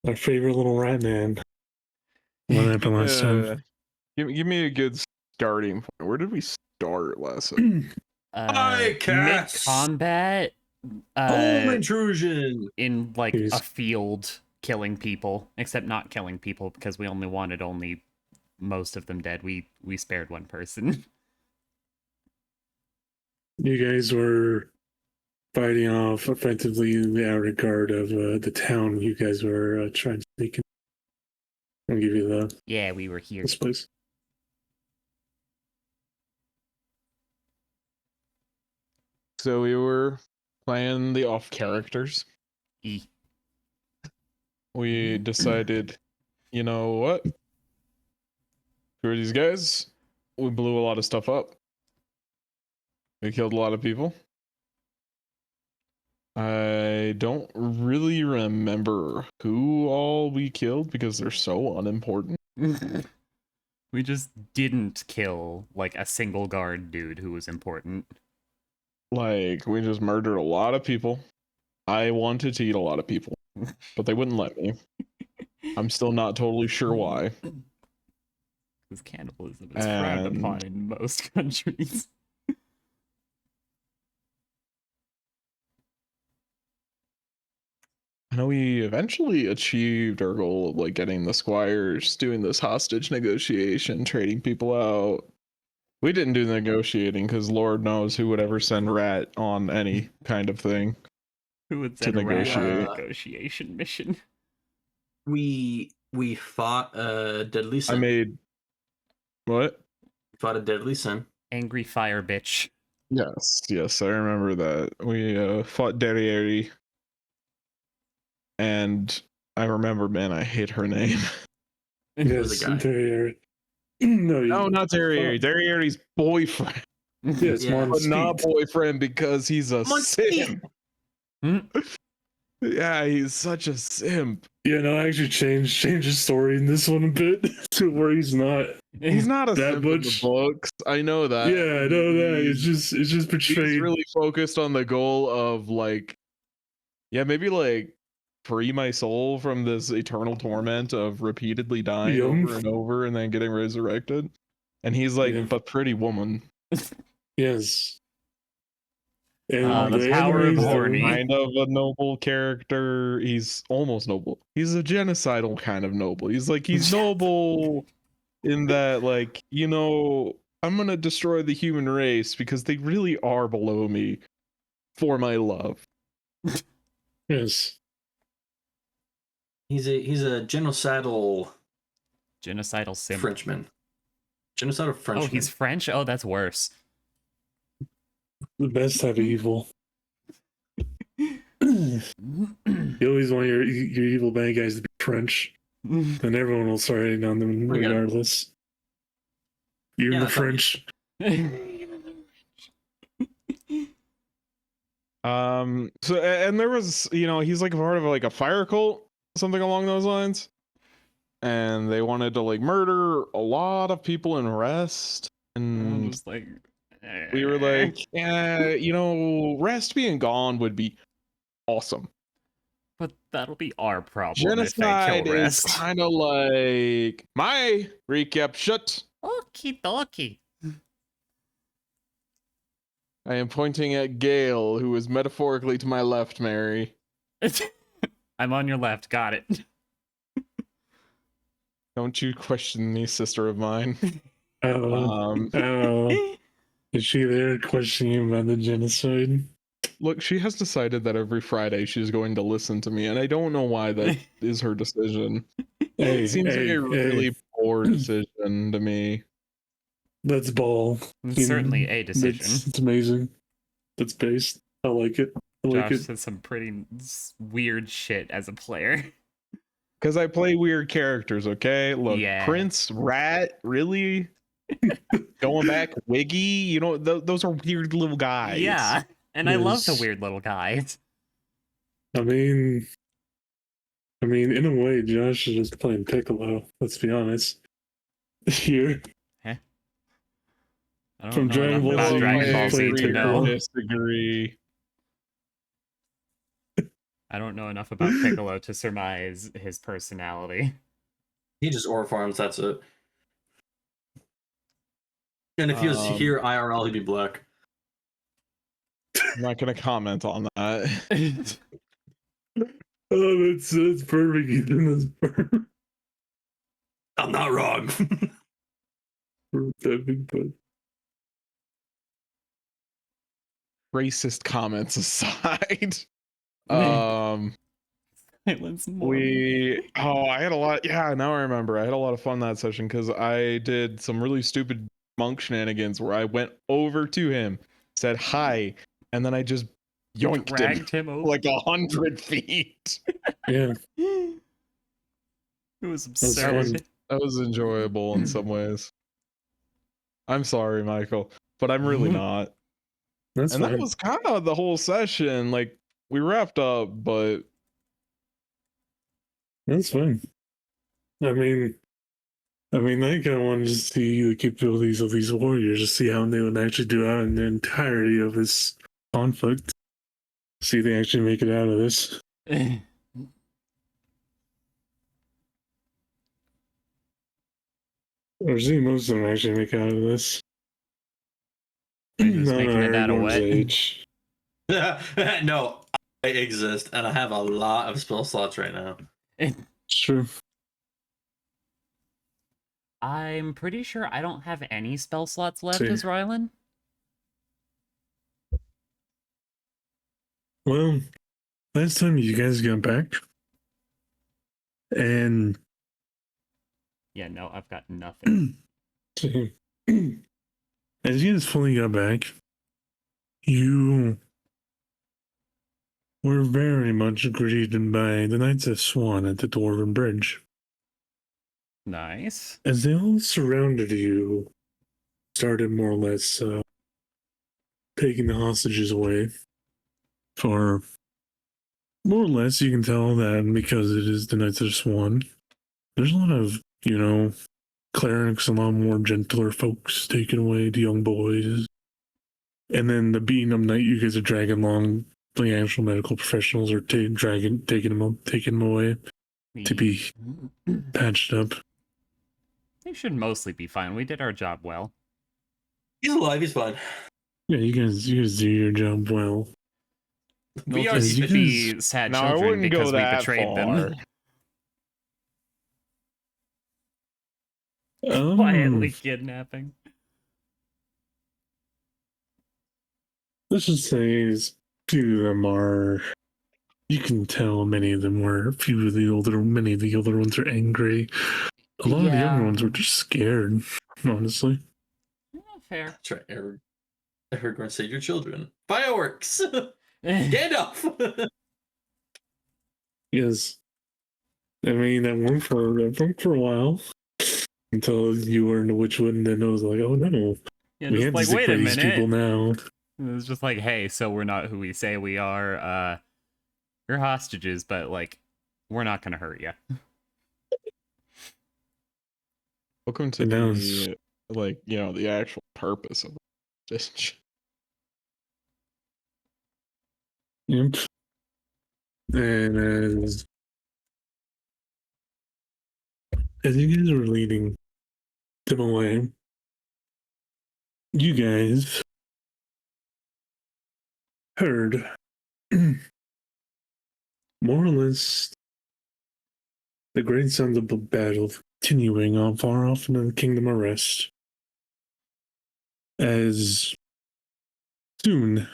Our favorite little rat man. What happened last time? Give me a good starting point. Where did we start last time? Mid-combat, Home intrusion in like Jeez. a field, killing people, except not killing people because we only wanted most of them dead. We spared one person. You guys were fighting off effectively the outer guard of the town. You guys were trying to sneak in. I'll give you Yeah, we were here. this place. So we were playing the off characters. We decided, you know what? Who are these guys? We blew a lot of stuff up. We killed a lot of people. I don't really remember who all we killed because they're so unimportant. We just didn't kill like a single guard dude who was important. Like, we just murdered a lot of people. I wanted to eat a lot of people, but they wouldn't let me. I'm still not totally sure why. Because cannibalism is frowned upon in most countries. I know we eventually achieved our goal of like getting the squires, doing this hostage negotiation, trading people out. We didn't do the negotiating because Lord knows who would ever send Rat on any kind of thing. Who would send a negotiate? Negotiation mission? We fought a deadly sin. I made what? Fought a deadly sin. Angry fire bitch. Yes, I remember that. We fought Derriere. And I remember, man, I hate her name. Yes, guy. Derriere. No, not Derriere. Derriere's boyfriend. Yes, Yeah. But not boyfriend because he's a simp. Yeah, he's such a simp. Yeah, no, I actually changed his story in this one a bit to where he's not. He's not a that simp in the much. books. I know that. Yeah, I know that. It's just portrayed. He's really focused on the goal of like, yeah, maybe like free my soul from this eternal torment of repeatedly dying over and over and then getting resurrected. And he's like, but pretty woman. Yes. And the power of horny. Kind of a noble character. He's almost noble. He's a genocidal kind of noble. He's noble in that, like, you know, I'm gonna destroy the human race because they really are below me for my love. Yes. He's a genocidal simp. Frenchman. Genocidal Frenchman. Oh, he's French? Oh, that's worse. The best type of evil. You always want your evil bad guys to be French. And everyone will start hating on them regardless. Even the French. So, and there was, you know, he's like a part of like a fire cult, something along those lines. And they wanted to like murder a lot of people in Rest. And just like, we were like, yeah, you know, Rest being gone would be awesome. But that'll be our problem. Genocide is kind of like my recap shut. Okie dokie. I am pointing at Gale, who is metaphorically to my left, Mary. I'm on your left. Got it. Don't you question me, sister of mine. Is she there questioning about the genocide? Look, she has decided that every Friday she's going to listen to me, and I don't know why that is her decision. It seems like a really poor decision to me. That's ball. It's certainly a decision. It's amazing. That's based. I like it. Josh said some pretty weird shit as a player. Because I play weird characters, okay? Look, yeah. Prince, Rat, really? Going back, Wiggy, you know, those are weird little guys. Yeah, and I love the weird little guys. I mean, in a way, Josh is just playing Piccolo. Let's be honest. Here. I don't know Dragon Ball Z to know. Disagree. I don't know enough about Piccolo to surmise his personality. He just ore farms. That's it. And if he was here IRL, he'd be black. I'm not gonna comment on that. Oh, that's perfect, Ethan. That's perfect. I'm not wrong. Perfect, but Racist comments aside. Silence Mormon. I had a lot. Yeah, now I remember. I had a lot of fun that session because I did some really stupid monk shenanigans where I went over to him, said hi, and then I just yoinked Dragged him over. like 100 feet. yeah, It was That's absurd. That was enjoyable in some ways. I'm sorry, Michael, but I'm really not. that's And that fine. was kind of the whole session. Like we wrapped up, but That's fine. I mean, I kind of wanted to see the capabilities of these warriors, to see how they would actually do out in the entirety of this conflict. See if they actually make it out of this. Or see most of them actually make it out of this. They're just Not making it out of Aragorn's what? age. No, I exist, and I have a lot of spell slots right now. It's true. I'm pretty sure I don't have any spell slots left See. as Rylan. Well, last time you guys got back, and Yeah, no, I've got nothing. as you guys fully got back, you were very much greeted by the Knights of Swan at the Dwarven Bridge. Nice. As they all surrounded you, started more or less taking the hostages away. For more or less, you can tell that because it is the Knights of Swan, there's a lot of, clerics, a lot more gentler folks taking away the young boys. And then the beaten up knight you guys are dragging along, the actual medical professionals are taking them away to be patched up. They should mostly be fine. We did our job well. He's alive. He's fine. Yeah, you guys do your job well. We are are you the sad No, I children wouldn't because go we that betrayed far. them. Quietly kidnapping. Let's just say is few of them are. You can tell many of them were. Many of the older ones are angry. A lot of the younger ones were just scared. Honestly, Fair. That's right. Aragorn saved your children. Fireworks. Gandalf. yes. That worked for a while until you were in the Witchwood, and then it was like, oh no, Yeah, we just had like, to stick wait a by these people minute. now. It was just like, hey, so we're not who we say we are. You're hostages, but like, we're not gonna hurt you. Welcome to And that the the actual purpose of this. Yep. And as you guys were leading them away, you guys heard more or less the great sounds of the battle continuing on far off in the Kingdom of Rest. As soon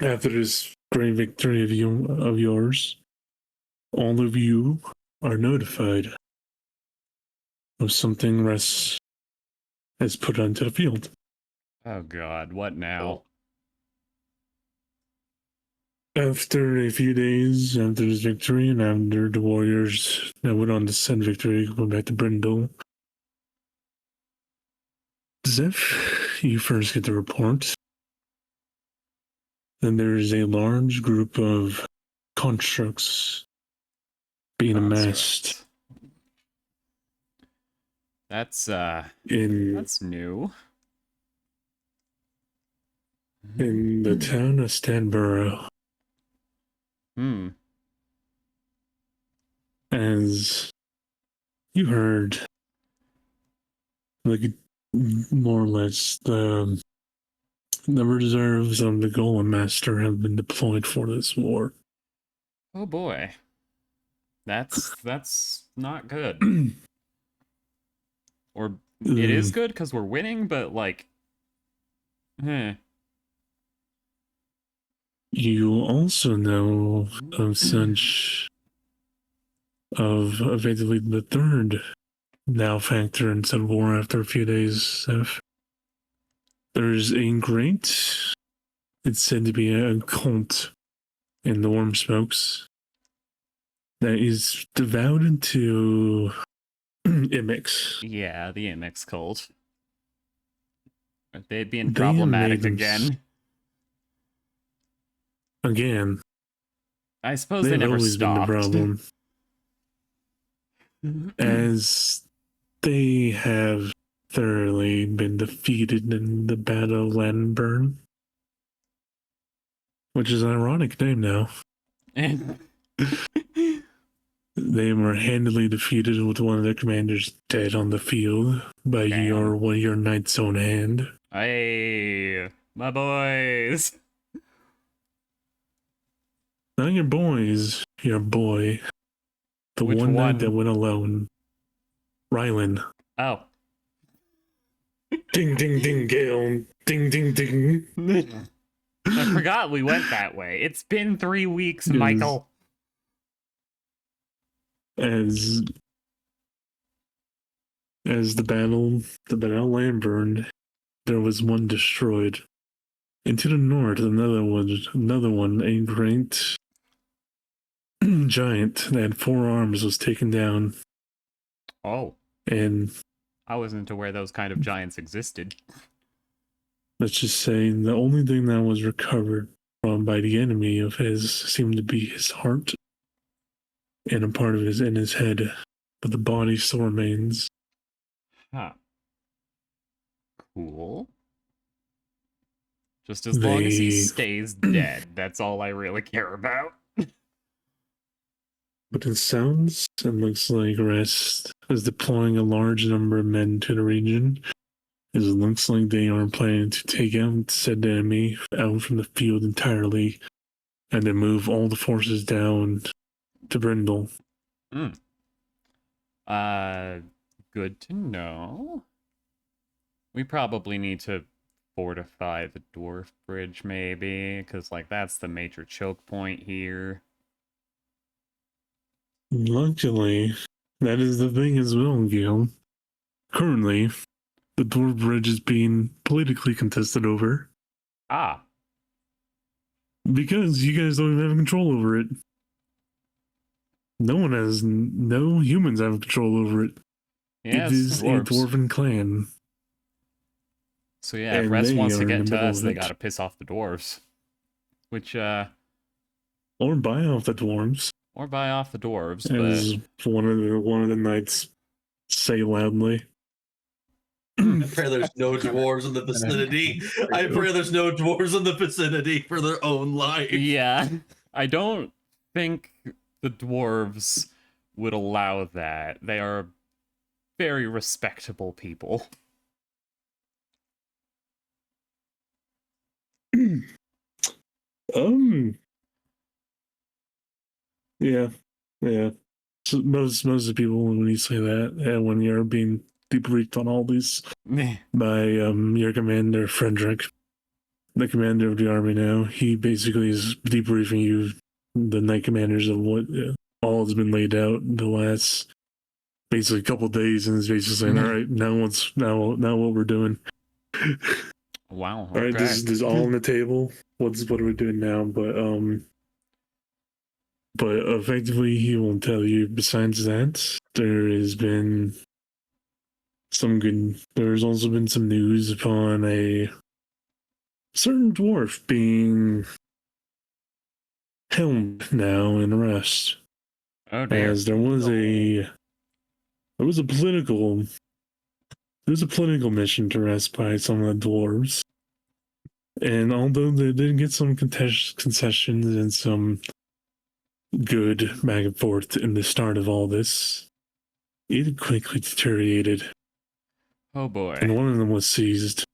after this great victory of yours, all of you are notified of something Rest has put onto the field. Oh God, what now? After a few days after his victory, and after the warriors that went on to send victory went back to Brindol, Zeph, you first get the report. Then there is a large group of constructs being amassed That's in new. the town of Stanborough. as you heard, like, more or less, the reserves of the Golem Master have been deployed for this war. Oh boy. That's not good. Or it is good because we're winning, but like, You also know of effectively the third now factor in said war after a few days. Seth. There's a great, it's said to be a cult in the Warm Smokes that is devoted to Imix. Yeah, the Imix cult. They'd being They have problematic made again. Again, I suppose they they've never always stopped. been the problem, as they have thoroughly been defeated in the Battle of Lanburn, which is an ironic name now. They were handily defeated with one of their commanders dead on the field by one of your knight's own hand. Hey, my boys. Not your boys, your boy. The Which one one? knight that went alone. Rylan. Oh. Ding, ding, ding, Gale. Ding, ding, ding. I forgot we went that way. It's been 3 weeks, Yes. Michael. As the battle of Lamburn, there was one destroyed. And to the north, another one, a great giant that had 4 arms was taken down. Oh. And I wasn't aware those kind of giants existed. let's just say the only thing that was recovered from by the enemy of his seemed to be his heart and a part of his in his head, but the body still remains. Huh. Cool. Just as long as he stays dead, that's all I really care about. But it sounds and looks like Rest is deploying a large number of men to the region. It looks like they are planning to take out said enemy out from the field entirely and then move all the forces down to Brindol. Good to know. We probably need to fortify the dwarf bridge, maybe, because, like, that's the major choke point here. Luckily, that is the thing as well, Gil. Currently, the dwarf bridge is being politically contested over. Ah. Because you guys don't even have control over it. No humans have control over it. Yeah, it is dwarves. a dwarven clan. So yeah, if And Rest they wants to are in get the to middle us, of they it. gotta piss off the dwarves. Which, Or buy off the dwarves. or buy off the dwarves, As one of the knights say loudly. I pray there's no dwarves in the vicinity. I pray there's no dwarves in the vicinity for their own life. yeah, I don't think the dwarves would allow that. They are very respectable people. Yeah. So most of the people, when you say that, and when you're being debriefed on all these by your commander Frederick, the commander of the army now, he basically is debriefing you, the knight commanders, of what all has been laid out in the last basically couple days, and is basically saying, all right, now what we're doing. Wow. All right, Okay. this is all on the table. What are we doing now? But effectively, he will tell you. Besides that, there's also been some news upon a certain dwarf being held now in arrest. Oh dear. As there was a political mission to arrest by some of the dwarves. And although they did get some concessions and some good back and forth in the start of all this, it quickly deteriorated, Oh boy. and one of them was seized.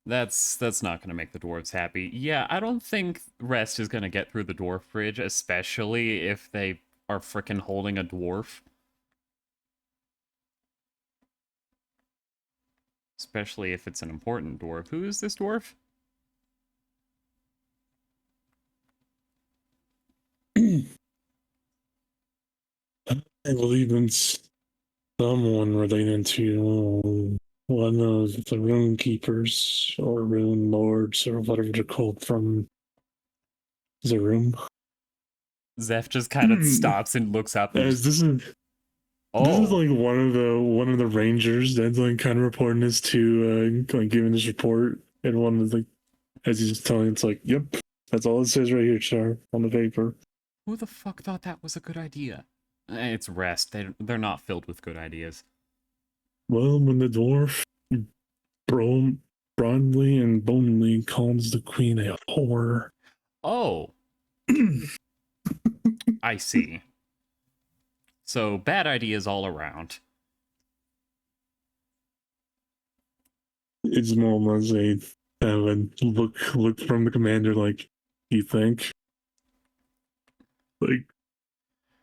That's not going to make the dwarves happy. Yeah, I don't think Rest is going to get through the dwarf bridge, especially if they are frickin' holding a dwarf. Especially if it's an important dwarf. Who is this dwarf? I believe it's someone related to one of the rune keepers or rune lords or whatever they're called from the room. Zeph just kind of stops and looks up and As just, this is oh, like one of the rangers that's like kind of reporting this to like giving this report, and one of the as he's telling it's like, yep, that's all it says right here, sir, on the paper. who the fuck thought that was a good idea? It's Rest. They're not filled with good ideas. Well, when the dwarf broadly and bonely calls the queen a whore. Oh, I see. So, bad ideas all around. It's more or less a look from the commander like, you think? Like,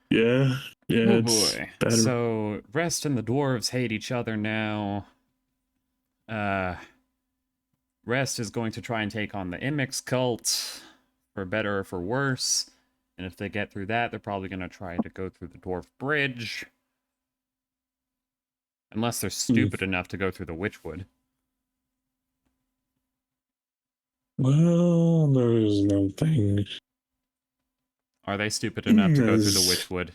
yeah, Oh it's boy. better. So, Rest and the dwarves hate each other now. Rest is going to try and take on the Imix cult, for better or for worse. And if they get through that, they're probably going to try to go through the dwarf bridge. Unless they're stupid enough to go through the Witchwood. Well, there is no thing. Are they stupid enough to go through the Yes. Witchwood?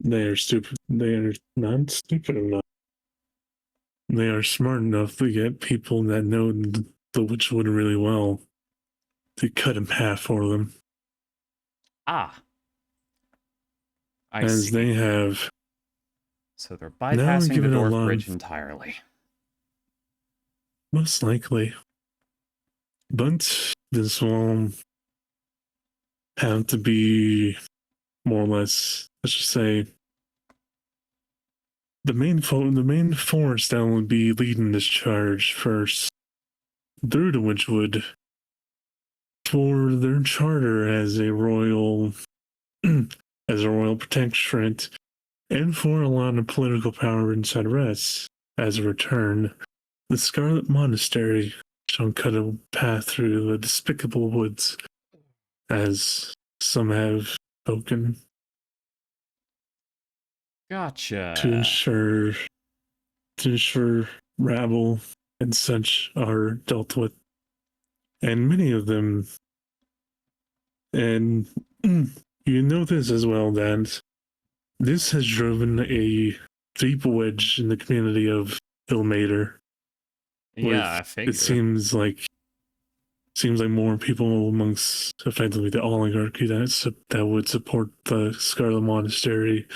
They are stupid. They are not stupid enough. They are smart enough to get people that know the Witchwood really well to cut in half for them. Ah. I As see. they have. So they're Now we're bypassing the giving a dwarf lot bridge of- entirely. Most likely. But this will have to be more or less, let's just say, the main force that would be leading this charge first through the Witchwood for their charter as a royal protectorate, and for a lot of political power inside Rest as a return. The Scarlet Monastery shall cut a path through the despicable woods, as some have spoken, Gotcha. to ensure rabble and such are dealt with. And many of them, and you know this as well, Dan, this has driven a deep wedge in the community of Ilmater. Yeah, I figure. It seems like more people amongst effectively the oligarchy that would support the Scarlet Monastery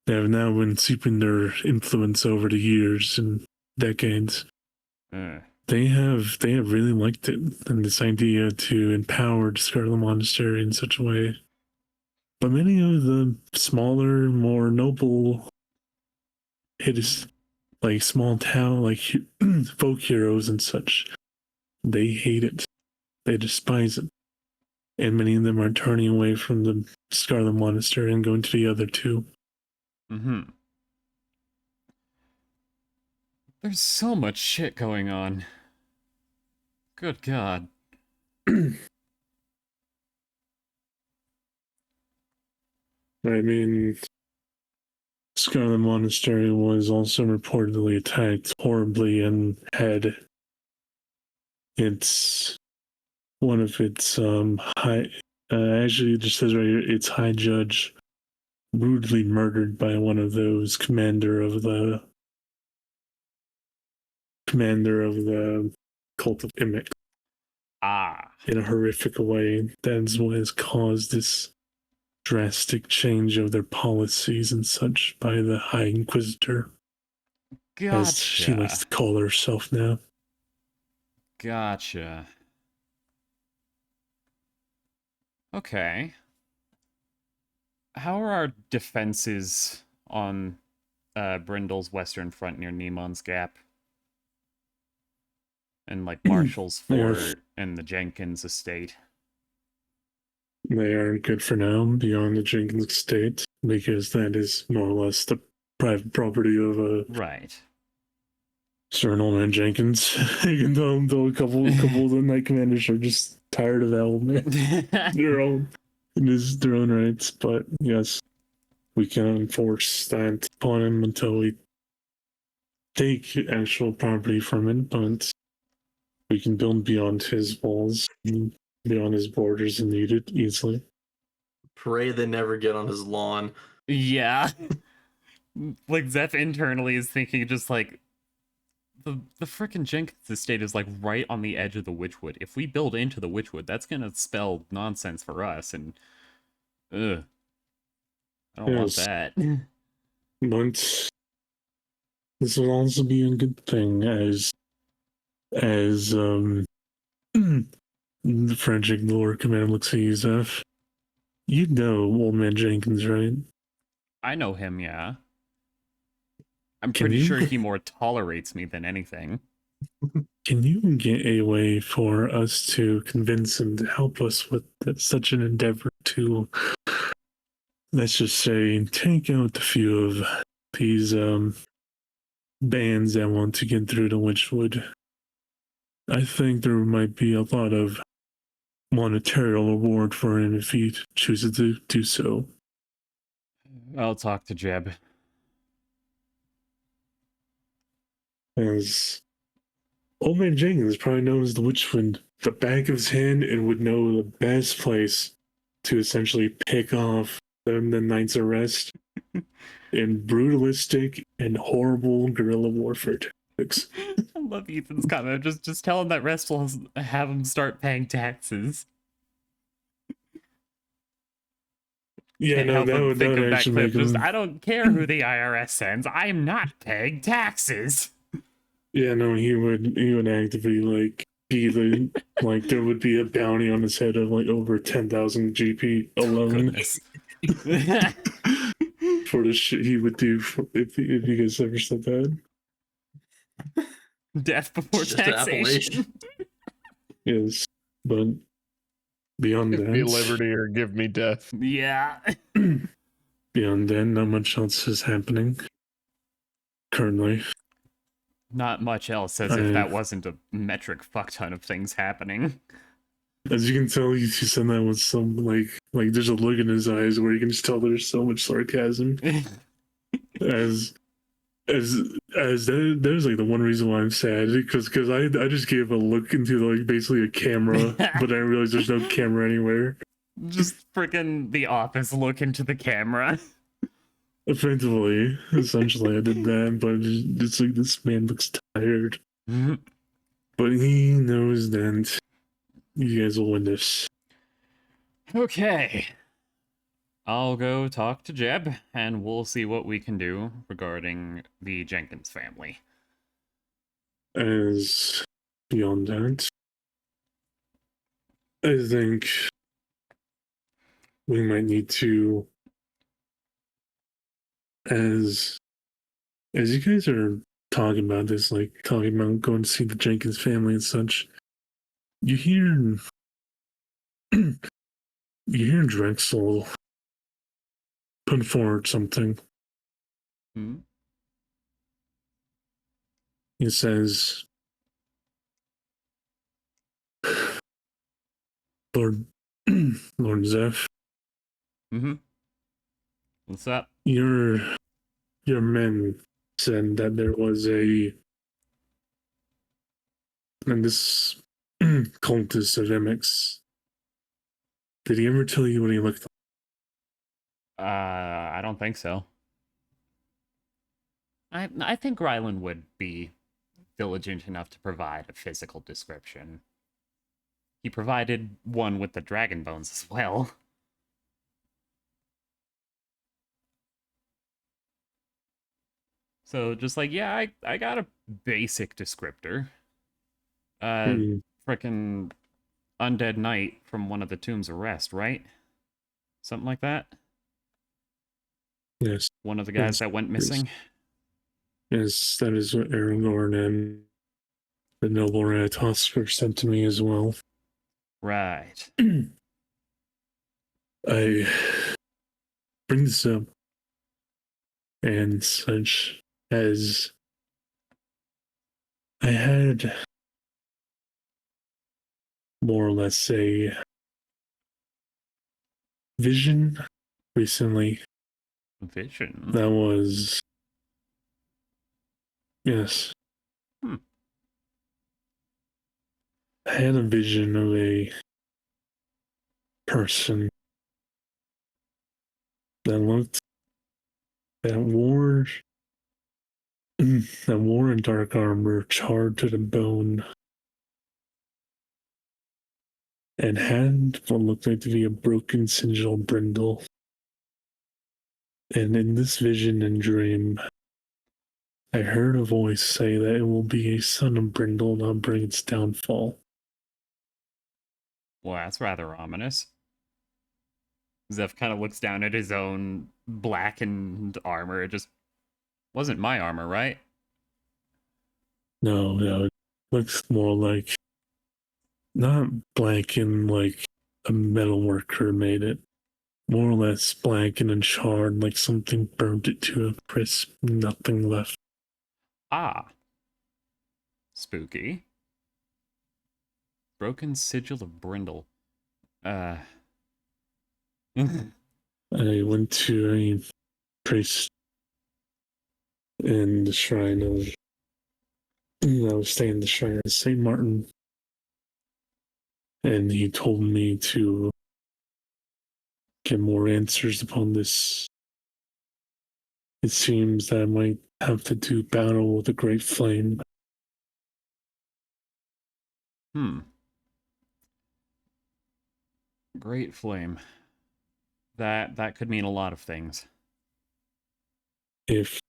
have now been seeping their influence over the years and decades. They have really liked it, and this idea to empower the Scarlet Monastery in such a way. But many of the smaller, more noble like small town, like folk heroes and such, they hate it. They despise it. And many of them are turning away from the Scarlet Monastery and going to the other two. Mm-hmm. There's so much shit going on. Good God. I mean, Scarlet Monastery was also reportedly attacked horribly and had one of its high, actually it just says right here, its high judge brutally murdered by one of those commander of the cult of Immic. Ah. In a horrific way. That's what has caused this drastic change of their policies and such by the High Inquisitor, as she likes to call herself now. Gotcha. Okay. How are our defenses on Brindle's western front near Nemon's Gap? And like Marshall's Yeah. Fort and the Jenkins estate? They aren't good for now beyond the Jenkins estate because that is more or less the private property of Right. Sir Norman Jenkins. You can tell a couple of the Knight Commanders are just tired of that old man. Their own, it is their own rights, but yes, we can enforce that upon him until we take actual property from it, but we can build beyond his walls, beyond his borders, and need it easily. Pray they never get on his lawn. Yeah. Like Zeph internally is thinking just like the frickin' Jenkins estate is like right on the edge of the Witchwood. If we build into the Witchwood, that's gonna spell nonsense for us, and ugh. I don't want Yes. that. But this will also be a good thing as the Frederick Lord Commander looks at you, Zeph. You know Old Man Jenkins, right? I know him, yeah. I'm Can pretty you? sure he more tolerates me than anything. Can you get a way for us to convince him to help us with such an endeavor to, let's just say, take out a few of these bands that want to get through to Witchwood? I think there might be a lot of monetary reward for him if he chooses to do so. I'll talk to Jeb. As Old Man Jenkins is probably known as the Witchwind, the back of his hand, and would know the best place to essentially pick off the Knight's Arrest in brutalistic and horrible guerrilla warfare tactics. I love Ethan's comment. Just tell him that Rest will have him start paying taxes. Yeah, Can't no, help that but would think of that actually clip. make him. I don't care who the IRS sends. I am not paying taxes. Yeah, no, he would actively like be the like there would be a bounty on his head of like over 10,000 GP alone Goodness. for the shit he would do if you guys ever said that. Death before Just an taxation. Yes, but beyond Give me that, liberty or give me death. Yeah. beyond that, not much else is happening currently. Not much else, as if that wasn't a metric fuck ton of things happening. As you can tell, he said that with some like there's a look in his eyes where you can just tell there's so much sarcasm. as that is like the one reason why I'm sad because I just gave a look into like basically a camera, but I realized there's no camera anywhere. Just freaking The Office look into the camera. Effectively, essentially, I did that, but it's like this man looks tired. But he knows that you guys will win this. Okay. I'll go talk to Jeb, and we'll see what we can do regarding the Jenkins family. As beyond that, I think we might need to, as you guys are talking about this, like talking about going to see the Jenkins family and such, you hear Drexel put forward something. Hmm? He says, Lord Zeph, Mm-hmm. What's up? your men said that there was and this cultist of Emmix. Did he ever tell you what he looked like? I don't think so. I think Rylan would be diligent enough to provide a physical description. He provided one with the dragon bones as well. So just like, yeah, I got a basic descriptor. Frickin' undead knight from one of the Tombs of Rest, right? Something like that? Yes. One of the guys that went missing? Yes, that is what Aragorn and the noble Ratatoskr sent to me as well. Right. I bring this up and such as I had more or less a vision recently Vision? that was, yes, Hmm. I had a vision of a person that wore that wore a dark armor charred to the bone and had what looked like to be a broken sigil Brindle. And in this vision and dream, I heard a voice say that it will be a son of Brindle that'll bring its downfall. Well, that's rather ominous. Zeph kind of looks down at his own blackened armor. It just wasn't my armor, right? No, it looks more like not black and like a metal worker made it. More or less blackened and charred, like something burned it to a crisp, nothing left. Ah. Spooky. Broken sigil of Brindle. I I went to a priest in the shrine of. I was staying in the shrine of St. Martin, and he told me to get more answers upon this. It seems that I might have to do battle with a great flame. Great flame. That could mean a lot of things. If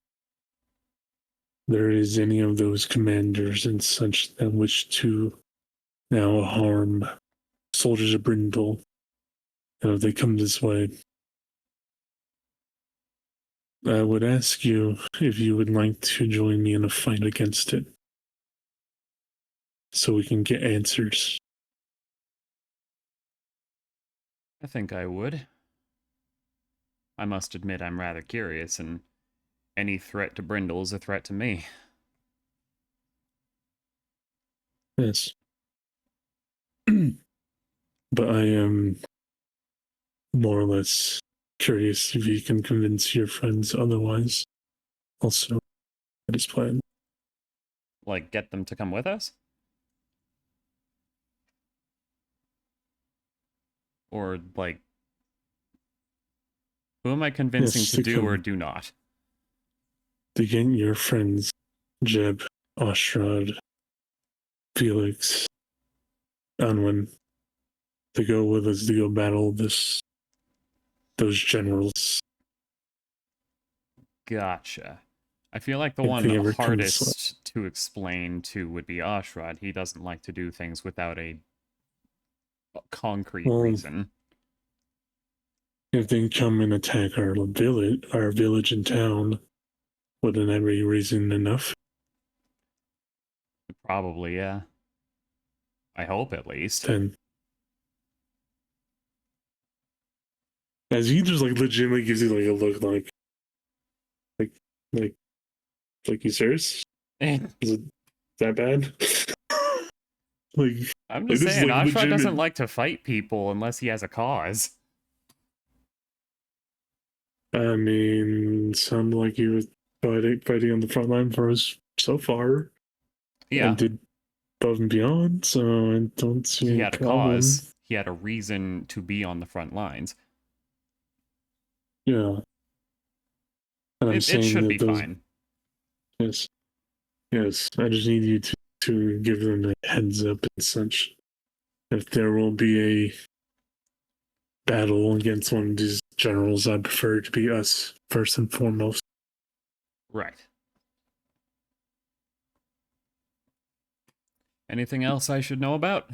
there is any of those commanders and such that wish to now harm soldiers of Brindle, and if they come this way, I would ask you if you would like to join me in a fight against it, so we can get answers. I think I would. I must admit I'm rather curious, and any threat to Brindle is a threat to me. Yes. But I am more or less curious if you can convince your friends otherwise. Also, that is planned. Like, get them to come with us? Or, like, who am I convincing Yes, to to do come. or do not? To get your friends, Jeb, Ostrad, Felix, Unwin, to go with us to go battle those generals. Gotcha. I feel like the If one they ever come this way. hardest to explain to would be Ashrad. He doesn't like to do things without a concrete reason. If they come and attack our village and town, wouldn't that be reason enough? Probably, yeah. I hope, at least. Then, as he just like legitimately gives you like a look like you serious? Is it that bad? like I'm Like, just this is, saying, like, Ashrad doesn't legitimate- like to fight people unless he has a cause. I mean, sounded like he was fighting on the front line for us so far. Yeah, And did above and beyond, so I don't see he any had a problem. cause. He had a reason to be on the front lines. Yeah. And I'm It saying should that be those fine. yes. Yes. I just need you to give them a heads up and such. If there will be a battle against one of these generals, I prefer it to be us first and foremost. Right. Anything else I should know about?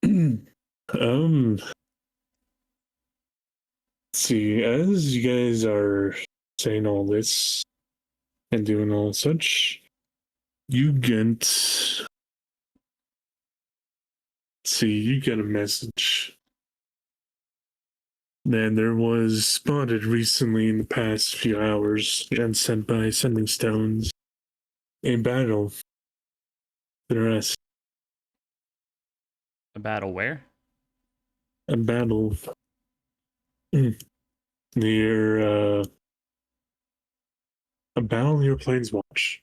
Let's see, as you guys are saying all this and doing all such, you get, you get a message. And there was spotted recently in the past few hours and sent by Sending Stones a battle. Interesting. A battle where? A battle near a battle near Planeswatch,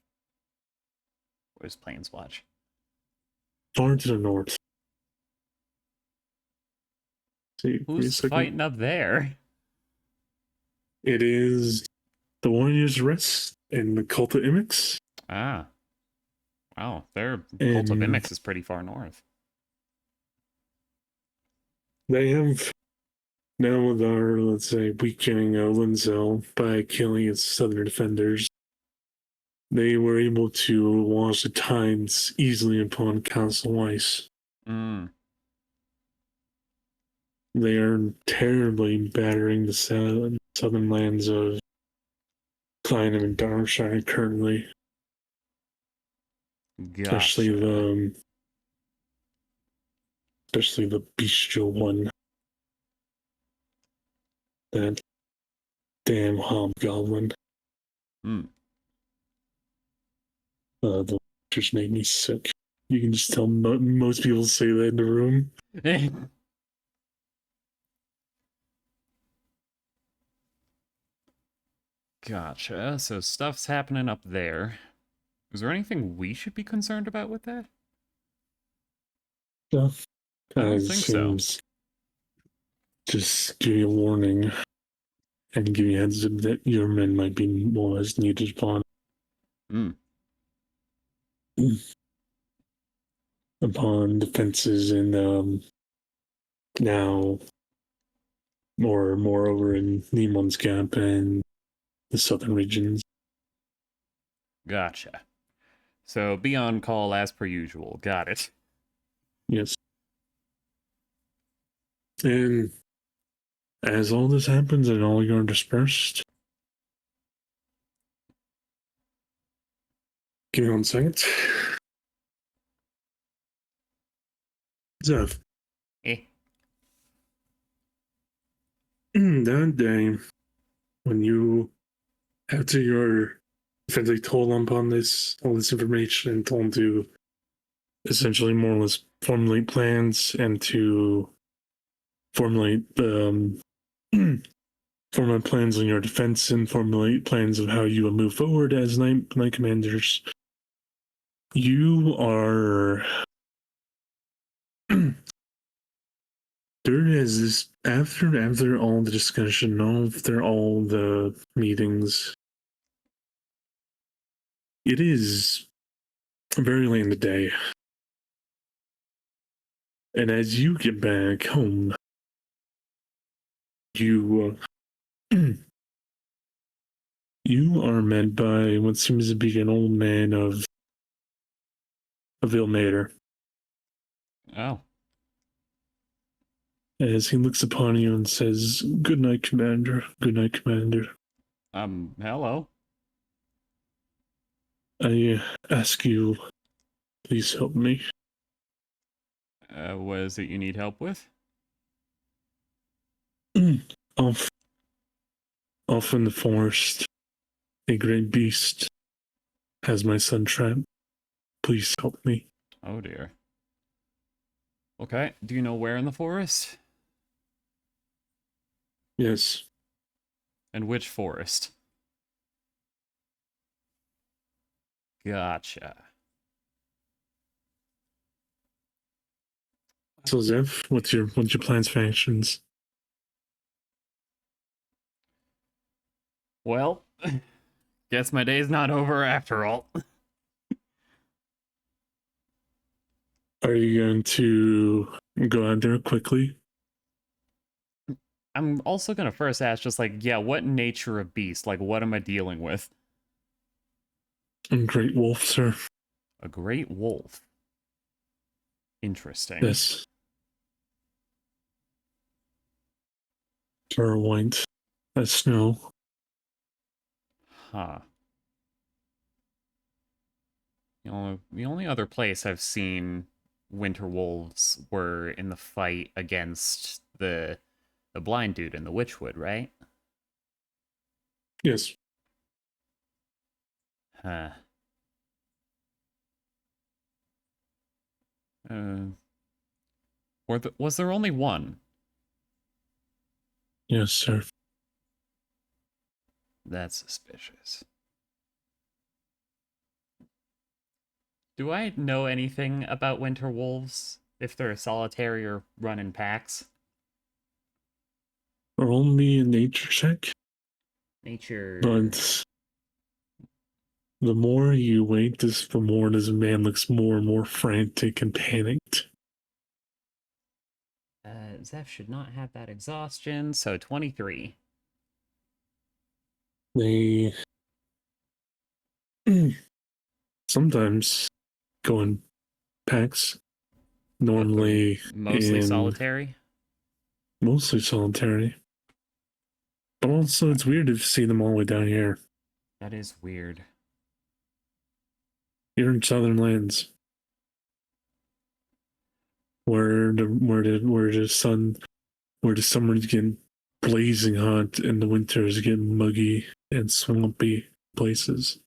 Where's Planeswatch? far to the north. See, give me a Who's second. fighting up there? It is the Warriors Rest and the Cult of Imix. Ah. Wow, their Cult of And Imix is pretty far north. they have now with our, let's say, weakening of Linzel by killing its southern defenders, they were able to wash the tides easily upon Castle Weiss. Mm. They are terribly battering the southern lands of Kleinem and Darmstadt currently, especially Gotcha. the bestial one. That damn hobgoblin. Hmm. The just made me sick. You can just tell most people say that in the room. Gotcha. So stuff's happening up there. Is there anything we should be concerned about with that? Yeah. I don't think so. Just give you a warning and give you a heads up that your men might be more as needed upon defenses and now more over in Nemon's Gap and the southern regions. Gotcha. So be on call as per usual. Got it. Yes. And as all this happens and all you're dispersed, give me 1 second. Zev, that day when you, after your effectively told them upon all this information and told them to essentially more or less formulate plans and to formulate formulate plans on your defense and formulate plans of how you will move forward as night commanders. You are there is this after all the discussion, after all the meetings. It is very late in the day. And as you get back home, you you are met by what seems to be an old man of Vilmater. Oh. As he looks upon you and says, "Good night, Commander. Good night, Commander. Hello. I ask you, please help me." What is it you need help with? Off in the forest, a great beast has my son trapped. Please help me. Oh dear. Okay, do you know where in the forest? Yes. And which forest? Gotcha. So Zev, what's your plans for actions? Well, guess my day's not over after all. Are you going to go out there quickly? I'm also gonna first ask, just like, yeah, what nature of beast? Like, what am I dealing with? Great wolf, sir. A great wolf. Interesting. Yes. fur white as snow. Huh. The only other place I've seen winter wolves were in the fight against the blind dude in the Witchwood, right? Yes. Huh. Was there only one? Yes, sir. That's suspicious. Do I know anything about winter wolves? If they're solitary or run in packs? Or only a nature check. Nature. But the more you wait, the more this man looks more and more frantic and panicked. Zeph should not have that exhaustion, so 23. They sometimes go in packs, normally Mostly in solitary? mostly solitary. But also, it's weird to see them all the way down here. That is weird. You're in southern lands, where the summers get blazing hot and the winters get muggy and swampy places.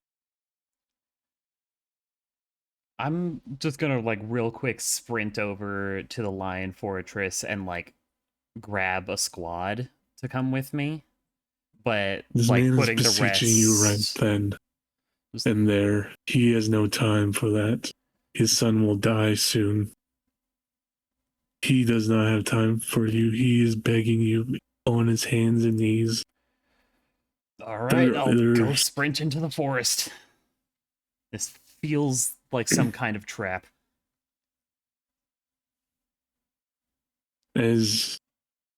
I'm just gonna, like, real quick sprint over to the Lion Fortress and, like, grab a squad to come with me. But, This like, man is putting the beseeching you right rest... then and there. He has no time for that. His son will die soon. He does not have time for you. He is begging you on his hands and knees. Alright, I'll go sprint into the forest. This feels like some kind of trap. As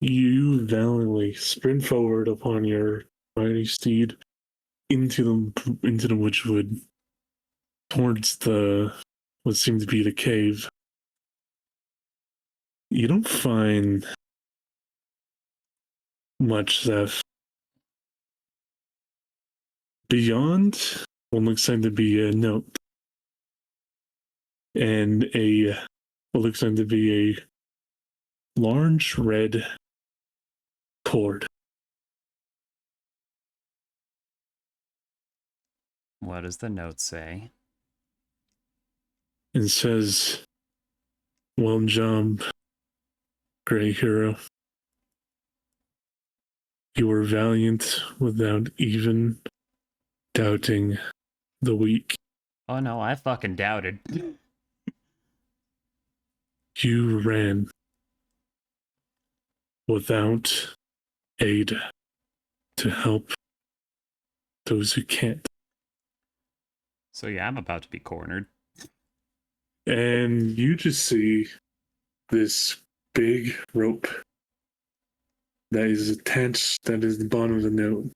you valiantly sprint forward upon your mighty steed into the witchwood, towards what seemed to be the cave, you don't find much that beyond what looks like to be a note and what looks like to be a large red cord. What does the note say? It says, "Well job, great hero. You were valiant without even doubting the weak. Oh no, I fucking doubted. You ran without aid to help those who can't." So yeah, I'm about to be cornered. And you just see this big rope that is attached, that is the bottom of the note.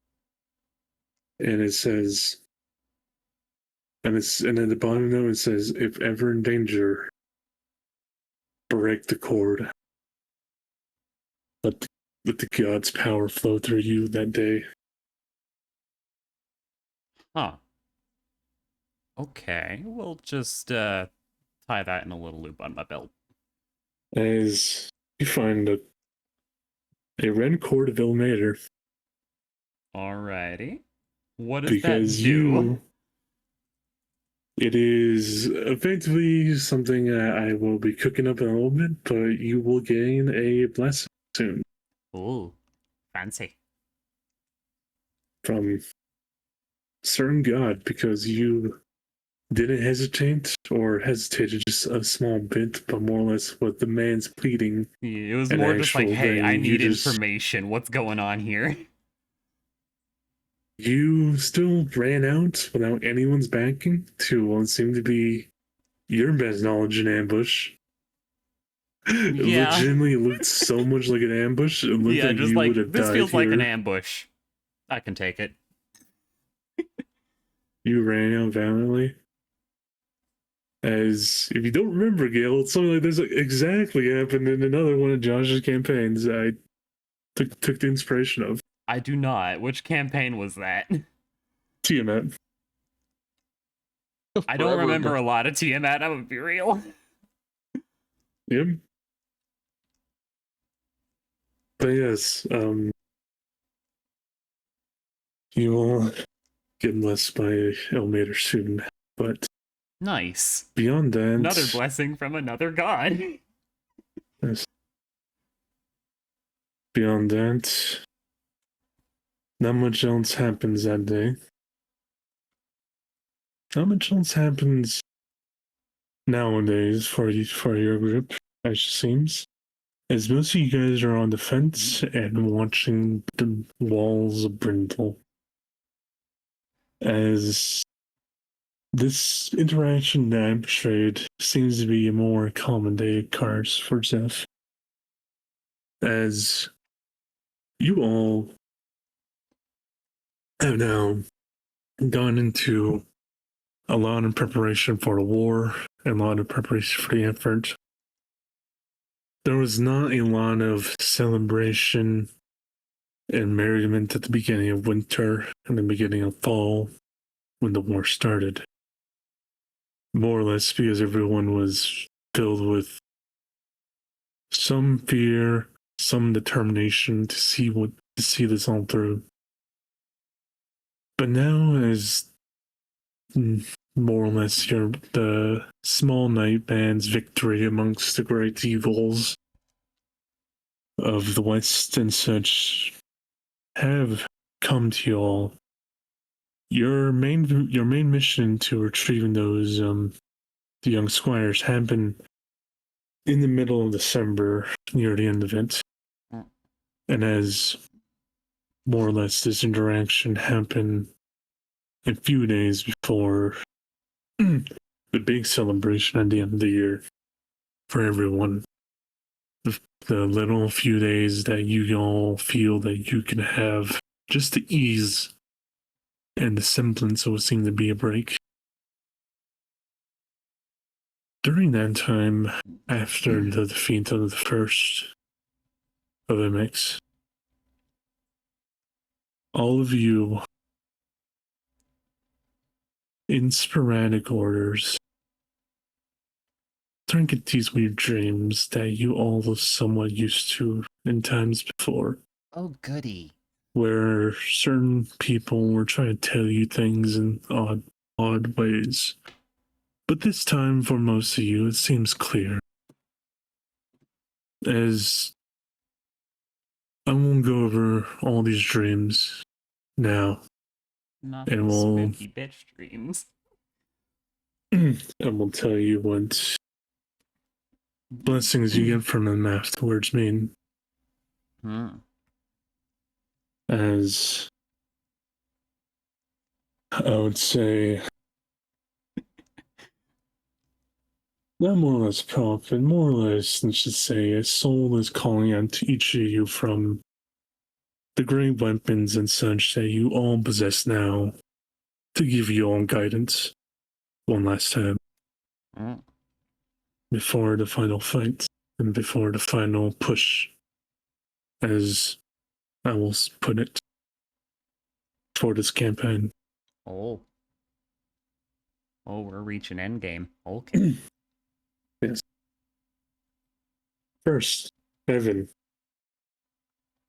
And it says, and at the bottom of the note it says, "If ever in danger, break the cord. Let the God's power flow through you that day." Huh. Okay, we'll just tie that in a little loop on my belt. As you find a red cord of Ilmater. Alrighty. What does Because that do? it is effectively something I will be cooking up in a little bit, but you will gain a blessing soon Ooh, fancy. from certain god, because you didn't hesitate, or hesitated just a small bit, but more or less what the man's pleading. It was An more just like, actual hey, I thing, you need just- information. What's going on here? You still ran out without anyone's backing to what seemed to be your best knowledge in ambush. It Yeah. legitimately looked so much like an ambush. It looked Yeah, like just you like, would have this died feels like an here. ambush. I can take it. You ran out valiantly. As if you don't remember, Gil, it's something like this exactly happened in another one of Josh's campaigns. took the inspiration of I do not. Which campaign was that? Tiamat. I don't Forever remember ago. a lot of Tiamat, I would be real. Yep. But yes, you will get blessed by Elmater soon. But Nice. beyond that, Another blessing from another god. yes. Beyond that, not much else happens that day. Not much else happens nowadays for your group, as it seems. As most of you guys are on the fence and watching the walls of Brindol. As this interaction that I'm portrayed seems to be a more common day occurs for Zeph. As you all have now gone into a lot of preparation for the war, and a lot of preparation for the effort. There was not a lot of celebration and merriment at the beginning of winter and the beginning of fall when the war started. More or less because everyone was filled with some fear, some determination to see this all through. But now, as more or less the small night man's victory amongst the great evils of the West and such have come to you all. Your main mission to retrieving those the young squires happened in the middle of December, near the end of it. And as more or less this interaction happened a few days before the big celebration at the end of the year for everyone. The little few days that you all feel that you can have just the ease and the semblance of what seemed to be a break. During that time, after the defeat of the first of MX, all of you, in sporadic orders, starting to get these weird dreams that you all were somewhat used to in times before. Oh, goody. Where certain people were trying to tell you things in odd ways. But this time, for most of you, it seems clear. As I won't go over all these dreams now. Not And those we'll- spooky bitch dreams. And we'll tell you what blessings you get from them afterwards mean. As I would say, not more or less prophet, more or less, let's just say, a soul is calling out to each of you from the great weapons and such that you all possess now to give you all guidance one last time before the final fight and before the final push, as I will put it, for this campaign. Oh. Oh, we're reaching endgame. Okay. Yes. First, Evan.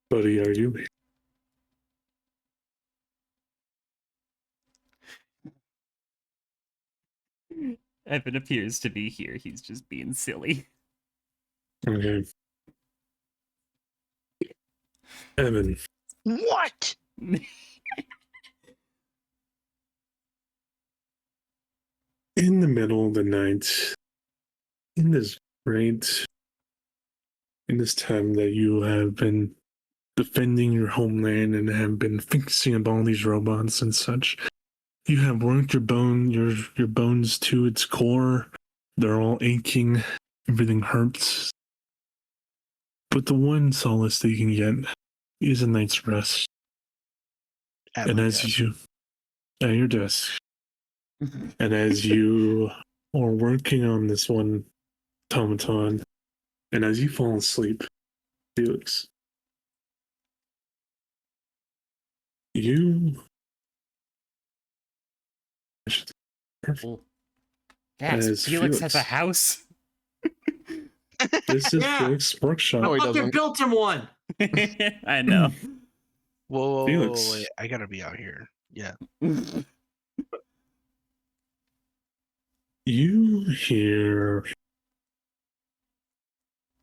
Buddy, are you here? Evan appears to be here. He's just being silly. Okay. Evan, What? in the middle of the night, in this time that you have been defending your homeland and have been fixing up all these robots and such, you have worked your bones to its core. They're all aching. Everything hurts. But the one solace that you can get is a night's rest. And as you at your desk, and as you are working on this one automaton, and as you fall asleep, Felix, You. Well, yes, As Felix has a Felix. house. This is Yeah. Felix workshop. No, he Fucking doesn't. built him one. I know. Whoa, Felix. wait, I gotta be out here. Yeah. You hear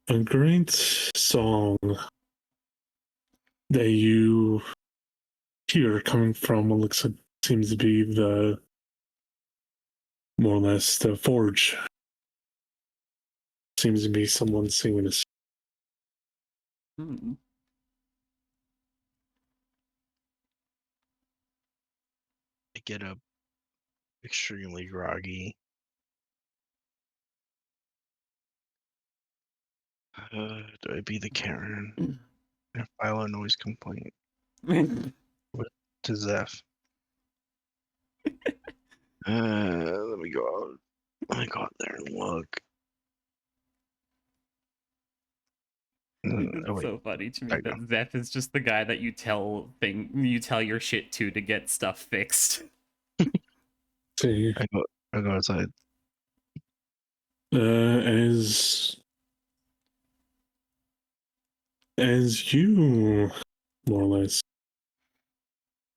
a great song that you hear coming from what looks like seems to be the more or less the forge. Seems to be someone singing this. Hmm. I get up extremely groggy. Do I be the Karen? And file a noise complaint to Zeph. Let me go out. Let me go out there and look. It's Oh wait, so funny to me I that Zeph is just the guy that you tell your shit to get stuff fixed. See, I go outside. as you more or less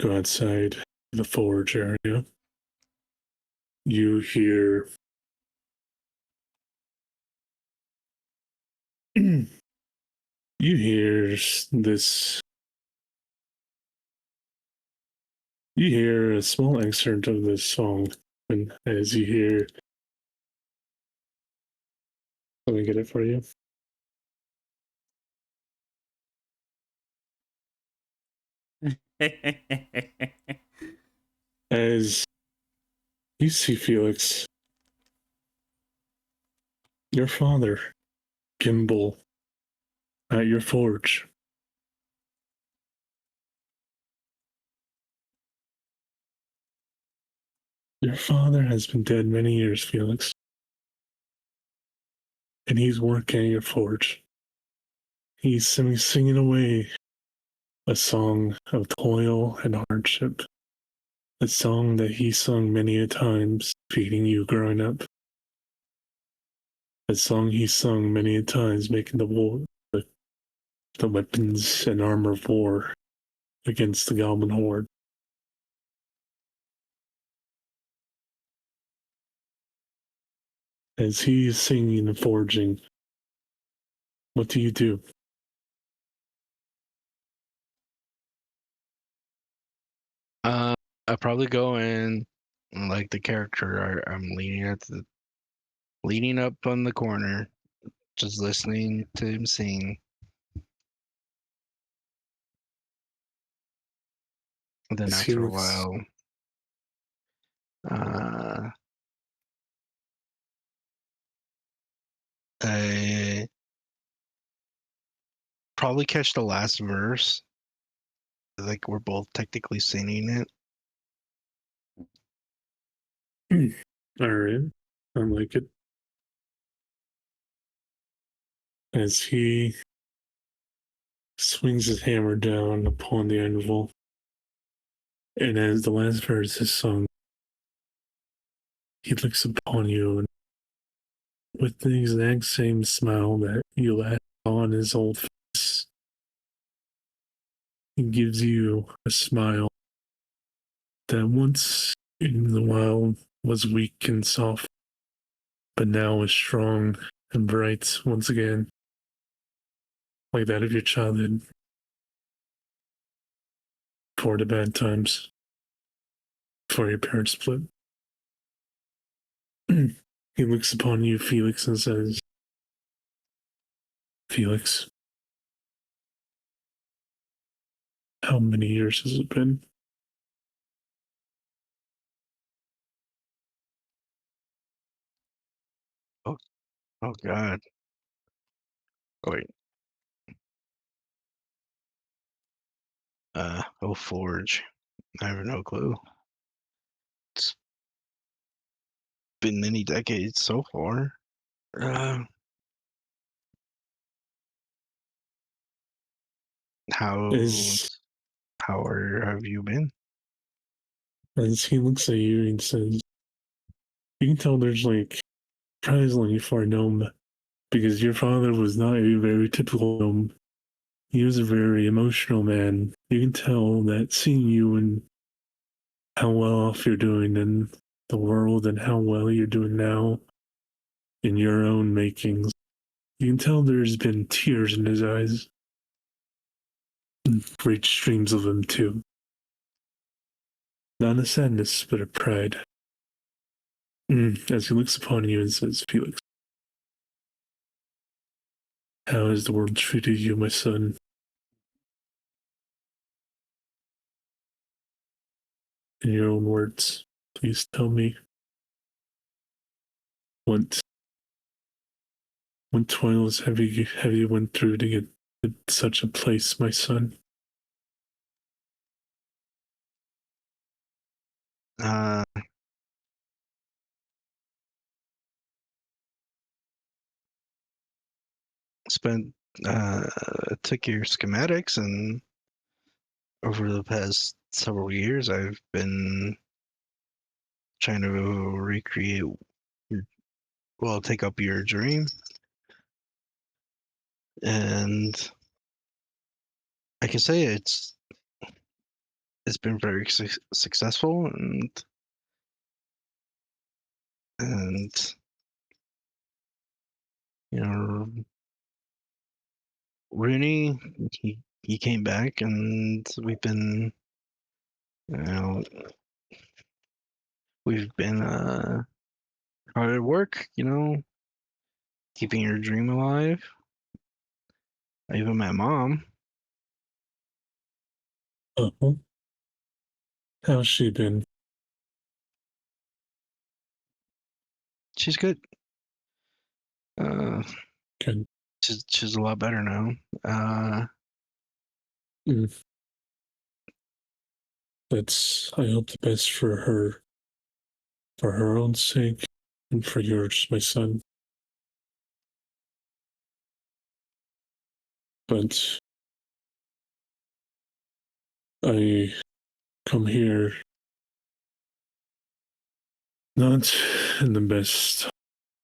go outside the forge area, you hear you hear this. You hear a small excerpt of this song, and as you hear, let me get it for you. As you see Felix, your father, Gimbal, at your forge. Your father has been dead many years, Felix. And he's working at your forge. He's singing away a song of toil and hardship. A song that he sung many a times, feeding you growing up. A song he sung many a times, making the weapons and armor of war against the Goblin Horde. As he is singing and forging, what do you do? I probably go in like the character. I'm leaning up on the corner, just listening to him sing. And then As he after a looks- while, I probably catch the last verse. Like we're both technically singing it. All right, I like it. As he swings his hammer down upon the anvil, and as the last verse is sung, he looks upon you and with the exact same smile that you had on his old face. He gives you a smile that once in a while was weak and soft, but now is strong and bright once again, like that of your childhood before the bad times, before your parents split. He looks upon you, Felix, and says, Felix, how many years has it been? Oh God. Oh, wait. Oh Forge. I have no clue. It's been many decades so far. Uh, Is have you been? As he looks at you and says, you can tell there's like surprisingly far gnome because your father was not a very typical gnome. He was a very emotional man. You can tell that seeing you and how well off you're doing in the world and how well you're doing now in your own makings. You can tell there's been tears in his eyes. And great streams of them too. Not a sadness, but a pride. As he looks upon you and says, Felix, how has the world treated you, my son? In your own words, please tell me what toils have you went through to get to such a place, my son? Uh, spent took your schematics, and over the past several years I've been trying to recreate take up your dream, and I can say it's been very successful, and you know, Rooney, he came back, and you know we've been hard at work, keeping your dream alive. I even met mom. Uh-huh. How's she been? She's good. Good. She's a lot better now. I hope the best for her own sake, and for yours, my son. But I come here not in the best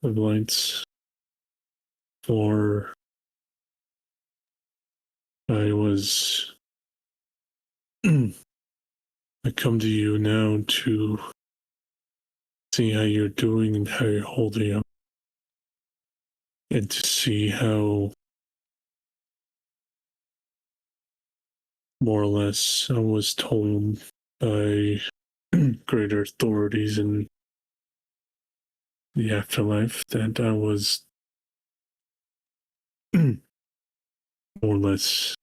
of lights, for I was. I come to you now to see how you're doing and how you're holding up, and to see how, more or less, I was told by greater authorities in the afterlife that I was more or less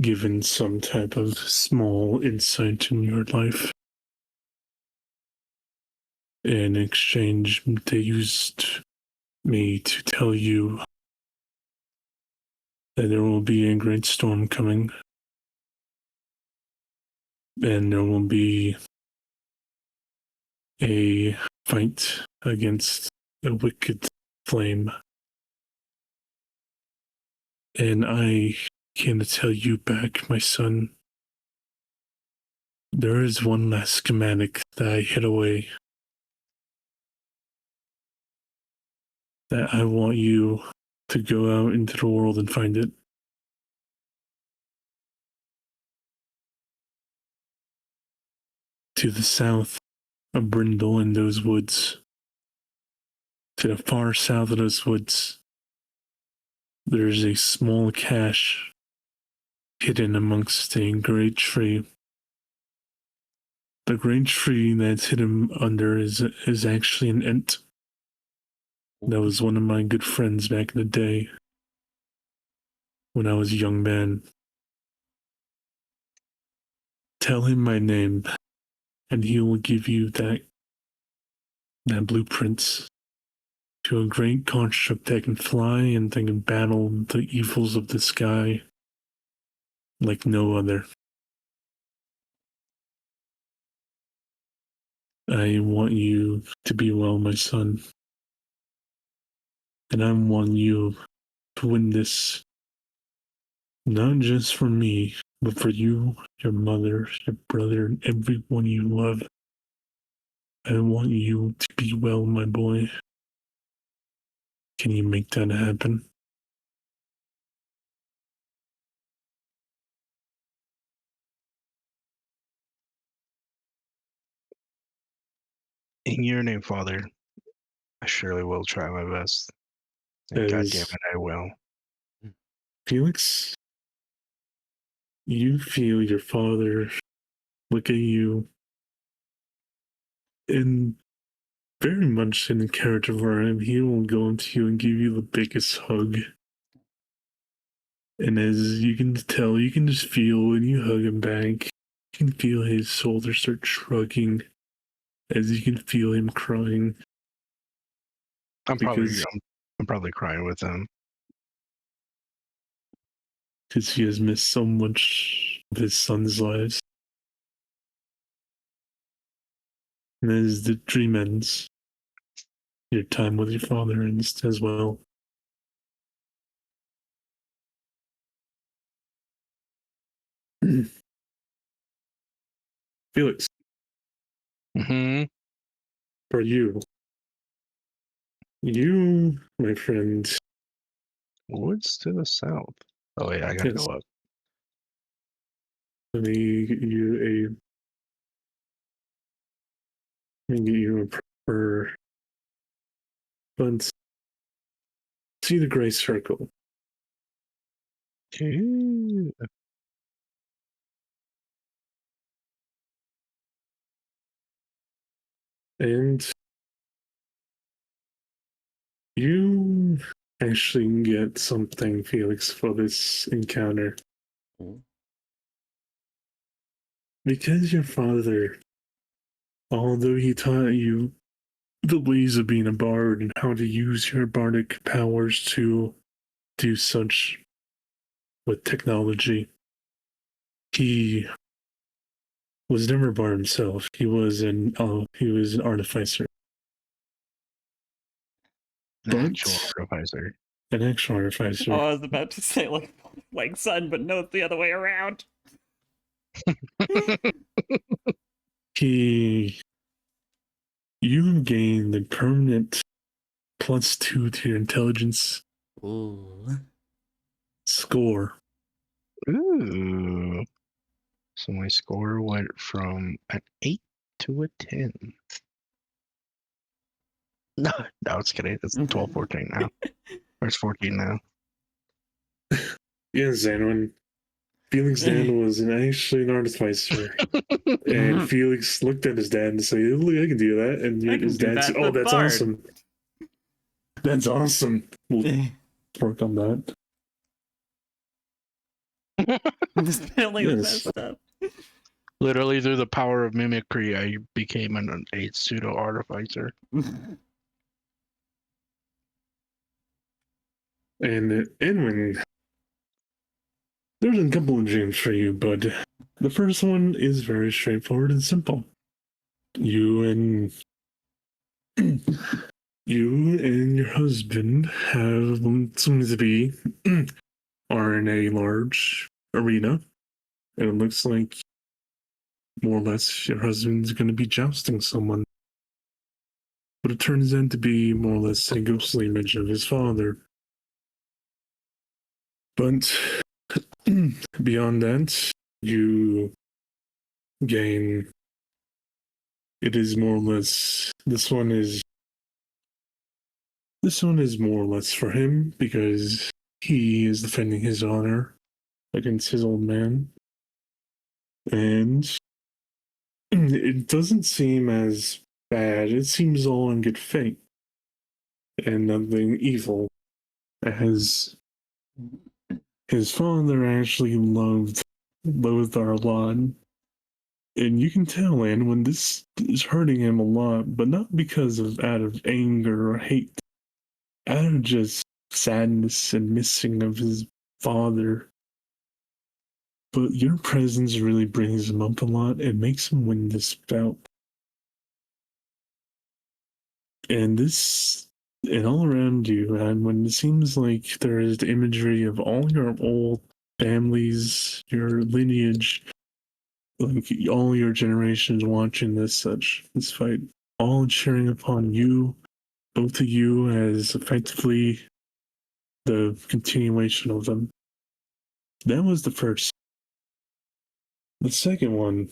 given some type of small insight in your life. In exchange, they used me to tell you that there will be a great storm coming, and there will be a fight against a wicked flame. And I came to tell you back, my son, there is one last schematic that I hid away that I want you to go out into the world and find it. To the south of Brindol in those woods, to the far south of those woods, there's a small cache hidden amongst a great tree. The great tree that's hidden under is actually an ent. That was one of my good friends back in the day when I was a young man. Tell him my name, and he will give you that blueprint to a great construct that can fly and that can battle the evils of the sky like no other. I want you to be well, my son. And I want you to win this, not just for me, But for you, your mother, your brother, and everyone you love, I want you to be well, my boy. Can you make that happen? In your name, Father, I surely will try my best. And As- God damn it, I will. Felix, you feel your father look at you, and very much in the character for him, he will go up to you and give you the biggest hug. And as you can tell, you can just feel when you hug him back, you can feel his shoulders start shrugging as you can feel him crying. I'm probably Because- I'm probably crying with him. Because he has missed so much of his son's lives. And as the dream ends, your time with your father ends as well. Felix, Hmm. for you, my friend, Woods to the south. Oh yeah, I gotta Yes. go up. let me get you a proper. But see the gray circle. Ooh. And you actually get something, Felix, for this encounter. Oh. Because your father, although he taught you the ways of being a bard and how to use your bardic powers to do such with technology, he was never a bard himself. He was an artificer. An But- actual artificer. An actual artificer. Oh, I was about to say like son, but no, it's the other way around. You gain the permanent +2 to your intelligence Ooh. score. Ooh. So my score went from an 8 to a 10. No, it's kidding. It's 12, 14 now. Or it's 14 now. Yes, and when Felix Dan was actually an artificer, and Felix looked at his dad and said, "Look, I can do that," and I can his do dad that said, "Oh, with that's Bard." awesome. That's awesome. We'll work on that." This feeling Yes. messed up. Literally through the power of mimicry, I became a pseudo artificer. And Edwin, there's a couple of dreams for you, but the first one is very straightforward and simple. You and your husband have seems to be are in a large arena, and it looks like more or less your husband's going to be jousting someone. But it turns out to be more or less a ghostly image of his father. But beyond that, you gain. It is more or less. This one is more or less for him because he is defending his honor against his old man. And it doesn't seem as bad. It seems all in good faith and nothing evil. As his father actually loved Arlon. And you can tell, and when this is hurting him a lot, but not because of out of anger or hate, out of just sadness and missing of his father. But your presence really brings him up a lot and makes him win this bout. And all around you, and when it seems like there is the imagery of all your old families, your lineage, like all your generations watching this fight, all cheering upon you, both of you, as effectively the continuation of them. That was the first. The second one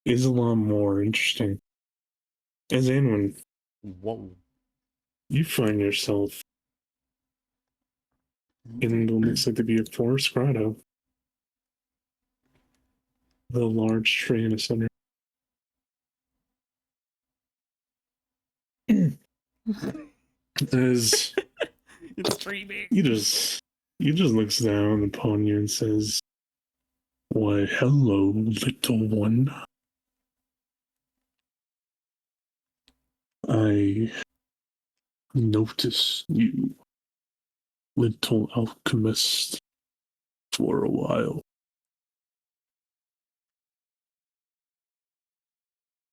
is a lot more interesting. As anyone, Whoa. you find yourself in what looks like to be a forest grotto. The large tree in the center. As It's streaming. he just looks down upon you and says, "Why, hello, little one. I noticed you, little alchemist, for a while.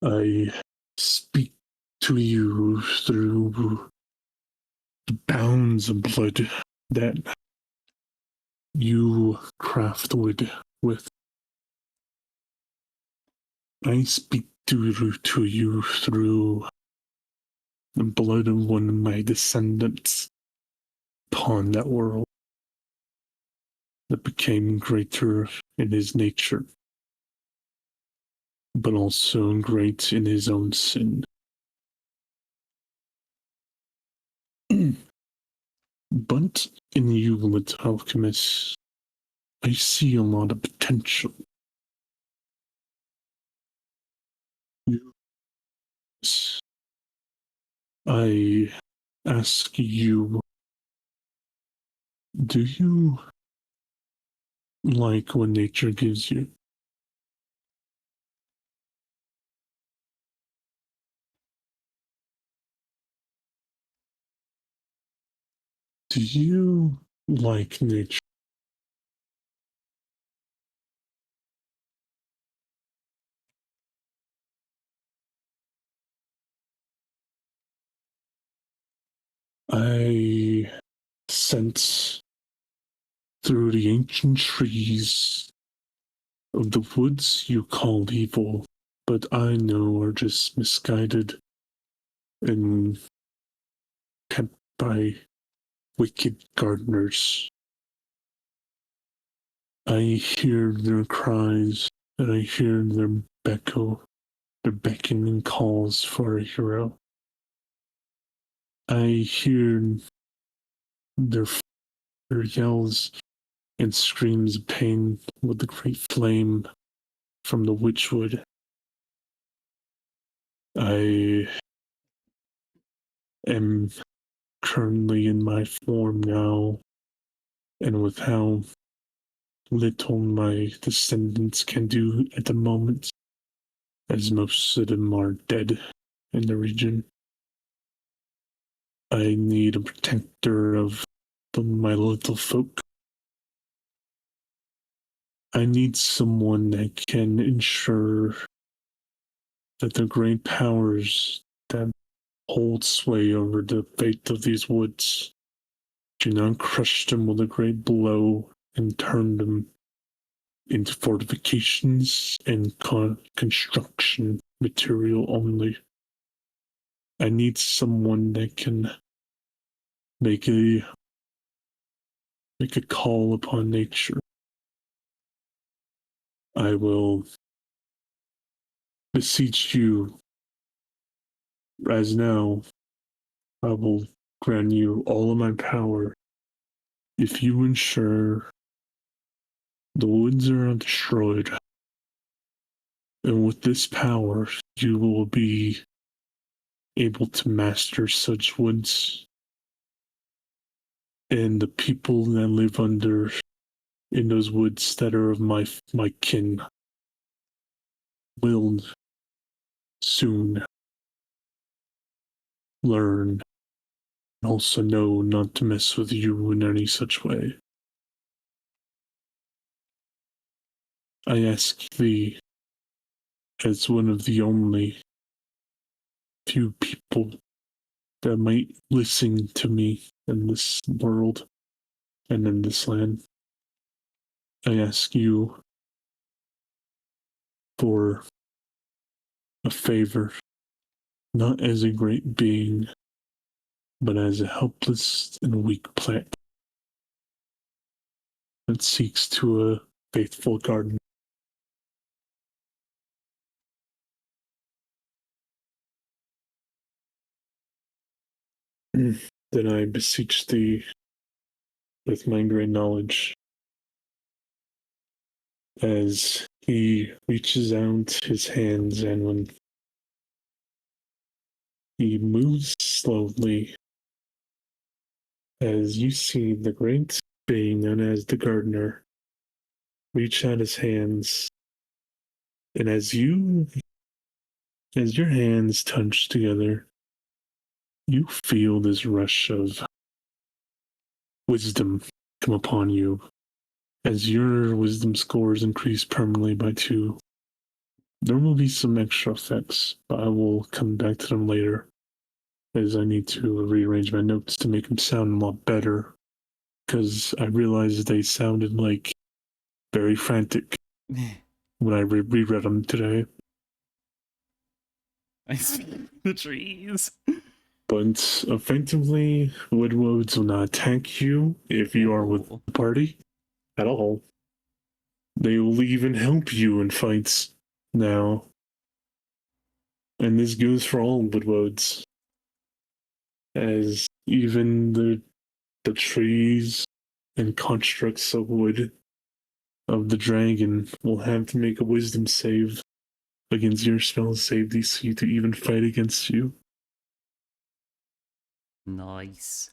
I speak to you through the bounds of blood that you craft wood with. I speak to you through the blood of one of my descendants upon that world that became greater in his nature, but also great in his own sin. But in you, little alchemist, I see a lot of potential. I ask you, do you like what nature gives you? Do you like nature? I sense through the ancient trees of the woods you called evil, but I know are just misguided and kept by wicked gardeners. I hear their cries, and I hear their beckoning calls for a hero. I hear their yells and screams of pain with the great flame from the witchwood. I am currently in my form now, and with how little my descendants can do at the moment, as most of them are dead in the region. I need a protector of my little folk. I need someone that can ensure that the great powers that hold sway over the fate of these woods do not crush them with a great blow and turn them into fortifications and construction material only. I need someone that can make a call upon nature. I will beseech you, as now, I will grant you all of my power if you ensure the woods are undestroyed. And with this power, you will be able to master such woods. And the people that live under in those woods that are of my kin will soon learn and also know not to mess with you in any such way. I ask thee, as one of the only few people that might listen to me in this world, and in this land. I ask you for a favor, not as a great being, but as a helpless and weak plant that seeks to a faithful garden. Then I beseech thee with my great knowledge, as he reaches out his hands, and when he moves slowly, as you see the great being known as the gardener reach out his hands, and as your hands touch together, you feel this rush of wisdom come upon you. As your wisdom scores increase permanently by 2, there will be some extra effects, but I will come back to them later, as I need to rearrange my notes to make them sound a lot better, because I realized they sounded like very frantic when I reread them today. I see the trees. But effectively, Woodwoads will not attack you if you are with the party at all. They will even help you in fights now. And this goes for all Woodwoads. As even the trees and constructs of wood of the dragon will have to make a wisdom save against your spell save DC to even fight against you. Nice.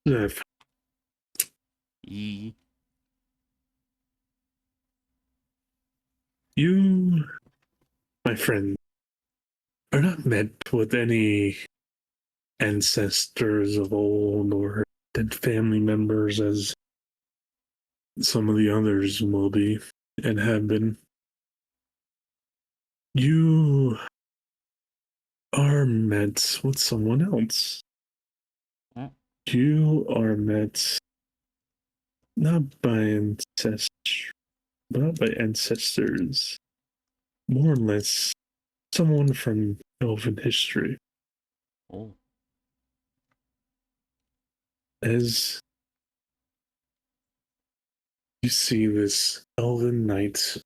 Zeph, Yee. you, my friend, are not met with any ancestors of old or dead family members as some of the others will be and have been. You are met with someone else. Huh? You are met not by ancestors, more or less someone from elven history. Oh. As you see this elven knight,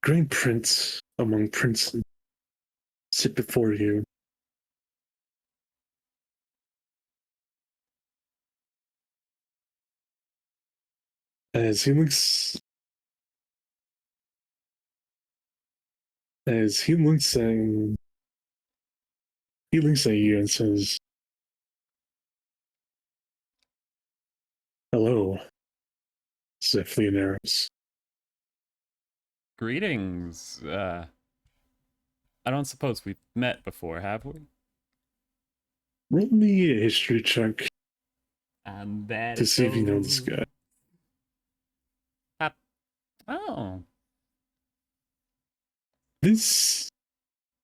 great prince among princes, sit before you. As he looks at you and says, "Hello, Zephleonaris." Greetings. I don't suppose we've met before, have we? Roll me a history check And that to see if you know this guy. Oh. This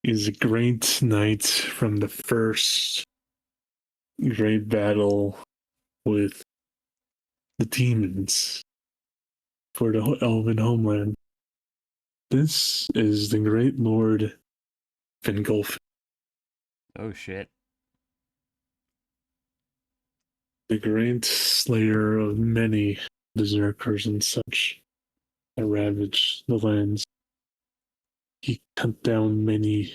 is a great knight from the first great battle with the demons for the elven homeland. This is the great lord Fingolf, Oh shit. the great slayer of many berserkers and such that ravaged the lands. He cut down many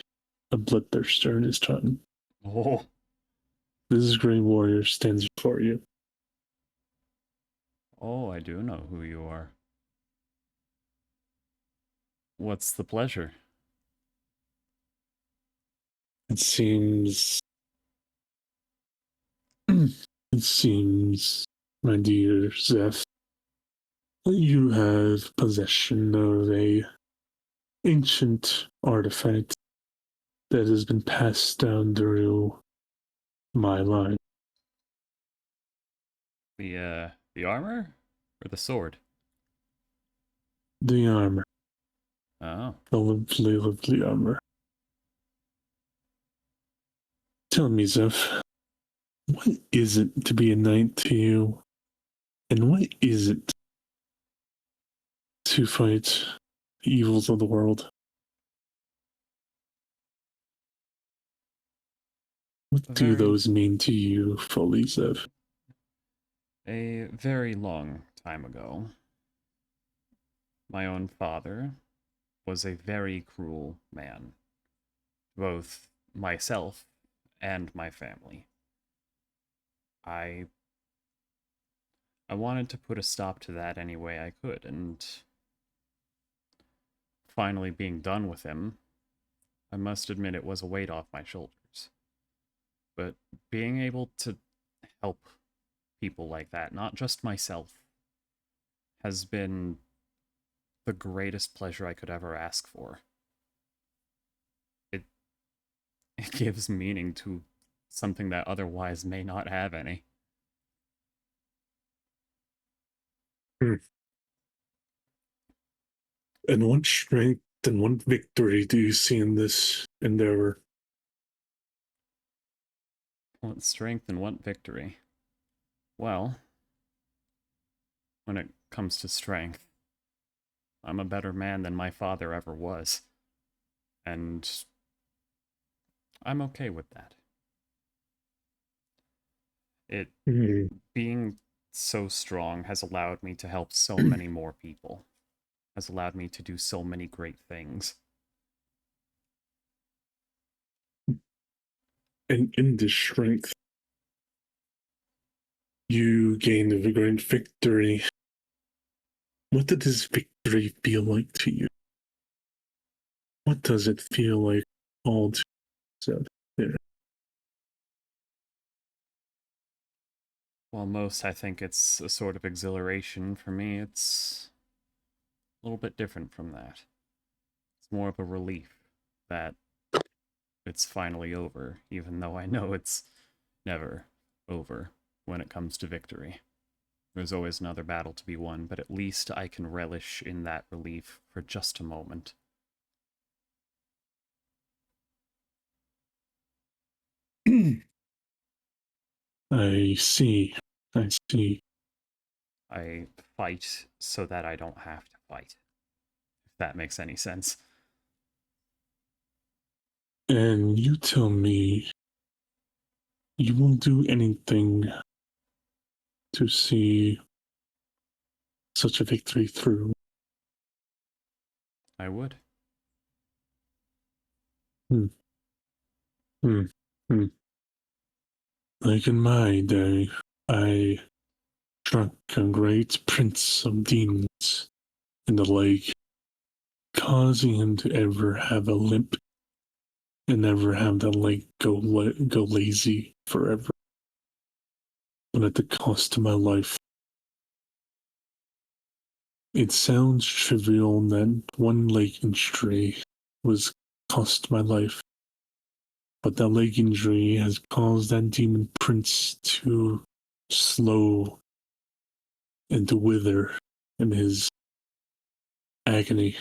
a bloodthirster in his time. Oh. This great warrior stands before you. Oh, I do know who you are. What's the pleasure? It seems, my dear Zeph, that you have possession of a ancient artifact that has been passed down through my line. The armor? Or the sword? The armor. Oh. The lovely, lovely armor. Tell me, Zeph, what is it to be a knight to you? And what is it to fight the evils of the world? What do those mean to you fully, Zeph? A very long time ago, my own father was a very cruel man, both myself and my family. I wanted to put a stop to that any way I could, and finally being done with him, I must admit it was a weight off my shoulders. But being able to help people like that, not just myself, has been the greatest pleasure I could ever ask for. It gives meaning to something that otherwise may not have any. And what strength and what victory do you see in this endeavor? What strength and what victory? Well, when it comes to strength, I'm a better man than my father ever was. And I'm okay with that. Being so strong has allowed me to help so many more people, has allowed me to do so many great things. And in this strength, you gained a great victory. What did this victory feel like to you? What does it feel like all to yourself there? While most, I think it's a sort of exhilaration, for me, it's a little bit different from that. It's more of a relief that it's finally over, even though I know it's never over when it comes to victory. There's always another battle to be won, but at least I can relish in that relief for just a moment. I see. I see. I fight so that I don't have to fight, if that makes any sense. And you tell me you will do anything to see such a victory through. I would. Like in my day, I struck a great prince of demons in the leg, causing him to ever have a limp and never have that leg go lazy forever, but at the cost of my life. It sounds trivial that one leg injury was cost my life, but that leg injury has caused that demon prince to slow and to wither in his agony,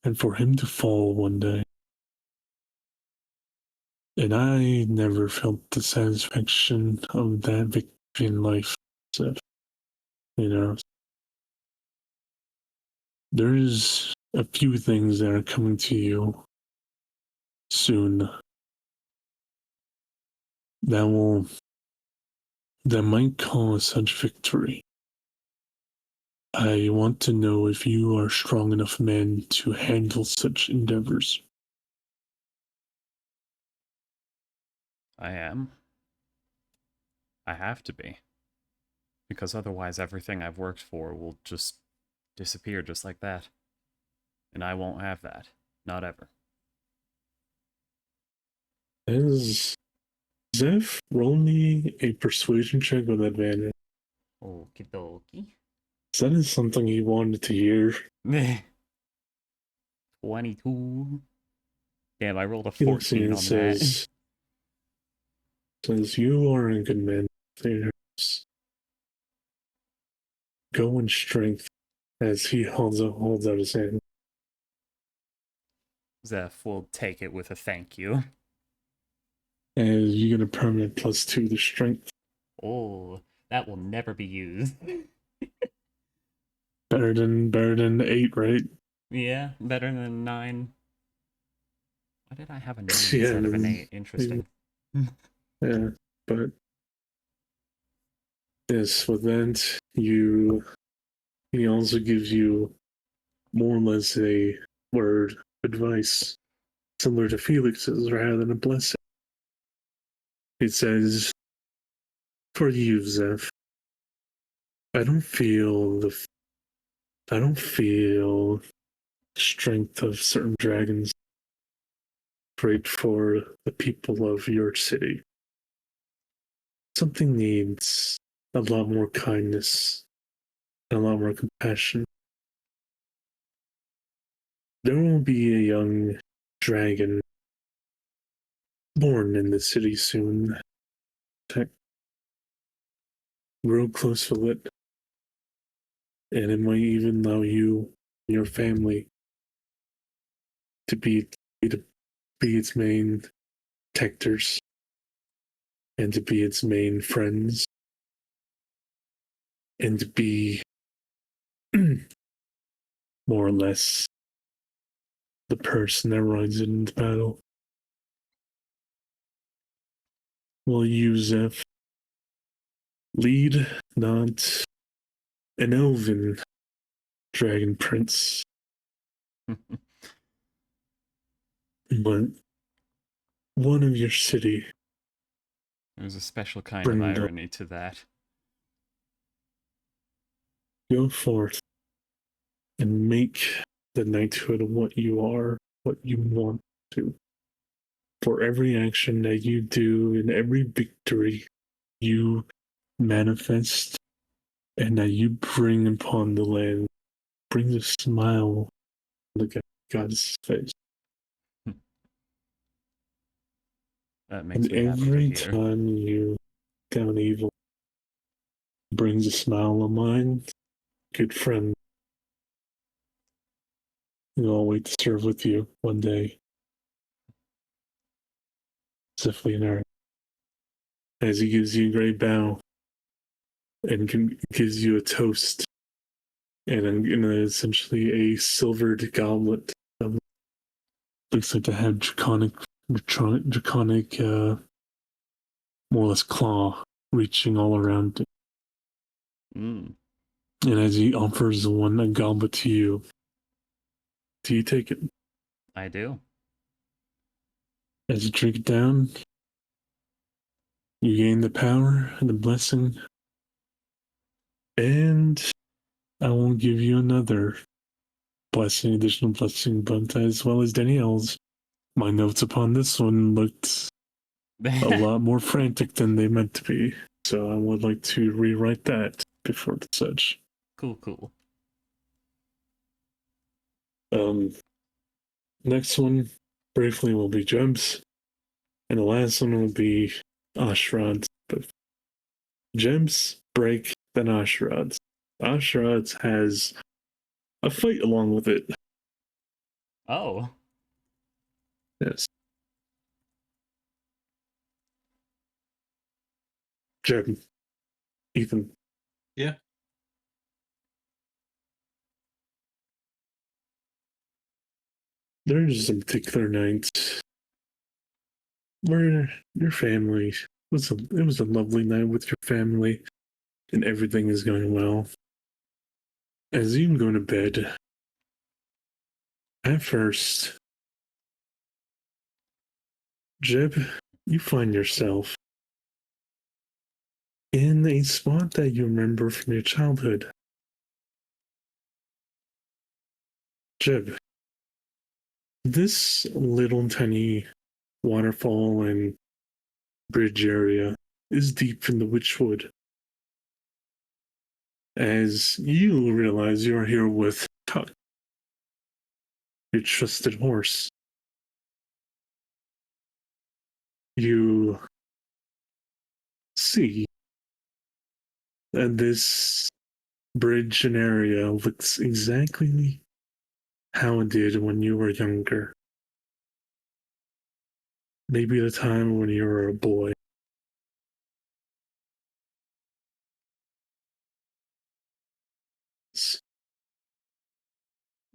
and for him to fall one day. And I never felt the satisfaction of that victory in life. So, you know, there's a few things that are coming to you soon that might cause such victory. I want to know if you are strong enough men to handle such endeavors. I am. I have to be. Because otherwise everything I've worked for will just disappear just like that. And I won't have that. Not ever. As Zeph, roll me a persuasion check with advantage. Okie dokie. That is something you wanted to hear. 22. Damn, I rolled a He looks at you 14 and on that. says, you are a good man. There's go in strength as he holds out his hand. Zeph will take it with a thank you. As you get a permanent +2 to strength. Oh, that will never be used. Better than 8, right? Yeah, better than 9. Why did I have a 9 Yeah, instead of an then- 8? Interesting. Yeah, but yes, with that, he also gives you more or less a word of advice, similar to Felix's, rather than a blessing. It says, "For you, Zeph, I don't feel strength of certain dragons. Great for the people of your city. Something needs a lot more kindness and a lot more compassion. There will be a young dragon born in the city soon. Real close with it. And it might even allow you and your family to be its main protectors and to be its main friends and to be more or less the person that rides it into battle. Will you, Zeph, lead not an elven dragon prince, but one of your city, There's a special kind Brindol. of irony to that. Go forth and make the knighthood what you are, what you want to. For every action that you do and every victory you manifest and that you bring upon the land brings a smile on the God's face. That makes And me happy to every hear. time you down evil brings a smile on mine, good friend. I'll wait to serve with you one day. Sifley and Aaron. As he gives you a great bow and gives you a toast and essentially a silvered goblet. Looks like to have draconic, more or less claw reaching all around it. Mm, And as he offers a goblet to you, do you take it? I do. As you drink it down, you gain the power and the blessing. And I won't give you another additional blessing, but as well as Danielle's, my notes upon this one looked a lot more frantic than they meant to be. So I would like to rewrite that before the such. Cool. Next one, briefly, will be Jeb's. And the last one will be Ashrad's. But Jeb's break, then Ashrad's. Ashrad's has a fight along with it. Oh. Yes. Jeb. Ethan. Yeah. There's a particular night where your family it was a lovely night with your family and everything is going well. As you go to bed, at first, Jeb, you find yourself in a spot that you remember from your childhood. Jeb, this little tiny waterfall and bridge area is deep in the Witchwood. As you realize you are here with Tuck, your trusted horse. You see that this bridge and area looks exactly how it did when you were younger. Maybe the time when you were a boy.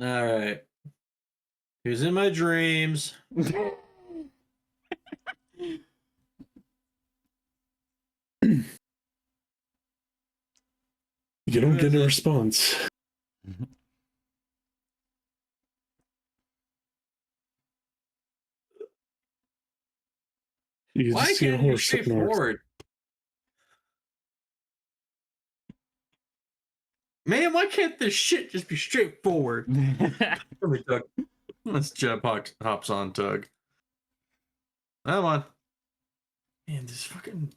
All right. Who's in my dreams? You don't get a response. You Why just see a can't you be horse up north. straightforward? Man, why can't this shit just be straightforward? Let me Tug. Let's Jeb hops on Tug. Come on. Man, this fucking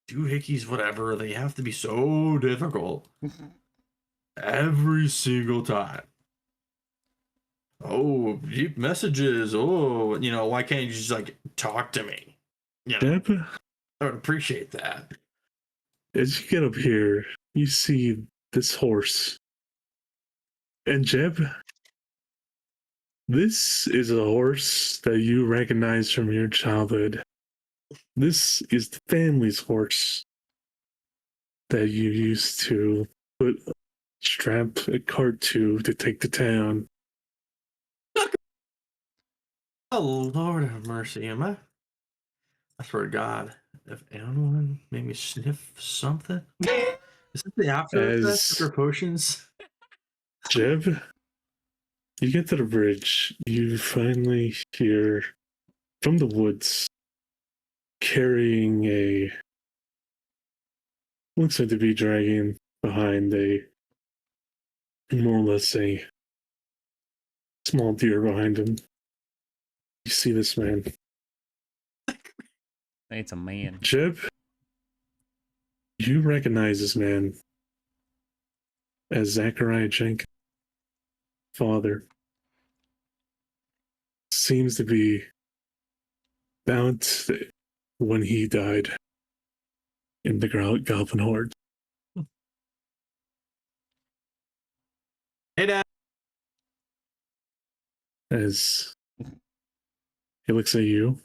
doohickeys, whatever, they have to be so difficult. Every single time. Oh, deep messages. Oh, you know, why can't you just like talk to me? You know, Jeb, I would appreciate that. as you get up here, you see this horse. And Jeb, this is a horse that you recognize from your childhood. This is the family's horse that you used to strap a cart to take to town. Oh, Lord have mercy. Am I swear to God, if anyone made me sniff something, is it the after effects As after potions? Jeb, you get to the bridge, you finally hear from the woods carrying a looks like to be dragging behind a more or less a small deer behind him. You see this man. It's a man. Jeb, you recognize this man as Zachariah Jenkins' father. Seems to be about when he died in the Goblin Horde. Hey, Dad. As he looks at you.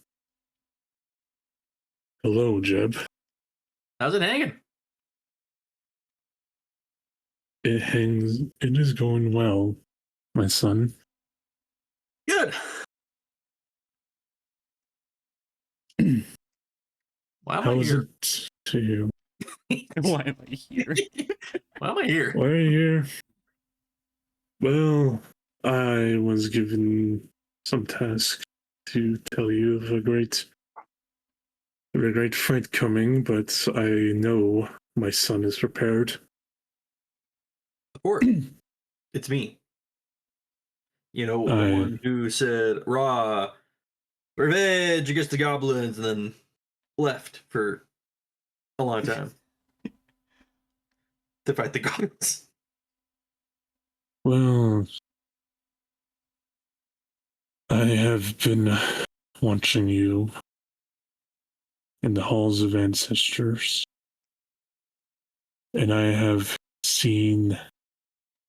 Hello, Jeb. How's it hanging? It is going well, my son. Good. Why am I How is here? it to you? Why am I here? Why am I here? Why are you here? Well, I was given some task to tell you of a great fight coming, but I know my son is prepared. Support. It's me. You know, the one who said, "Raw, revenge against the goblins," and then left for a long time to fight the goblins. Well, I have been watching you in the halls of ancestors, and I have seen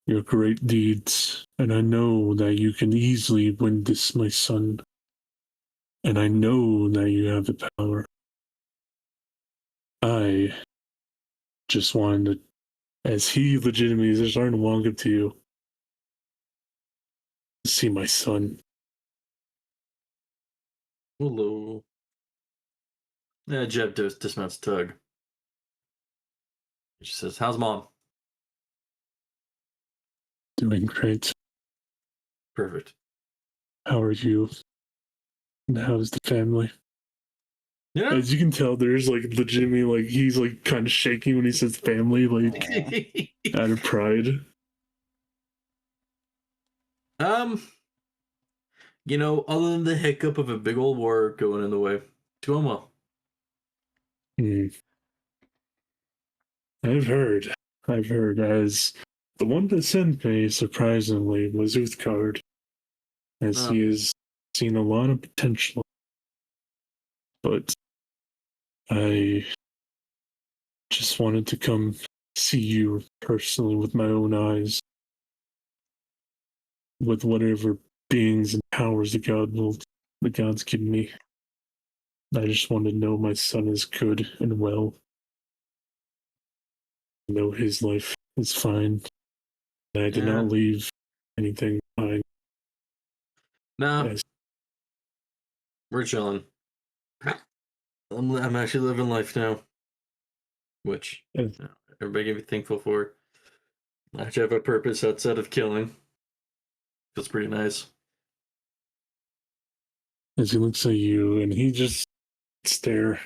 your great deeds, and I know that you can easily win this, my son. And I know that you have the power. I just wanted to, as he legitimately is starting to walk up to you, to see my son. Hello. Yeah, Jeb dismounts Tug. She says, "How's Mom?" Doing great. Perfect. How are you? And how's the family? Yeah. As you can tell, there's like legitimately like he's like kind of shaking when he says family, like out of pride. You know, other than the hiccup of a big old war going in the way, it's going well. I've heard as the one that sent me, surprisingly, was Uthgard, as he has seen a lot of potential. But I just wanted to come see you personally with my own eyes, with whatever beings and powers the gods give me. I just want to know my son is good and well. Know his life is fine. I did not leave anything behind. No, As we're chilling. I'm actually living life now, which as, everybody can be thankful for. I actually have a purpose outside of killing. Feels pretty nice. as he looks at you, and he just stare,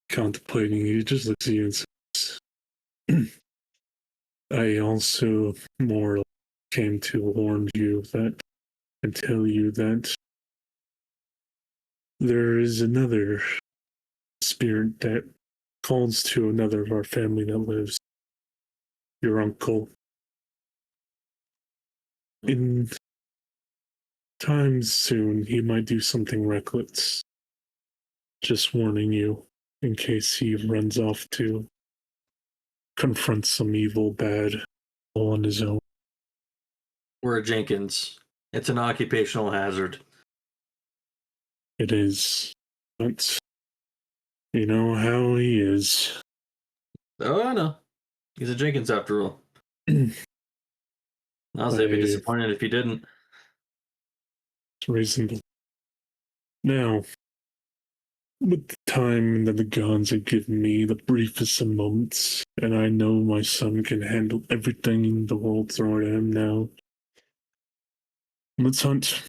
contemplating. He just looks at you and says, I also more came to warn you that and tell you that there is another spirit that calls to another of our family that lives, your uncle. In times soon, he might do something reckless. Just warning you in case he runs off to confront some evil, bad all on his own. We're at Jenkins. It's an occupational hazard. It is. But you know how he is. Oh, I know. He's a Jenkins after all. I'd be disappointed if he didn't. It's reasonable. Now, with the time that the gods have given me, the briefest of moments, and I know my son can handle everything the world thrown at him now. Let's hunt.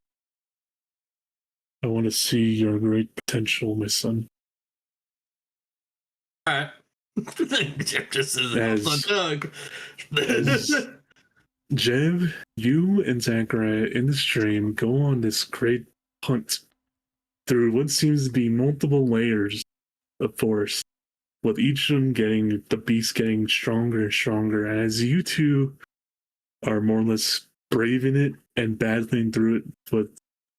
I want to see your great potential, my son. Alright. Jeff just says As- on Doug. as- Jev, you and Zachariah in the stream go on this great hunt through what seems to be multiple layers of forest, with each of them getting the beast getting stronger and stronger as you two are more or less braving it and battling through it with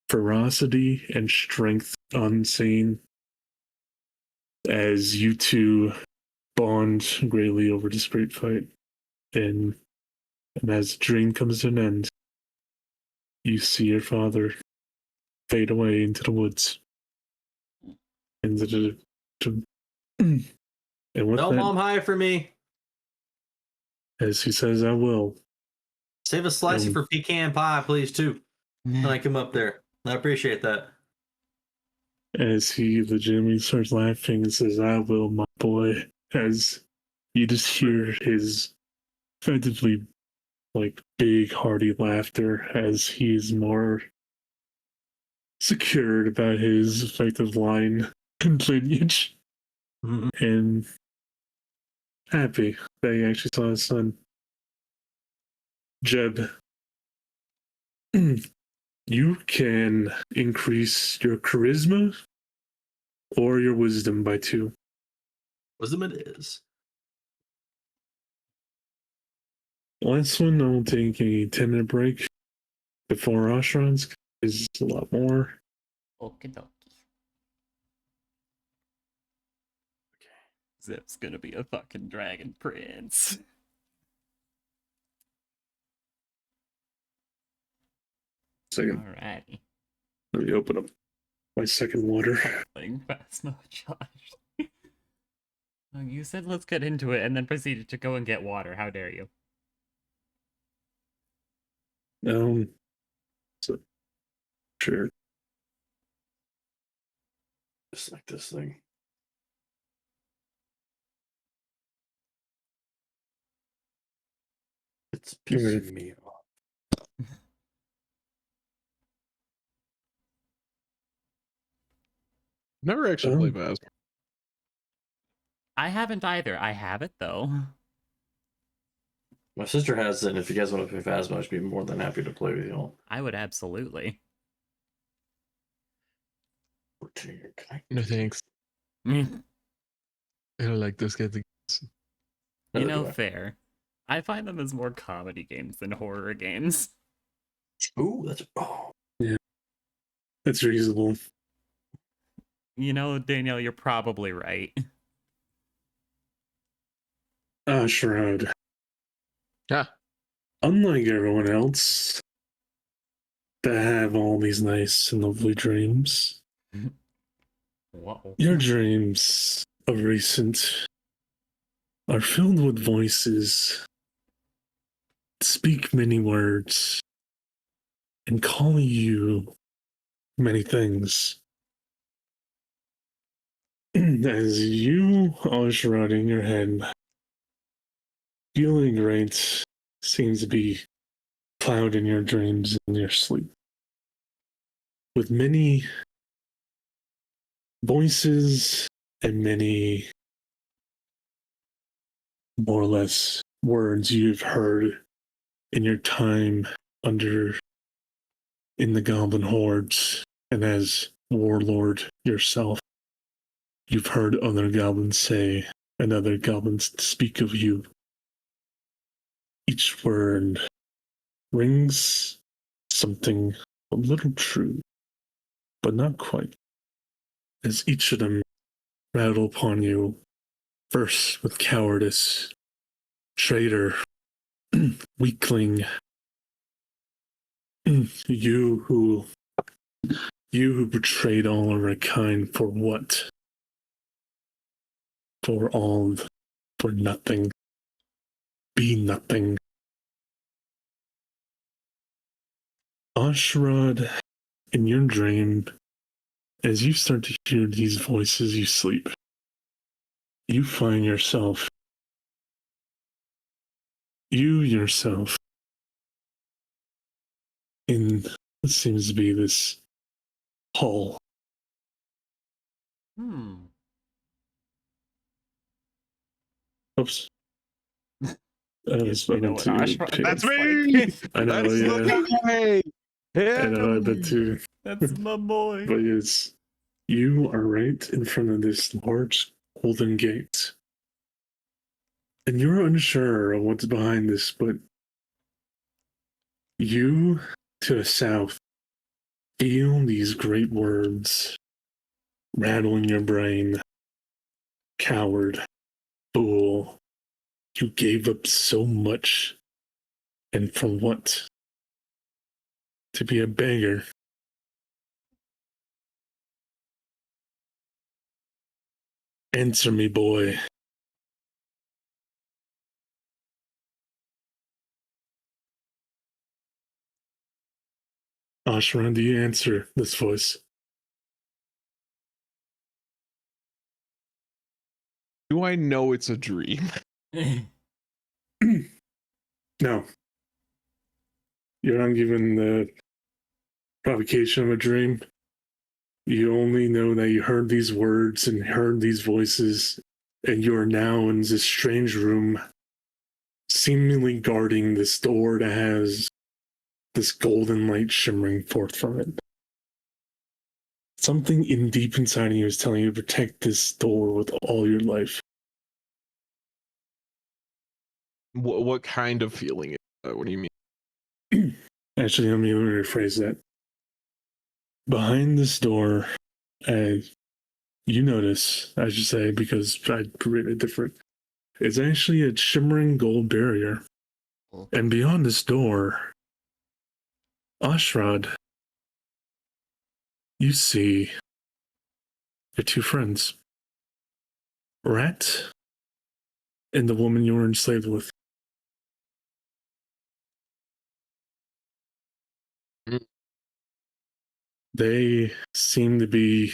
ferocity and strength unseen as you two bond greatly over this great fight. And as the dream comes to an end, you see your father fade away into the woods. And and with Tell that, Mom hi for me. as he says, I will. Save a slicey for pecan pie, please, too. When I come up there. I appreciate that. As he legitimately starts laughing and says, I will, my boy. As you just hear his effectively like big hearty laughter as he's more secured about his effective line and lineage and happy that he actually saw his son. Jeb, you can increase your charisma or your wisdom by 2. Wisdom it is. Last one, I will take a 10-minute break before Oshron's is a lot more. Okie dokie. Zip's gonna be a fucking dragon prince. Second, Alrighty. let me open up my second water. Playing fast mode, Josh. Oh, you said let's get into it and then proceeded to go and get water. How dare you? So, sure. Just like this thing. It's pissing me off. Never actually played Phasma. I haven't either. I have it though. My sister has it, and if you guys want to play Phasma, I'd be more than happy to play with you all. I would absolutely. No thanks. You I don't like those kinds of Neither know, do I. fair. I find them as more comedy games than horror games. Ooh, that's That's reasonable. You know, Danielle, you're probably right. Ashrad. Yeah. Unlike everyone else that have all these nice and lovely dreams, Whoa. your dreams of recent are filled with voices, speak many words, and call you many things. As you are shrouding your head, feeling great seems to be cloud in your dreams in your sleep. With many voices and many more or less words you've heard in your time under in the goblin hordes and as warlord yourself, you've heard other goblins say and other goblins speak of you. Each word rings something a little true, but not quite, as each of them rattle upon you, first with cowardice, traitor, weakling, you who betrayed all of our kind for what? For all, for nothing. Be nothing. Ashrad, in your dream, as you start to hear these voices, you sleep. You find yourself, you yourself, in what seems to be this hall. Oops. I was You know meant what to Ashra- pick- That's It's me. like- I know, That's yeah. the guy. I know, I bet too. That's my boy. But yes, you are right in front of this large golden gate. And you're unsure of what's behind this, but you, to the south, feel these great words rattling your brain. Coward, fool, you gave up so much. And for what? To be a beggar. Answer me, boy. Ashran, do you answer this voice? Do I know it's a dream? No. You're not given the provocation of a dream. You only know that you heard these words and heard these voices, and you are now in this strange room, seemingly guarding this door that has this golden light shimmering forth from it. Something in deep inside of you is telling you to protect this door with all your life. What kind of feeling is that? What do you mean? Actually, let me rephrase that. Behind this door, you notice, I should say, because I read it different, it's actually a shimmering gold barrier. And beyond this door, Ashrad, you see your two friends, Rat and the woman you were enslaved with. Mm. They seem to be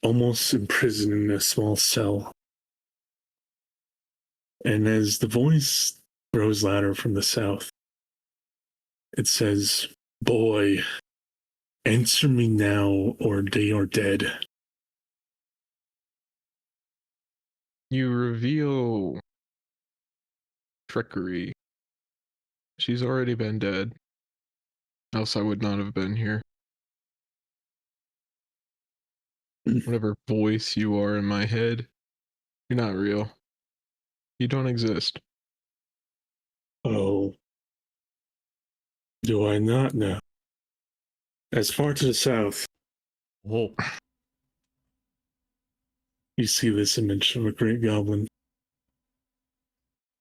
almost imprisoned in a small cell. And as the voice grows louder from the south, it says, "Boy, answer me now or they are dead." You reveal trickery. She's already been dead. Else I would not have been here. Whatever voice you are in my head, you're not real. You don't exist. Oh, do I not know? As far to the south, Whoa. you see this image of a great goblin.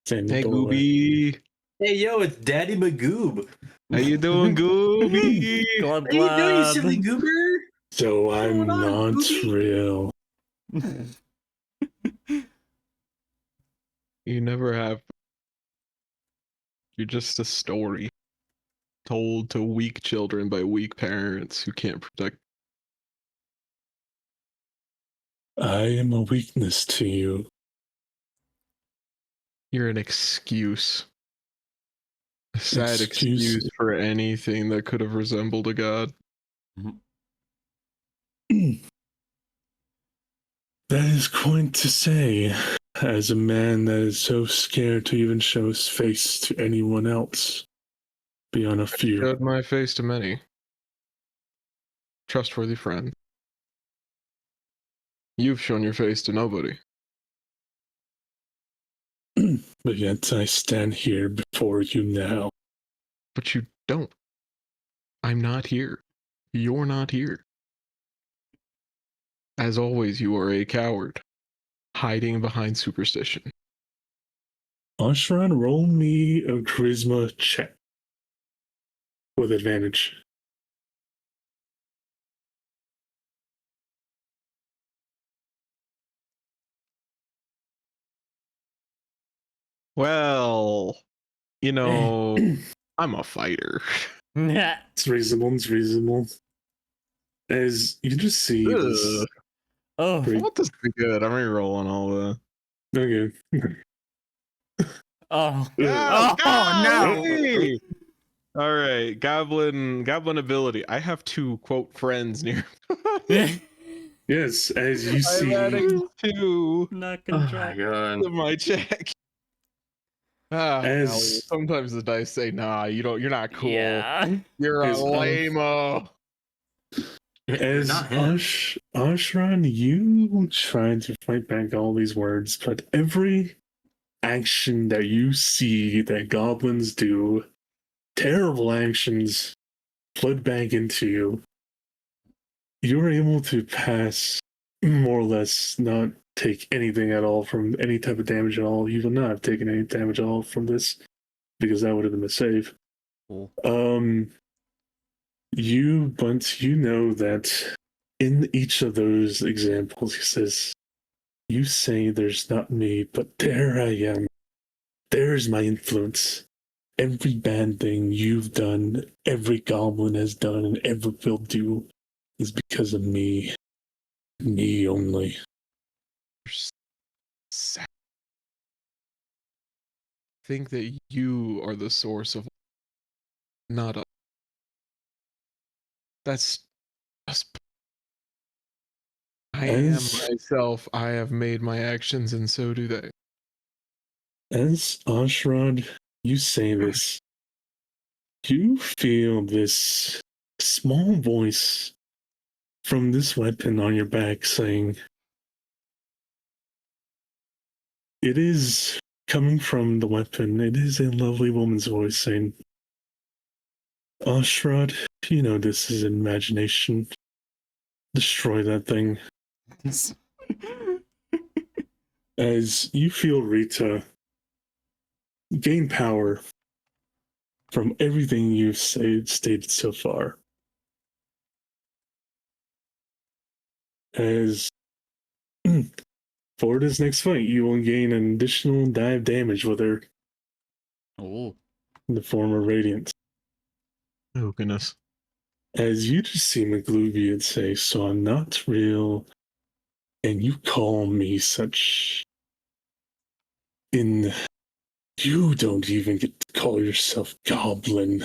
Stand Hey, the boy. Gooby. Hey, yo, it's Daddy Magoob. How you doing, Gooby? Glub How you doing, you silly glub. goober? So I'm going on, not Gooby? real. You never have. You're just a story told to weak children by weak parents who can't protect. I am a weakness to you. You're an excuse. A sad Excuse- excuse for anything that could have resembled a god. That is quite to say, as a man that is so scared to even show his face to anyone else, beyond a few. Showed my face to many. Trustworthy friend. You've shown your face to nobody. But yet I stand here before you now. But you don't. I'm not here. You're not here. As always, you are a coward, hiding behind superstition. Ashran, roll me a charisma check with advantage. Well, you know, I'm a fighter. It's reasonable. It's reasonable. As you just see this. Ugh. Oh, Great. I want this to be good. I'm re-rolling all the. Okay. oh, Oh, no! hey! All right, goblin ability. I have two quote friends near. Yes, as you I'm see. adding two Not Oh gonna my try. god. to my check. Ah, As- golly, sometimes the dice say, "Nah, you don't. You're not cool. Yeah. You're a As- lame-o." You're As not him. Ashran, you try to fight back all these words, but every action that you see that goblins do, terrible actions, flood back into you. You're able to pass, more or less, not take anything at all from any type of damage at all. You will not have taken any damage at all from this, because that would have been the save. Cool. But you know that in each of those examples, he says, you say there's not me, but there I am. There's my influence. Every bad thing you've done, every goblin has done, and ever will do is because of me. Me only. Sad. Think that you are the source of, not us. That's just. I am myself. I have made my actions, and so do they. As Ashrad, you say this, you feel this small voice from this weapon on your back saying, it is coming from the weapon. It is a lovely woman's voice saying, Ashrad, you know this is imagination. Destroy that thing. As you feel Rita gain power from everything you've stated so far. As for this next fight, you will gain an additional dive damage with her Oh. in the form of radiance. Oh goodness. As you just see McGloovian say, so I'm not real, and you call me such. You don't even get to call yourself Goblin.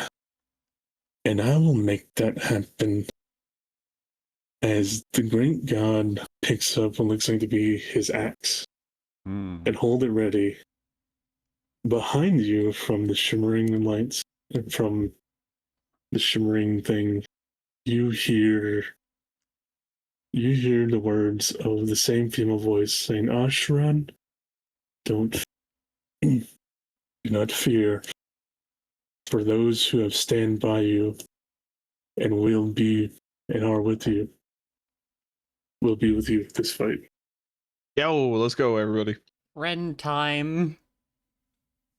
And I will make that happen. As the great god picks up what looks like to be his axe and hold it ready. Behind you, from the shimmering lights and from the shimmering thing, you hear the words of the same female voice saying, Ashran, don't do not fear, for those who have stand by you and will be and are with you will be with you this fight. Yo, let's go, everybody. Ren time.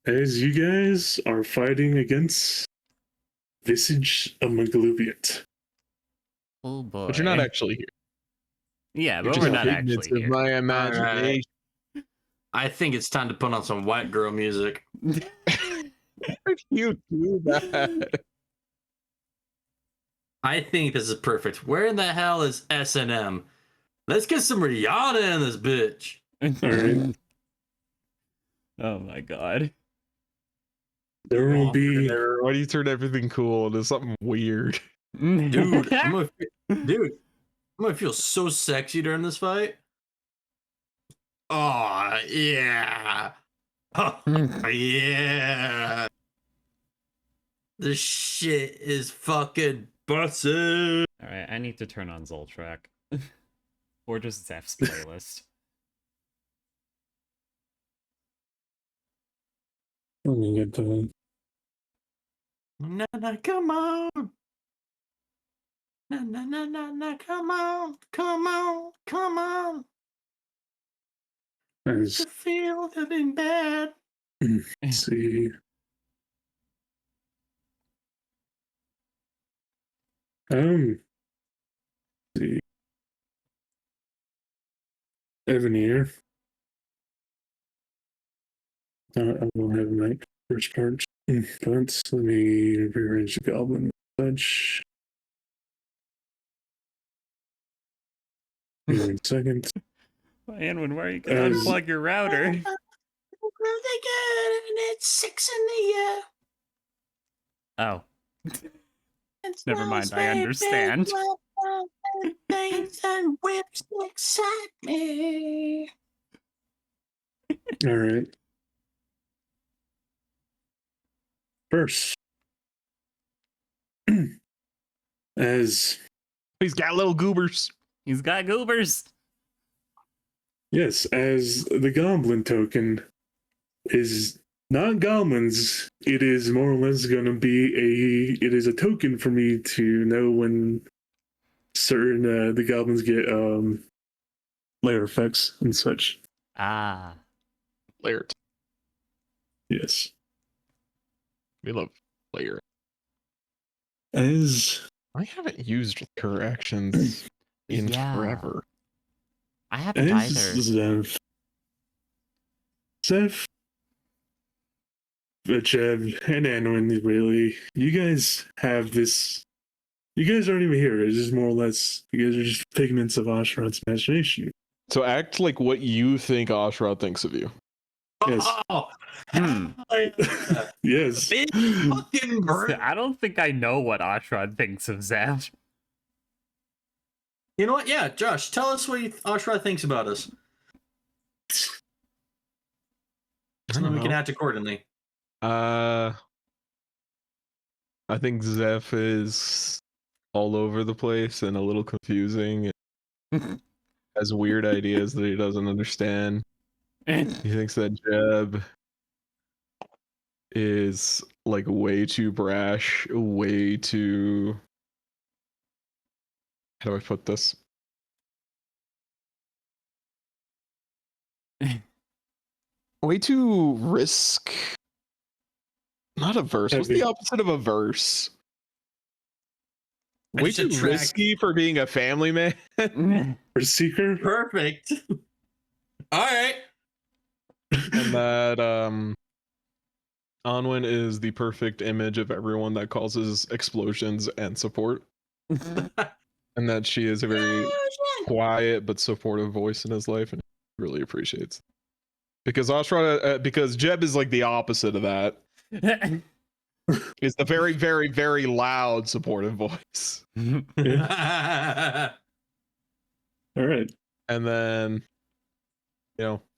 as you guys are fighting against Visage of Magluviat. Oh boy. But you're not actually here. Yeah, You're but just we're not figments actually of here. my imagination. I think it's time to put on some white girl music. If you do that, I think this is perfect. Where in the hell is S&M? Let's get some Rihanna in this bitch. Alright. Oh my god. There will be. why do you turn everything cool into something weird? Dude, I'm gonna feel so sexy during this fight. Oh yeah. Oh yeah. This shit is fucking busted. Alright, I need to turn on Zoltrack. Or just Zeph's playlist. Let me get the. Na na, come on. Na na na na na, come on, come on, come on. As, To feel living bad. let's see. Let's see. Evan here. I will have my first part. But let me rearrange the goblin such. Give me a second. Anwin, why are you gonna As- unplug your router? Really good, and it's 6 in the air. Oh. And Never mind, smells I understand. like things and whips excite me. All right. First, as He's got little goobers. He's got goobers. yes, as the goblin token is not goblins, it is more or less going to be it is a token for me to know when certain the goblins get layer effects and such. Ah. Layer. Yes. We love layer. As I haven't used her actions in Yeah. forever. I haven't either. Zeph, Chev, and Anwin, really, you guys have this. You guys aren't even here. It's just more or less, you guys are just figments of Oshrod's imagination. So act like what you think Oshrod thinks of you. Yes. Oh, Hmm. Yes. Big fucking bird. I don't think I know what Ashrod thinks of Zeph. You know what? Yeah, Josh, tell us what Ashra thinks about us. So then we can act accordingly. I think Zeph is all over the place and a little confusing. And has weird ideas that he doesn't understand. He thinks that Jeb is like way too brash, way too. How do I put this? Way too risk. Not averse. What's the opposite of averse? Way too risky for being a family man. Or seeker. Perfect. All right. And that Anwin is the perfect image of everyone that causes explosions and support. And that she is a very quiet but supportive voice in his life, and he really appreciates. Because because Jeb is like the opposite of that. It's the very, very, very loud supportive voice. Yeah. All right. And then,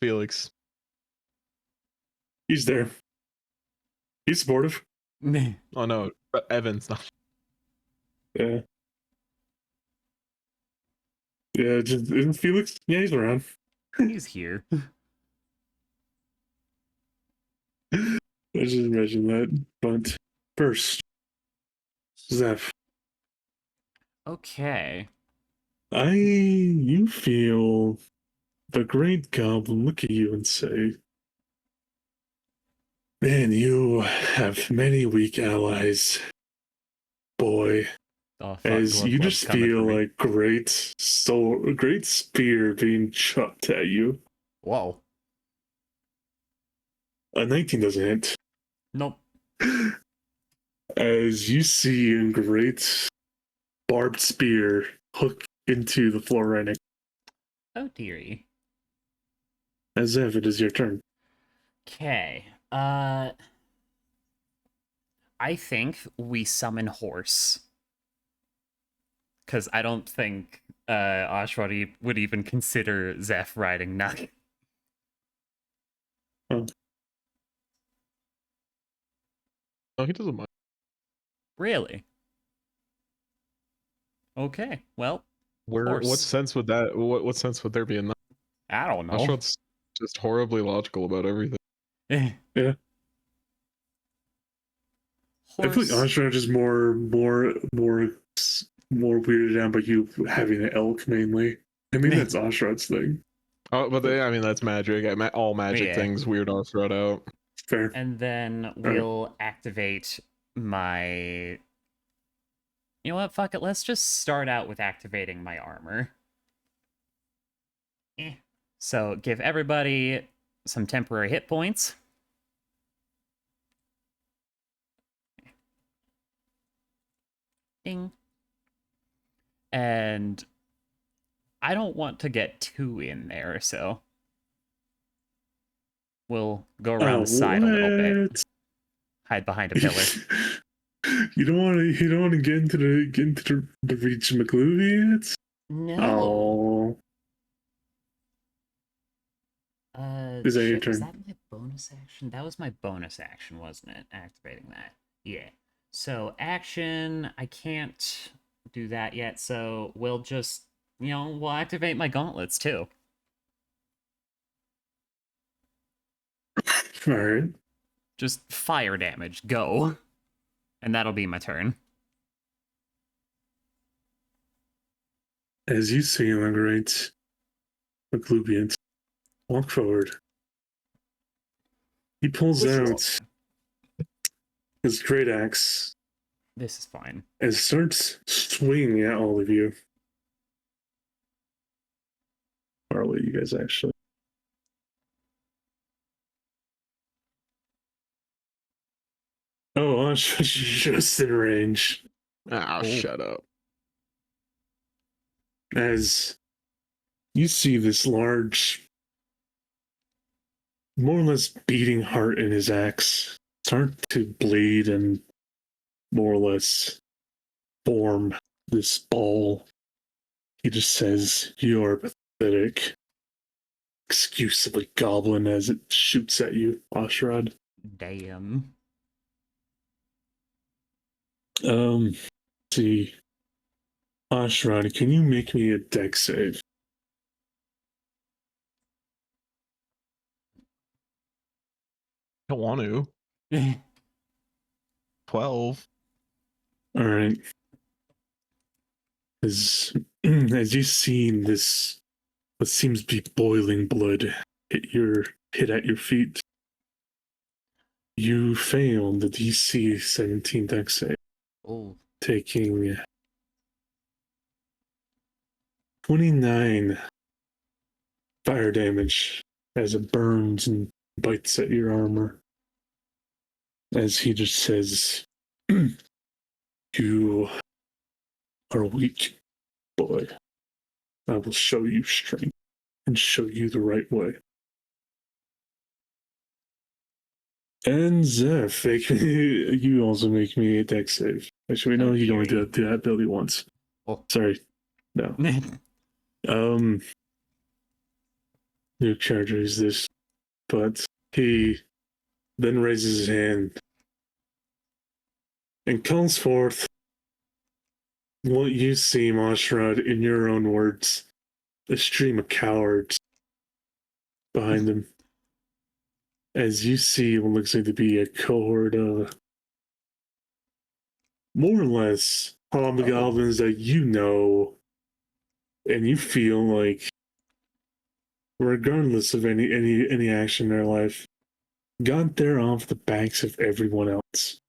Felix. He's there. He's supportive. Oh no, but Evan's not. Yeah. Yeah, just isn't Felix? Yeah, he's around. He's here. I just imagine that. But first, Zeph, Okay. you feel the great goblin look at you and say, Man, you have many weak allies, boy. Oh, fuck, As Glove you Glove just coming for feel me. like a great spear being chucked at you. Whoa. A 19 doesn't hit. Nope. As you see a great barbed spear hook into the floor right next. Oh, dearie. As if it is your turn. Okay. I think we summon horse. Because I don't think Ashwadi would even consider Zeph riding Nug. No, he doesn't mind. Really? Okay, well, What Horse. sense would that? What sense would there be in that? I don't know. Ashwad's just horribly logical about everything. Yeah. I feel like Horse. Ashram is more weirded out by you having an elk mainly. I mean that's Ashram's thing. Oh, but I mean that's magic. All magic Yeah. things weird Ashwad out. Fair. And then we'll activate my... You know what? Fuck it. Let's just start out with activating my armor. So give everybody some temporary hit points. Ding. And I don't want to get 2 in there, so we'll go around the side a little bit. Hide behind a pillar. You don't want to get into the reach of McLuby yet? No. Is that your Was turn? that my bonus action? That was my bonus action, wasn't it? Activating that. Yeah. So action, I can't do that yet, so we'll just, we'll activate my gauntlets too. Alright. Just fire damage, go. And that'll be my turn. As you see my great McLubian walk forward. He pulls out his great axe This is fine. and starts swinging at all of you. Or will you guys actually? Oh, just in range. Ah, shut up. As you see this large, more or less beating heart in his axe start to bleed and more or less form this ball. He just says, "You are pathetic." Excusably goblin as it shoots at you, Ashrad. Damn. Let's see. Ashrad, can you make me a dex save? I don't want to. 12. All right. As you've seen this, what seems to be boiling blood hit at your feet, you failed the DC 17 dex save, Oh. taking 29 fire damage as it burns and bites at your armor. As he just says, "You are weak, boy. I will show you strength and show you the right way." And Zeph, you also make me a dex save. Actually, no, you only do that ability once. Oh. Sorry. No. New character is this, but he then raises his hand and calls forth what you see, Mashrad, in your own words, a stream of cowards behind him. As you see what looks like to be a cohort of more or less hobgoblins that you know, and you feel like, regardless of any action in their life, got there off the backs of everyone else.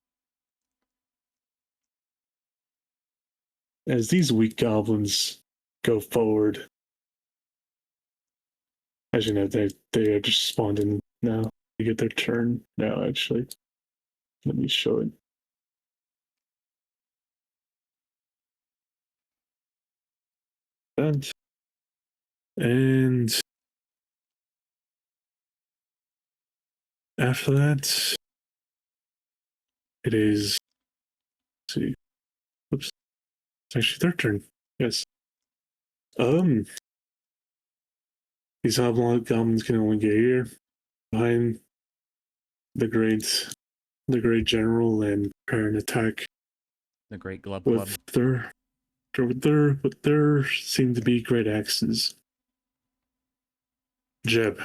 As these weak goblins go forward, as you know, they are just spawned in now. They get their turn now. Actually, let me show it. And after that, it is. Let's see. Oops. It's actually their turn. Yes. These hobgoblins can only get here behind the great general and prepare an attack The Great Glub Glub. with their seem to be great axes. Jeb.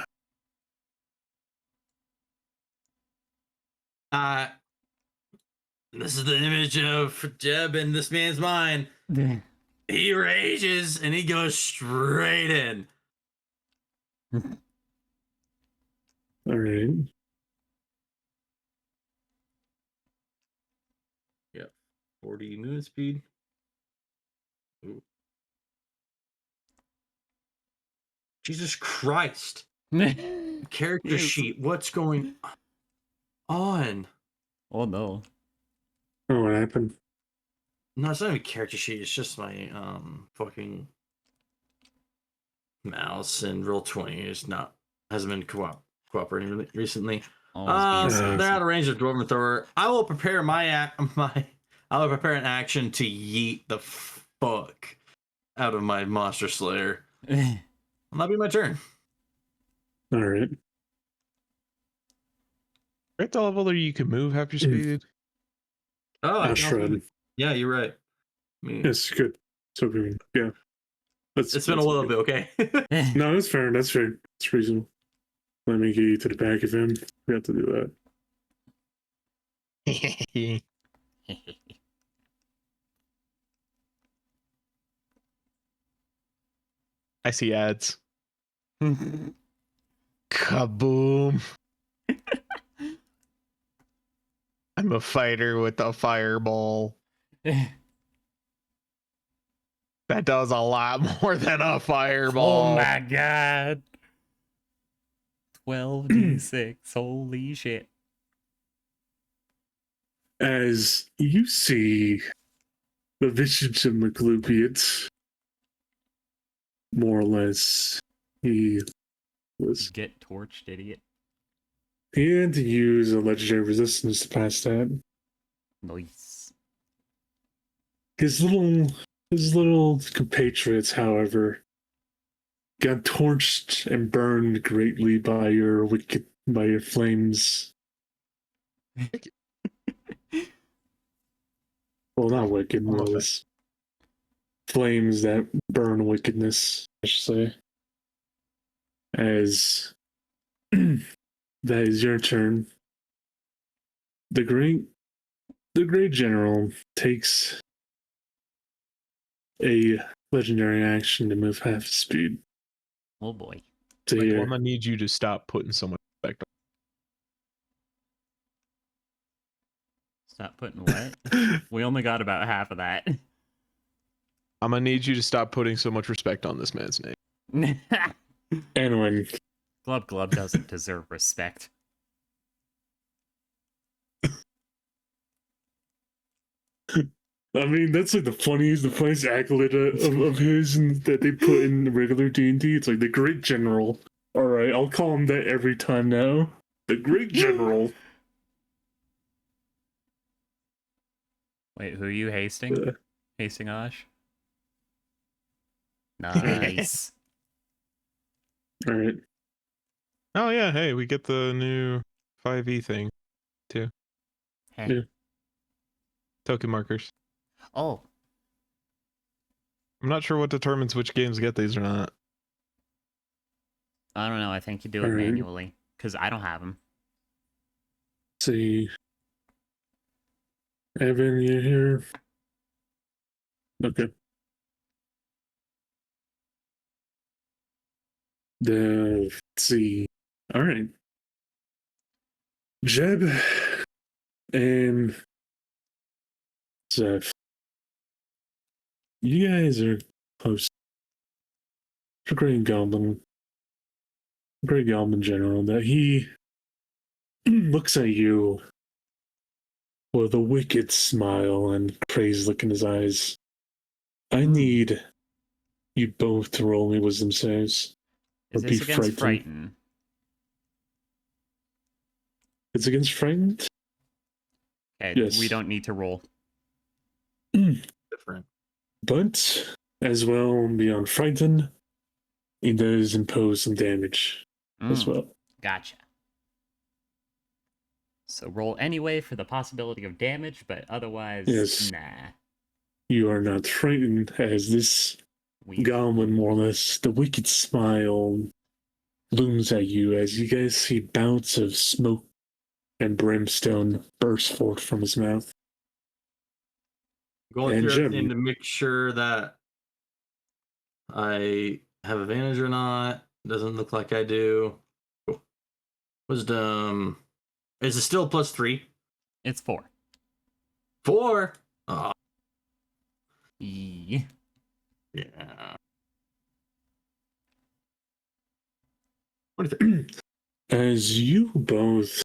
This is the image of Jeb in this man's mind. He rages and he goes straight in. All right. Yep. 40 movement speed. Ooh. Jesus Christ. Character Yes. sheet. What's going on? Oh no. Oh, what happened? No, it's not even character sheet. It's just my fucking mouse, and Roll20 is not hasn't been cooperating recently. Oh, it's being They're sassy. out of range of Dwarven Thrower. I will prepare I will prepare an action to yeet the fuck out of my Monster Slayer. That'll be my turn. All right. Right the level where you can move half your speed. Oh, I I'll can also shred. move. Yeah, you're right. I mean, Yes, good. So good. Yeah. it's been a little bit, okay? No, that's fair. That's fair. It's reasonable. Let me get you to the back of him. We have to do that. I see ads. Kaboom! I'm a fighter with a fireball. That does a lot more than a fireball. Oh my god. 12d6. Holy shit. As you see the visage of McLupiet, more or less, he Get torched, idiot. had to use a legendary resistance to pass that. Nice. His little compatriots, however, got torched and burned greatly by your flames. Well, not wicked, more or less. Flames that burn wickedness, I should say. As that is your turn. The great general takes a legendary action to move half speed Oh boy. to Like, here. I'm gonna need you to stop putting so much respect Stop putting what? We only got about half of that. I'm gonna need you to stop putting so much respect on this man's name. And when Glub Glub doesn't deserve respect. I mean, that's like the funniest accolade of his that they put in regular D&D. It's like the great general. All right, I'll call him that every time now. The great general. Wait, who are you hasting? Uh, Hasting Osh? Nice. all right. Oh yeah, hey, we get the new 5e thing. Heh. Yeah. Token markers. Oh, I'm not sure what determines which games get these or not. I don't know. I think you do it Alright. manually. Because I don't have them. See. Evan, you here? Okay. Let's see. All right. Jeb and Zeph, you guys are close. The Great Goblin General, that he looks at you with a wicked smile and crazy look in his eyes. I need you both to roll me wisdom saves. Is Or this be against frightened. Frighten? It's against frightened? Okay, Yes. we don't need to roll. Different. But as well, beyond frightened, he does impose some damage as well. Gotcha. So roll anyway for the possibility of damage, but otherwise, Yes. nah. You are not frightened, as this goblin, more or less, the wicked smile looms at you as you guys see bouts of smoke and brimstone burst forth from his mouth. Going And through Jim. everything to make sure that I have advantage or not. Doesn't look like I do. Wisdom. Is it still +3? It's 4. 4? Oh, Yeah. yeah. What do you think? As you both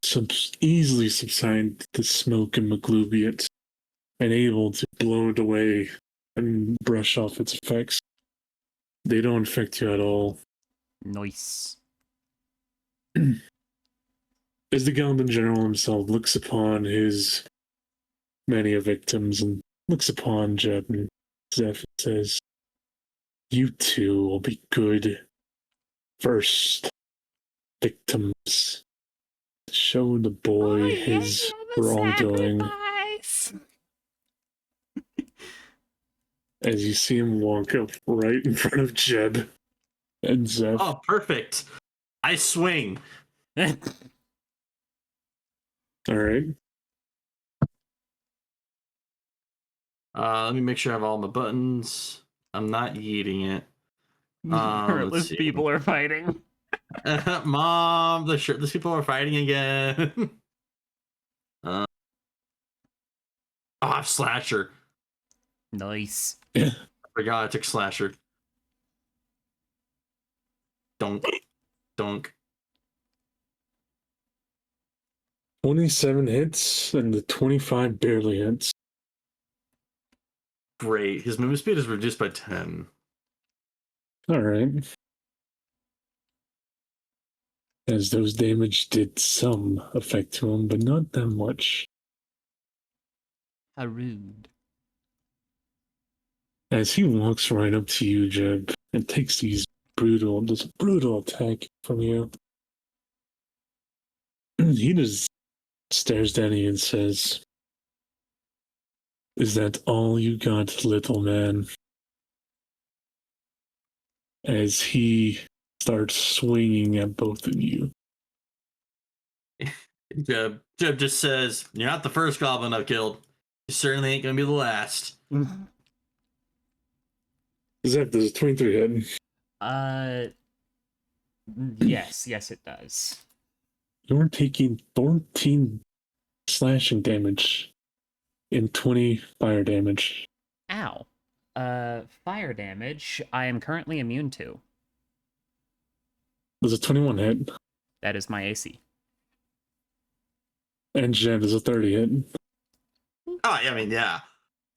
easily subside the smoke and maglubiate and able to blow it away and brush off its effects, they don't affect you at all. Nice. As the Goblin General himself looks upon his many victims and looks upon Jeb and Zeph and says, "You two will be good first victims. Show the boy his wrongdoing." As you see him walk up right in front of Jeb and Zeph. Oh, perfect. I swing. All right. Let me make sure I have all my buttons. I'm not yeeting it. let's Heartless see. people are fighting. Mom, the shirtless people are fighting again. Slasher. Nice. Yeah. I forgot I took slasher. Dunk. 27 hits and the 25 barely hits. Great. His movement speed is reduced by 10. All right. As those damage did some effect to him, but not that much. How rude. As he walks right up to you, Jeb, and takes this brutal attack from you. He just stares down at you and says, "Is that all you got, little man?" As he starts swinging at both of you. Jeb just says, "You're not the first goblin I've killed. You certainly ain't gonna be the last." Zeph, does a 23 hit? Yes, it does. You're taking 14 slashing damage and 20 fire damage. Ow. Fire damage I am currently immune to. Does a 21 hit? That is my AC. And Jeb, does a 30 hit? Oh, I mean, yeah.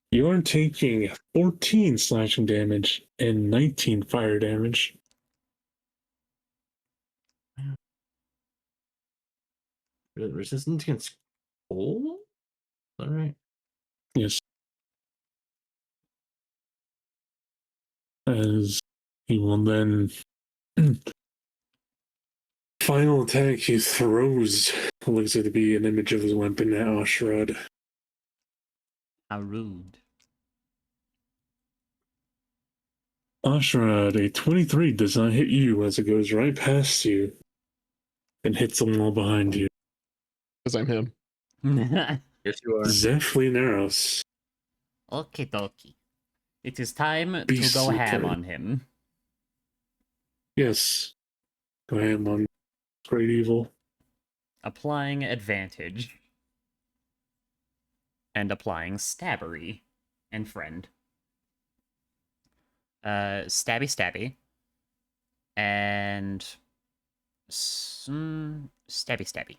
You're taking 14 slashing damage and 19 fire damage. Resistance against cold? All right. Yes. As he will then final attack, he throws what looks like to be an image of his weapon at Ashrad. How rude. Ashrad, a 23 does not hit you as it goes right past you and hits the wall behind you. Because I'm him. Yes, you are. Zeph Leonaros. Okie dokie. It is time to Beastly go ham turn. on him. Yes. Go ham on Great Evil. applying advantage. And applying stabbery. And friend. Stabby stabby. And... stabby stabby.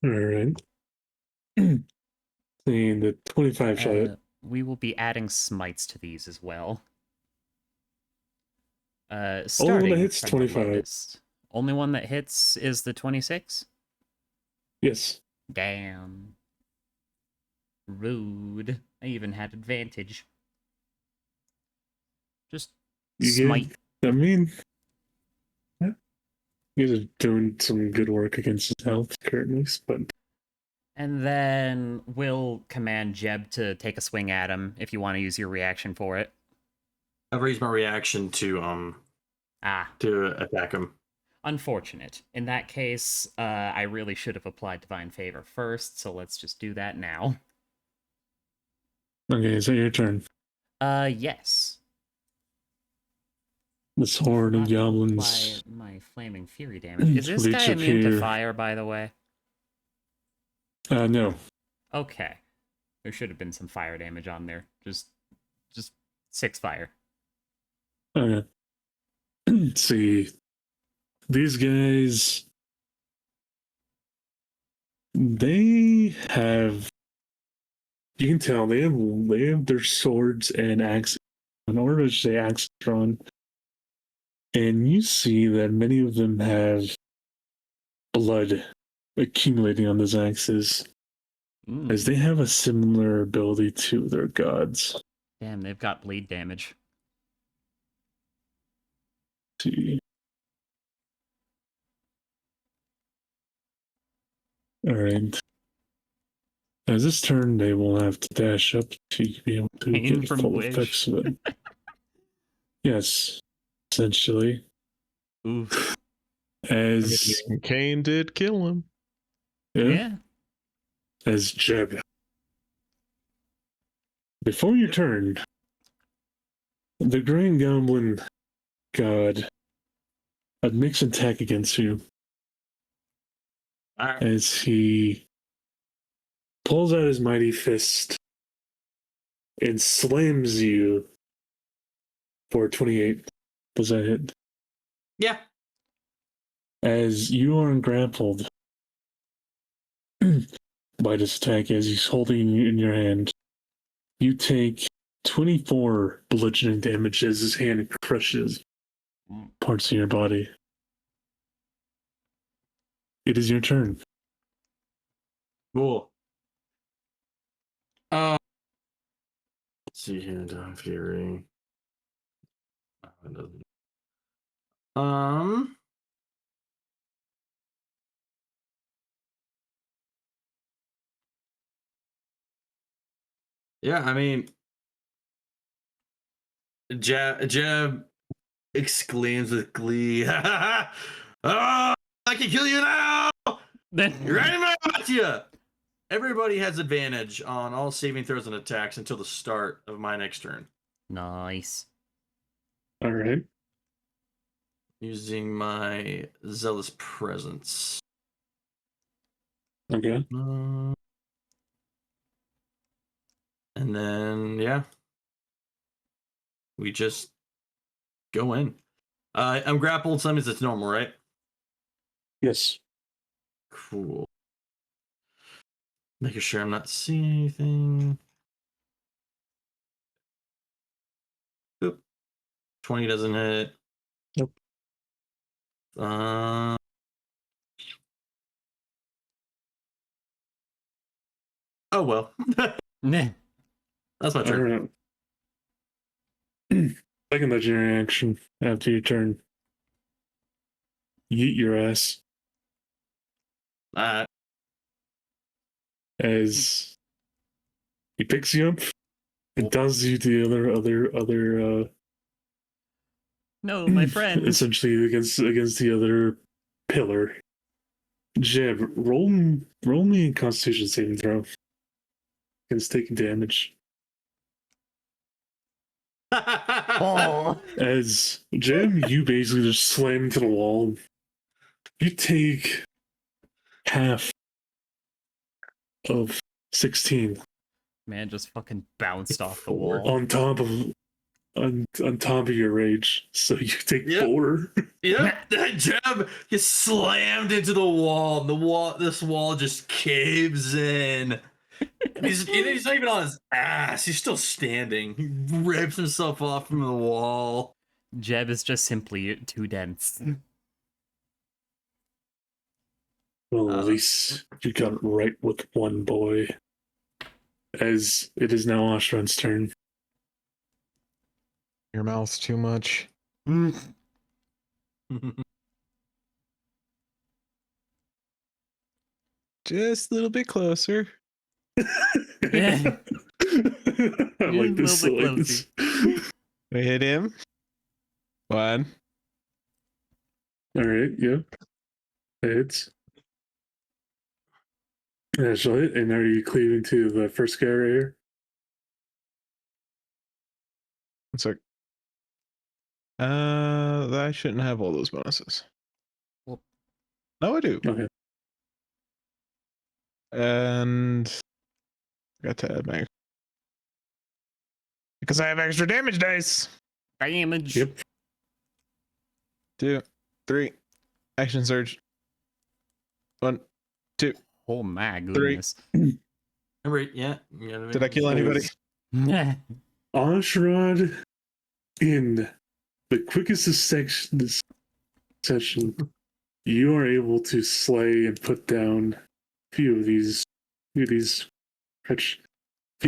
Alright. Seeing the 25 shot. We will be adding smites to these as well. Only Starting one that hits from 25. the lowest. Only one that hits is the 26? Yes. Damn. Rude. I even had advantage. Just You smite. I mean, yeah. You guys are doing some good work against his health currently, but And then we'll command Jeb to take a swing at him if you want to use your reaction for it. I've raised my reaction to attack him. Unfortunate. In that case, I really should have applied Divine Favor first, so let's just do that now. okay, is that your turn? Yes. This horde of Forgot to goblins. apply my Flaming Fury damage. Is this Leech guy up immune to here. fire, by the way? No. Okay. There should have been some fire damage on there. Just 6 fire. Okay. See, these guys, they have. You can tell they have their swords and axes. In order to say axes drawn, and you see that many of them have blood accumulating on those axes, as they have a similar ability to their gods. Damn, they've got bleed damage. See. Alright. As this turn, they will have to dash up to be able to Pain get from full which? effects of it. Yes, essentially. Oof. As Kane did kill him. Yeah. as Jeb. Before your turn, the Green Goblin God makes an attack against you All right. as he pulls out his mighty fist and slams you for 28. Does that hit? Yeah. As you are grappled by this attack, as he's holding you in your hand, you take 24 bludgeoning damage as his hand crushes parts of your body. It is your turn. Cool. Let's see here, Divine Fury. Yeah, I mean, Jeb exclaims with glee, "Oh, I can kill you now! You're right about you!" Everybody has advantage on all saving throws and attacks until the start of my next turn. Nice. All right. Using my Zealous Presence. Okay. And then, yeah. We just go in. I'm grappled, so that means it's normal, right? Yes. Cool. Making sure I'm not seeing anything. Oop. 20 doesn't hit. Nope. Oh well. Nah. That's my All turn. right. Second legendary action after your turn. Yeet your ass as he picks you up and tosses you to the other No, my friend. essentially against the other pillar. Jeb, roll me a Constitution saving throw against taking damage. Oh Oh. As Jim, you basically just slam into the wall. You take half of 16 Man just fucking bounced off the wall. on top of your rage. So you take Yep. 4. Yep, that jab gets slammed into the wall. This wall just caves in. And he's not even on his ass. He's still standing. He rips himself off from the wall. Jeb is just simply too dense. Well, at least you got it right with one boy. As it is now Oshron's turn. Your mouth's too much. Just a little bit closer. Yeah. I like this. A I little like bit this. We hit him. 1. All right, yeah. Hits. Yeah, she'll hit. And are you cleaving to the first guy right here? One sec. I shouldn't have all those bonuses. Well- No, I do. Okay. And got to add my because I have extra damage dice. Damage. Yep. 2, 3. Action surge. 1, 2. Oh my goodness. Remember, yeah. You gotta Did I kill anybody? Yeah. Oshrod, in the quickest of this session, you are able to slay and put down a few of these few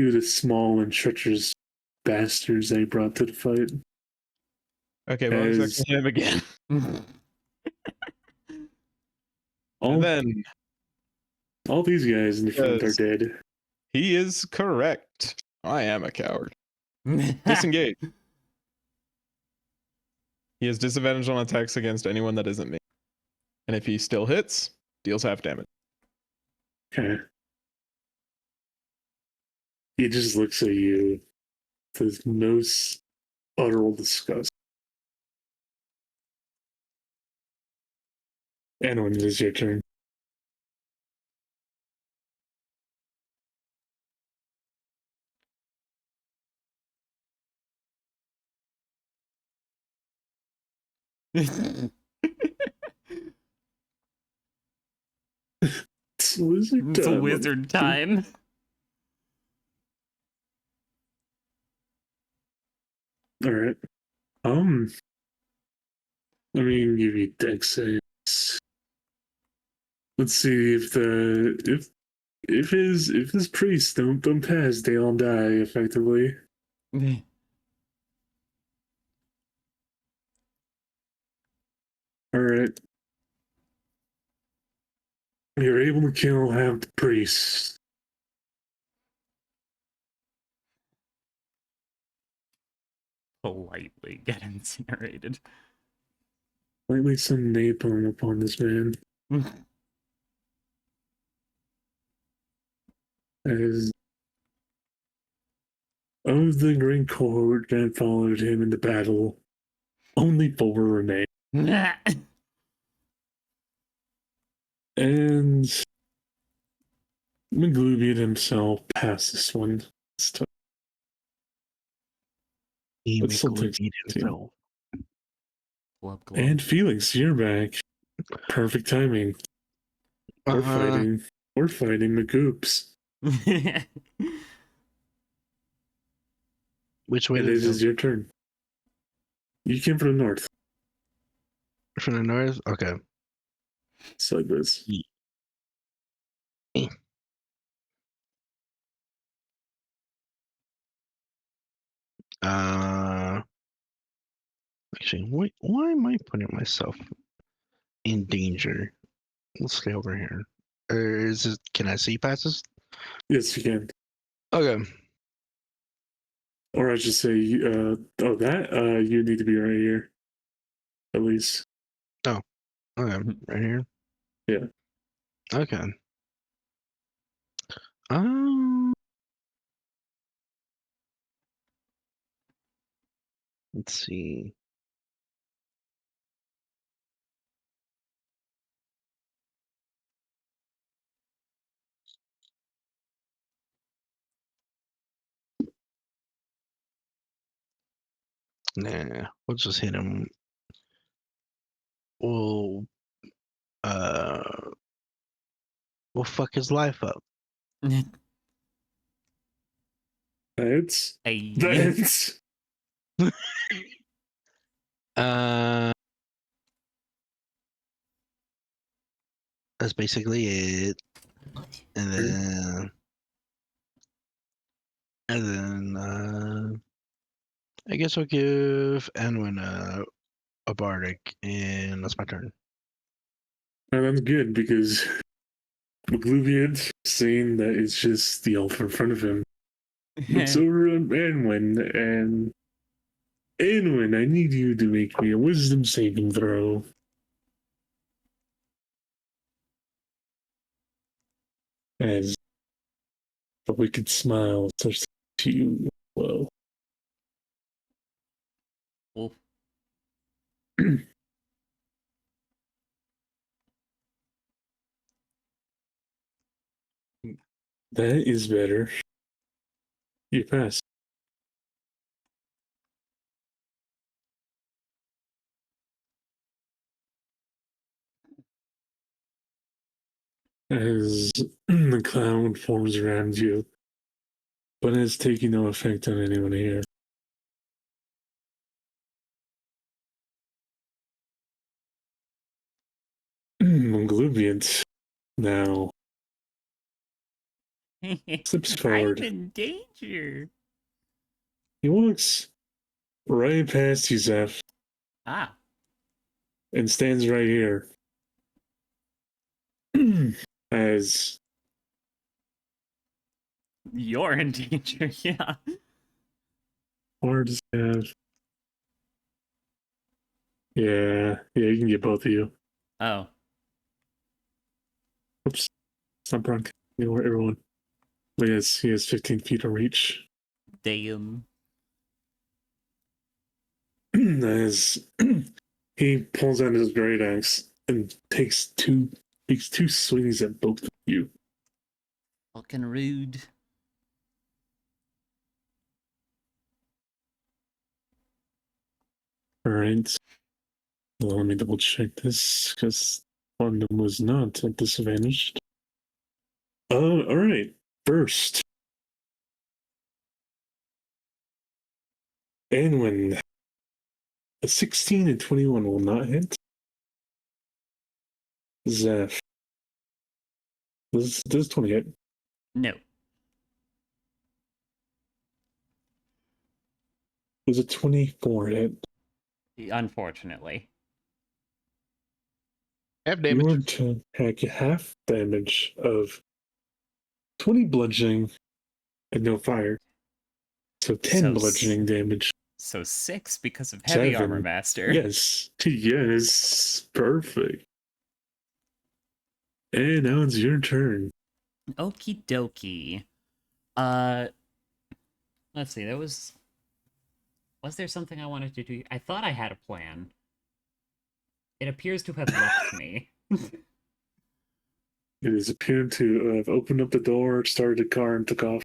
of the small and treacherous bastards they brought to the fight. Okay, bonus As- action him again. All, And then all these guys in the front are Yes. dead. he is correct. I am a coward. Disengage. He has disadvantage on attacks against anyone that isn't me. And if he still hits, deals half damage. Okay. He just looks at you with most utter disgust. And when it is your turn. It's wizard It's a time. wizard time. All right. Let me give you dex saves. Let's see if his priests don't pass, they all die effectively. All right. You're able to kill half the priests. Politely get incinerated. Lightly some napalm upon this man. As of the great cohort that followed him into battle, only 4 remain. And McGloobian himself passed this one. It's tough. He But still McGlue takes beat 2. himself. Glub, glub. And Felix, you're back. Perfect timing. We're fighting. We're fighting McGoops. Which way And did it is your turn. You came from the north. from the north? Okay. It's like this. Actually, why am I putting myself in danger? Let's stay over here. Can I see passes? Yes, you can. Okay. Or I should say, you need to be right here. At least. Okay. Right here? Yeah. Okay. Um Let's see. Nah, we'll just hit him. We'll uh we'll fuck his life up. That's Hey. that's Uh that's basically it. And then I guess I'll give Anwin a bardic, and that's my turn. that's good because McLuvian, seeing that it's just the elf in front of him, looks over at Anwin and Anwin, I need you to make me a wisdom saving throw. As a wicked smile starts to you. Well, Well, that is better. You pass. As the cloud forms around you, but it's taking no effect on anyone here. Glubiant now slips forward. I'm in danger. He walks right past you, Zeph, Ah, and stands right here. As you're in danger. Yeah. hard as have. Yeah, you can get both of you. Oh, Oops, it's not broadcasting anymore, everyone. But yes, he has 15 feet of reach. damn. As he pulls out his great axe and takes two swings at both of you. Fucking rude. All right. Well, let me double check this because one of them was not at disadvantaged. All right. First, and when a 16 and 21 will not hit, Zeph. Does 20 hit? No. Does a 24 hit? Unfortunately. Half You damage. want to hack half damage of 20 bludgeoning and no fire. So 10 So bludgeoning damage. So 6 because of heavy 7. armor master. Yes. Yes. Perfect. And now it's your turn. Okie dokie. Let's see. Was there something I wanted to do? I thought I had a plan. It appears to have left me. It is appeared to have opened up the door, started the car, and took off.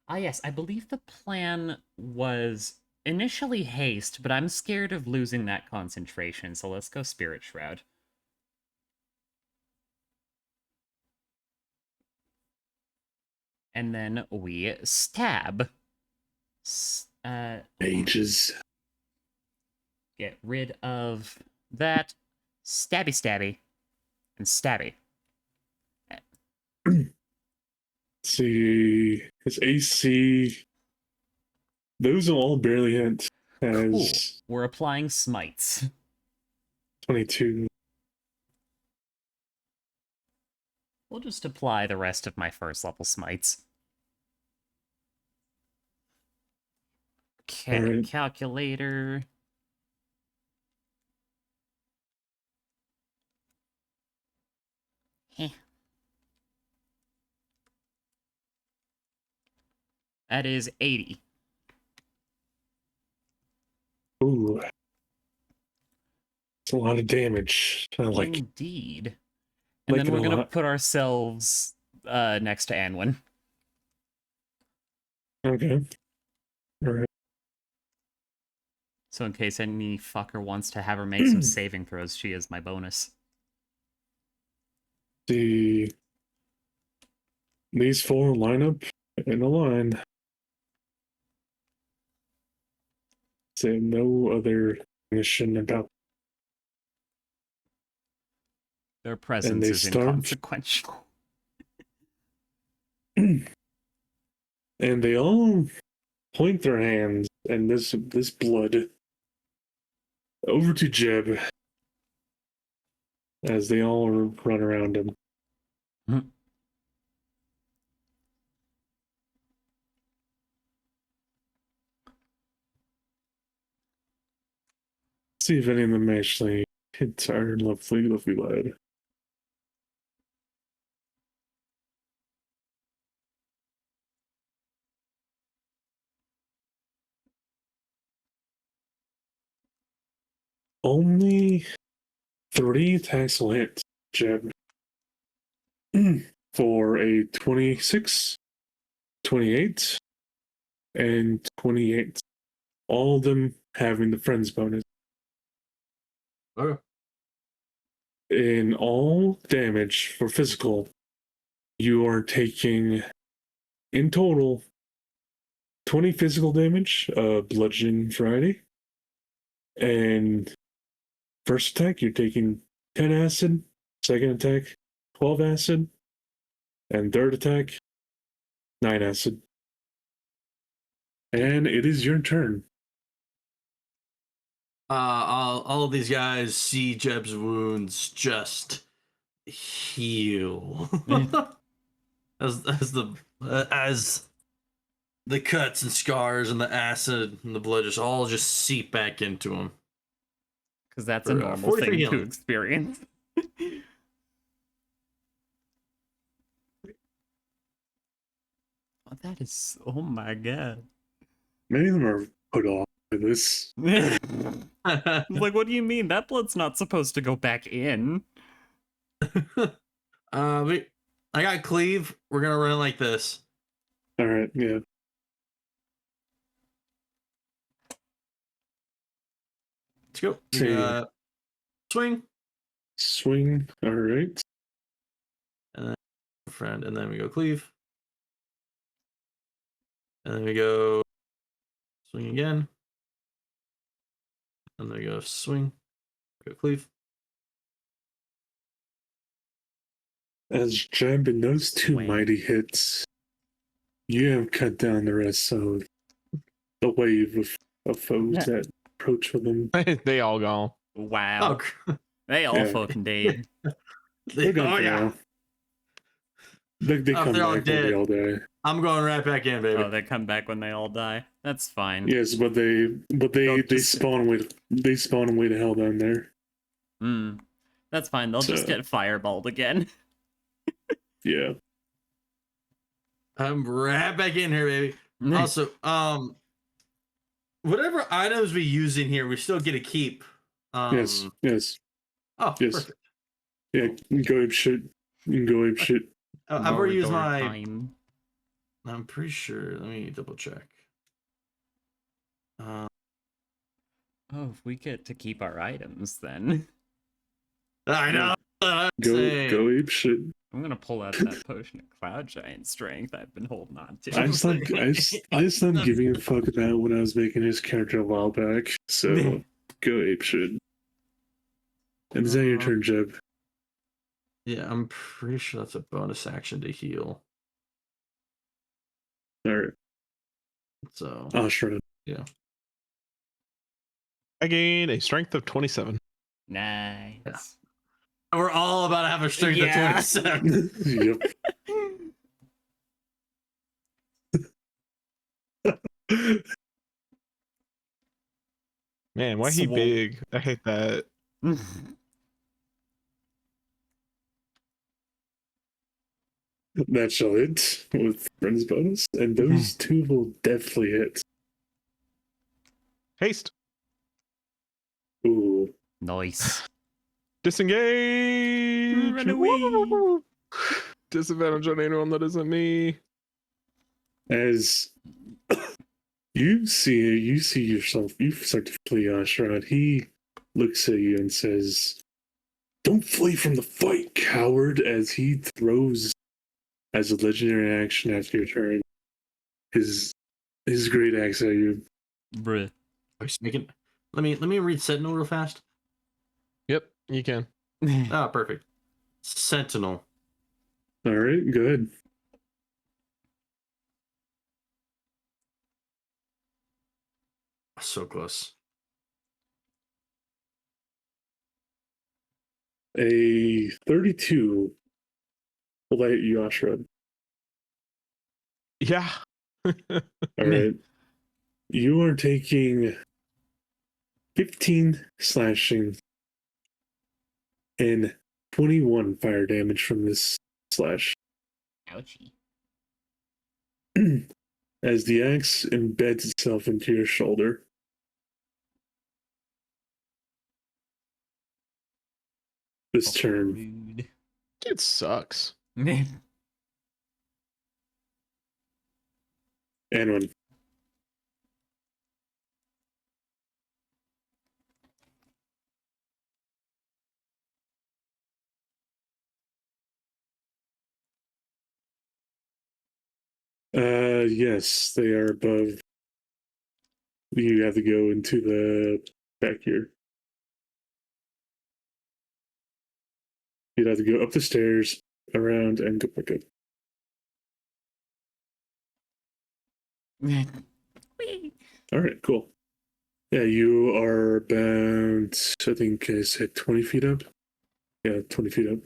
Ah, yes, I believe the plan was initially haste, but I'm scared of losing that concentration, so let's go Spirit Shroud. And then we stab. Ages. Get rid of that. Stabby stabby. And stabby. See, his AC. Those will all barely hit. Cool. As We're applying smites. 22. We'll just apply the rest of my first level smites. Alright. Calculator. Heh. That is 80. Ooh. It's a lot of damage. I like Indeed. And like then it we're a gonna lot. put ourselves next to Anwin. Okay. All right. So in case any fucker wants to have her make some saving throws, she is my bonus. These four line up in a line. Say no other mission about. Their presence they is start- inconsequential. And they all point their hands and this blood over to Jeb as they all run around him. See if any of them actually hit our lovely lad. Only 3 attacks will hit Jeb for a 26, 28, and 28. All of them having the friends bonus. Okay. In all damage for physical, you are taking in total 20 physical damage, bludgeoning variety. And first attack, you're taking 10 acid. Second attack, 12 acid. And third attack, 9 acid. And it is your turn. All of these guys see Jeb's wounds just heal as the cuts and scars and the acid and the blood just seep back into him. Because that's a For, normal 43 thing to healing. experience. Oh, that is... Oh my god. Many of them are put off by this. Like, what do you mean? That blood's not supposed to go back in. I got cleave. We're gonna run like this. All right, yeah. Let's go. We See. got swing, Swing. All right. friend, and then we go cleave, and then we go swing again, and then we go swing, go cleave. As Jeb in those 2 Wait. mighty hits, you have cut down the rest of the wave of foes that approach with them. They all gone. Wow. Oh, They all Yeah. fucking did. They're gone oh for yeah. now. They Oh, come they're all back when dead. they all die. I'm going right back in, baby. Oh, they come back when they all die. That's fine. Yes, but they just- spawn way to hell down there. That's fine. They'll just So- get fireballed again. Yeah. I'm right back in here, baby. Also, whatever items we use in here, we still get to keep. Yes. Oh, Yes. perfect. Yeah. You can go ape shit. You can go ape shit. I've already used Morador my. time. I'm pretty sure. Let me double check. Oh, if we get to keep our items, then I know. Go ape shit. I'm gonna pull out that potion of cloud giant strength I've been holding on to. I stopped giving a fuck about when I was making his character a while back. So go ape shit. And is that your turn, Jeb? Yeah, I'm pretty sure that's a bonus action to heal. All right. So Ashra. yeah. I gained a strength of 27. Nice. We're all about to have a strength Yeah. of 27. Yep. Man, why he Swole. big? I hate that. That shall hit with friend's bonus, and those two will definitely hit. Haste. Ooh. Nice. Disengage. Run away. Woo! Disadvantage on anyone that isn't me. As you see yourself, you start to flee Ashrad. He looks at you and says, "Don't flee from the fight, coward," as he throws, as a legendary action after your turn, his great axe at you. Bruh. I was making. Let me read Sentinel real fast. Yep, you can. Ah, perfect. Sentinel. All right, good. So close. A 32 will hit you, Ashrad. Yeah. All right. You are taking 15 slashing and 21 fire damage from this slash. Ouchie. As the axe embeds itself into your shoulder. This turn. Rude. It sucks. And one. Yes, they are above. You have to go into the back here. You'd have to go up the stairs, around, and go back up. All right, cool. Yeah, you are about, I think I said 20 feet up. Yeah, 20 feet up.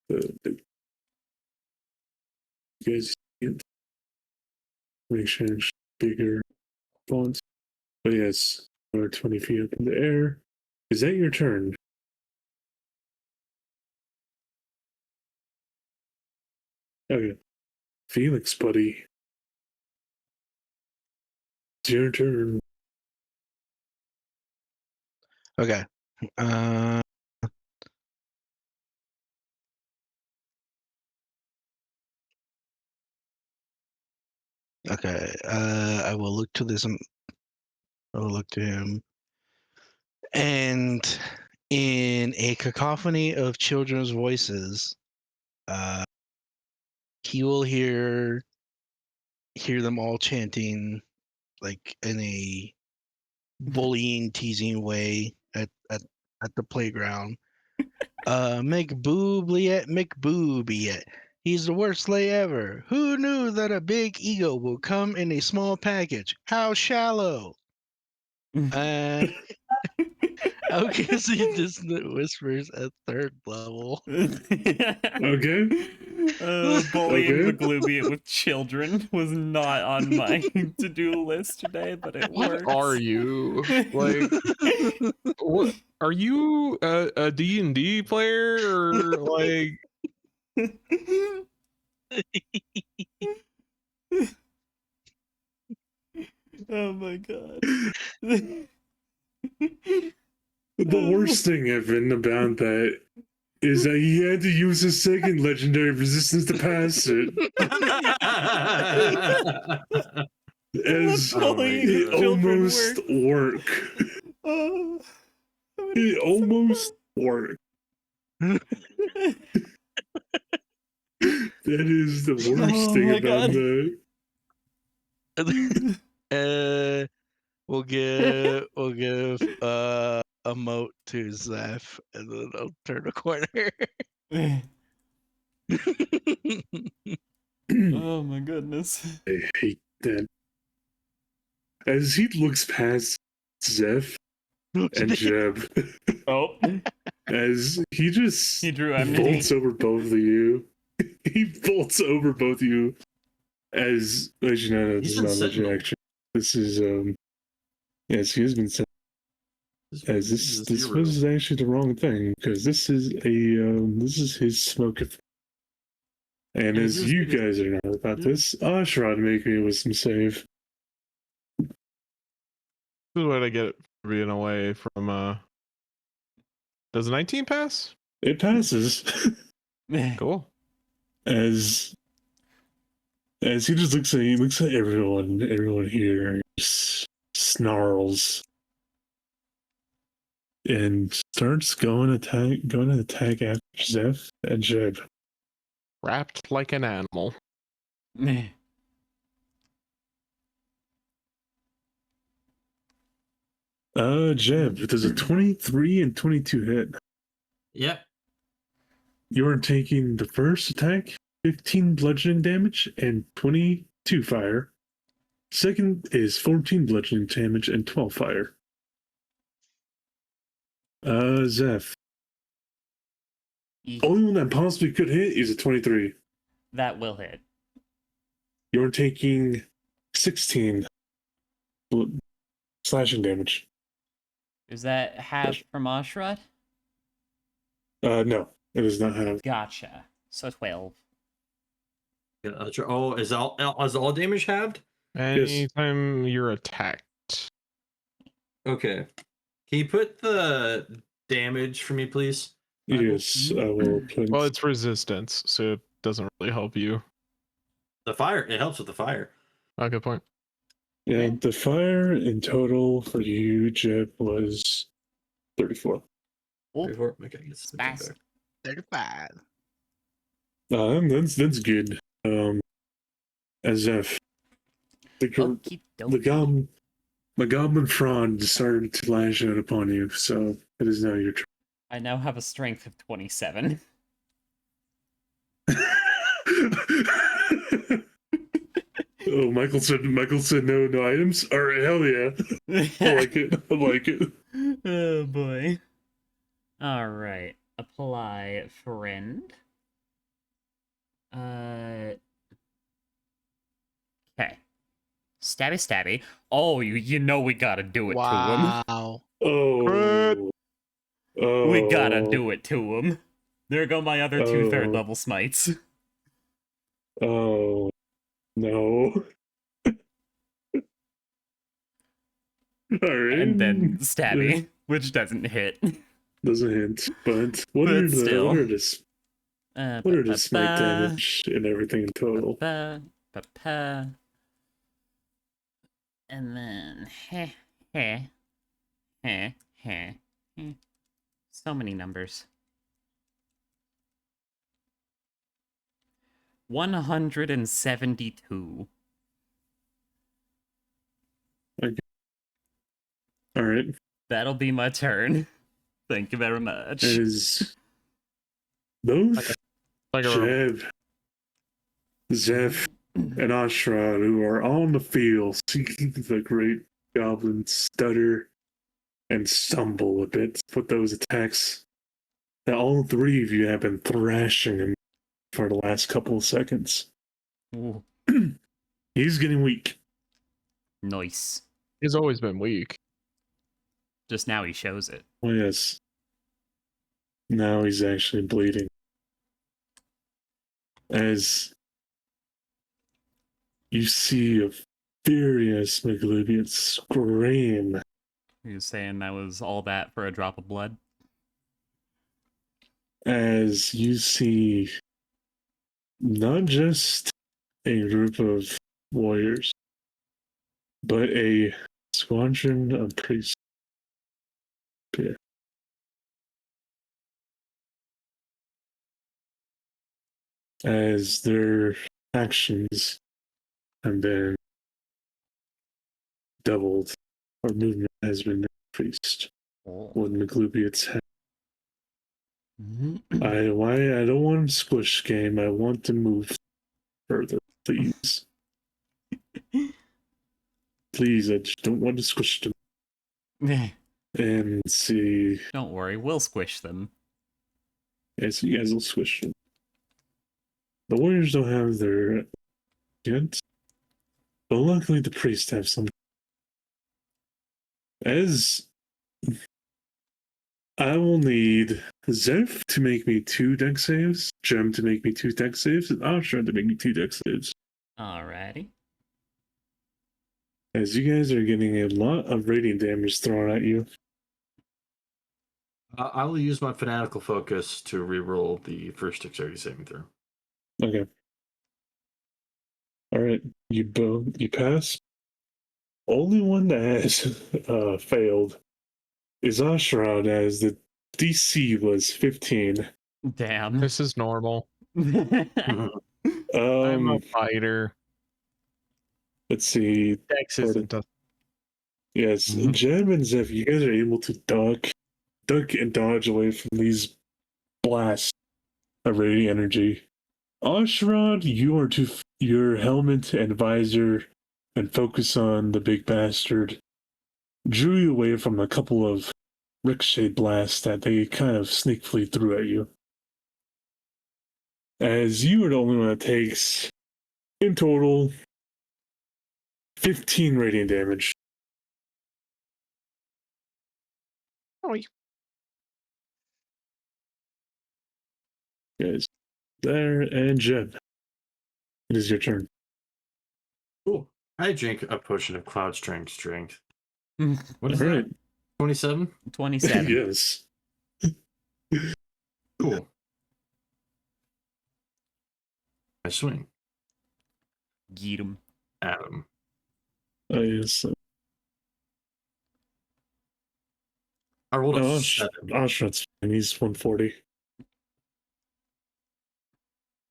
You guys see it? Make sure it's bigger font. But yes, we're 20 feet up in the air. Is that your turn? Okay. Felix, buddy. It's your turn. Okay. Uh, okay. I will look to this. I will look to him, and in a cacophony of children's voices, he will hear them all chanting, like in a bullying, teasing way at the playground. McBoobiet. He's the worst slay ever. Who knew that a big ego will come in a small package? How shallow. How guessing dissonant whispers at third level. Okay. Bullying Okay. McGloobiet with children was not on my to-do list today, but it What works. are you? Like, what are you a D&D player or like Oh my god. The worst thing, Evan, about that is that he had to use his second legendary resistance to pass it. As bullying it of children almost worked. Oh, It almost worked. That is the worst Oh thing my about God. that. We'll give a moat to Zeph, and then I'll turn the corner. Oh my goodness. I hate that. As he looks past Zeph and Jeb, Oh, as he just he drew enmity. bolts over both of you. He bolts over both of you. As you know, this He's is been not a legend Sentinel. action. This is yes, he has been sent. As is a this zero. was actually the wrong thing because this is his smoke effect. And Yeah, as this you is- guys are not about Yeah. this, Ashra make me with some save. This is what I get for being away from. Does 19 pass? It passes. Cool. as he just looks at everyone here, just snarls, and starts going to attack after Zeph and Jeb. Wrapped like an animal. Jeb, does a 23 and 22 hit? Yep. You're taking the first attack, 15 bludgeoning damage and 22 fire. Second is 14 bludgeoning damage and 12 fire. Zeph. Only one that possibly could hit is a 23. That will hit. You're taking 16 slashing damage. Is that half from Ashrad? No, it does not have. Gotcha. So 12. Yeah, oh, is all damage halved? Anytime you're attacked. Okay. Can you put the damage for me, please? Yes, I will put. Well, it's resistance, so it doesn't really help you. The fire. It helps with the fire. Oh, good point. Yeah, the fire in total for you, Jeb, was 34. Oh, Before, okay, it's spicy. 35. That's good. As if the goblin fraud started to lash out upon you, so it is now your turn. I now have a strength of 27. Oh, Michael said no items. All right, hell yeah, I like it. I like it. Oh boy. All right. Apply friend. Okay. Stabby stabby. Oh, you know we gotta do it to him. Wow. Oh, We gotta do it to him. There go my other two third level smites. Oh no. All right. And then stabby, which doesn't hit. Doesn't hint, but what But are still. what are the smite damage and everything in total? And then heh heh heh heh. So many numbers. 172. All right. That'll be my turn. Thank you very much. Is both Like a Jeb, Zeph, and Ashra, who are on the field, seeking the great goblin, stutter and stumble a bit with those attacks that all three of you have been thrashing him for the last couple of seconds. Ooh, He's getting weak. nice. He's always been weak. Just now he shows it. Oh, yes. Now he's actually bleeding. As you see a furious Meglubian scream. He was saying that was all that for a drop of blood. As you see not just a group of warriors, but a squadron of priests appear. As their actions have been doubled, or movement has been increased. With Meglubian's head. I don't want to squish game. I want to move further, please. Please, I just don't want to squish them. And see. Don't worry, we'll squish them. Yes, you guys will squish them. The warriors don't have their yet, but luckily the priests have some. As I will need Zeph to make me 2 deck saves, Gem to make me 2 deck saves, and Ashra to make me 2 deck saves. Alrighty. As you guys are getting a lot of radiant damage thrown at you. I will use my fanatical focus to reroll the first dexterity saving throw. Okay. Alright, you pass. Only one that has failed is Ashrad, as the DC was 15. Damn. This is normal. I'm a fighter. Let's see. Dex isn't a Yes, Gem and Zeph, you guys are able to duck and dodge away from these blasts of radiant energy. Ashrad, you are to your helmet and visor and focus on the big bastard. Drew you away from a couple of ricochet blasts that they kind of sneakily threw at you. As you are the only one that takes, in total, 15 radiant damage. Guys, there, and Jeb. It is your turn. Cool. I drink a potion of cloud strength. What is All that? right. 27? 27. Yes. Cool. I swing. Get him. Adam. Yes. I rolled a Oh, 7. Oshrad's fine. He's 140.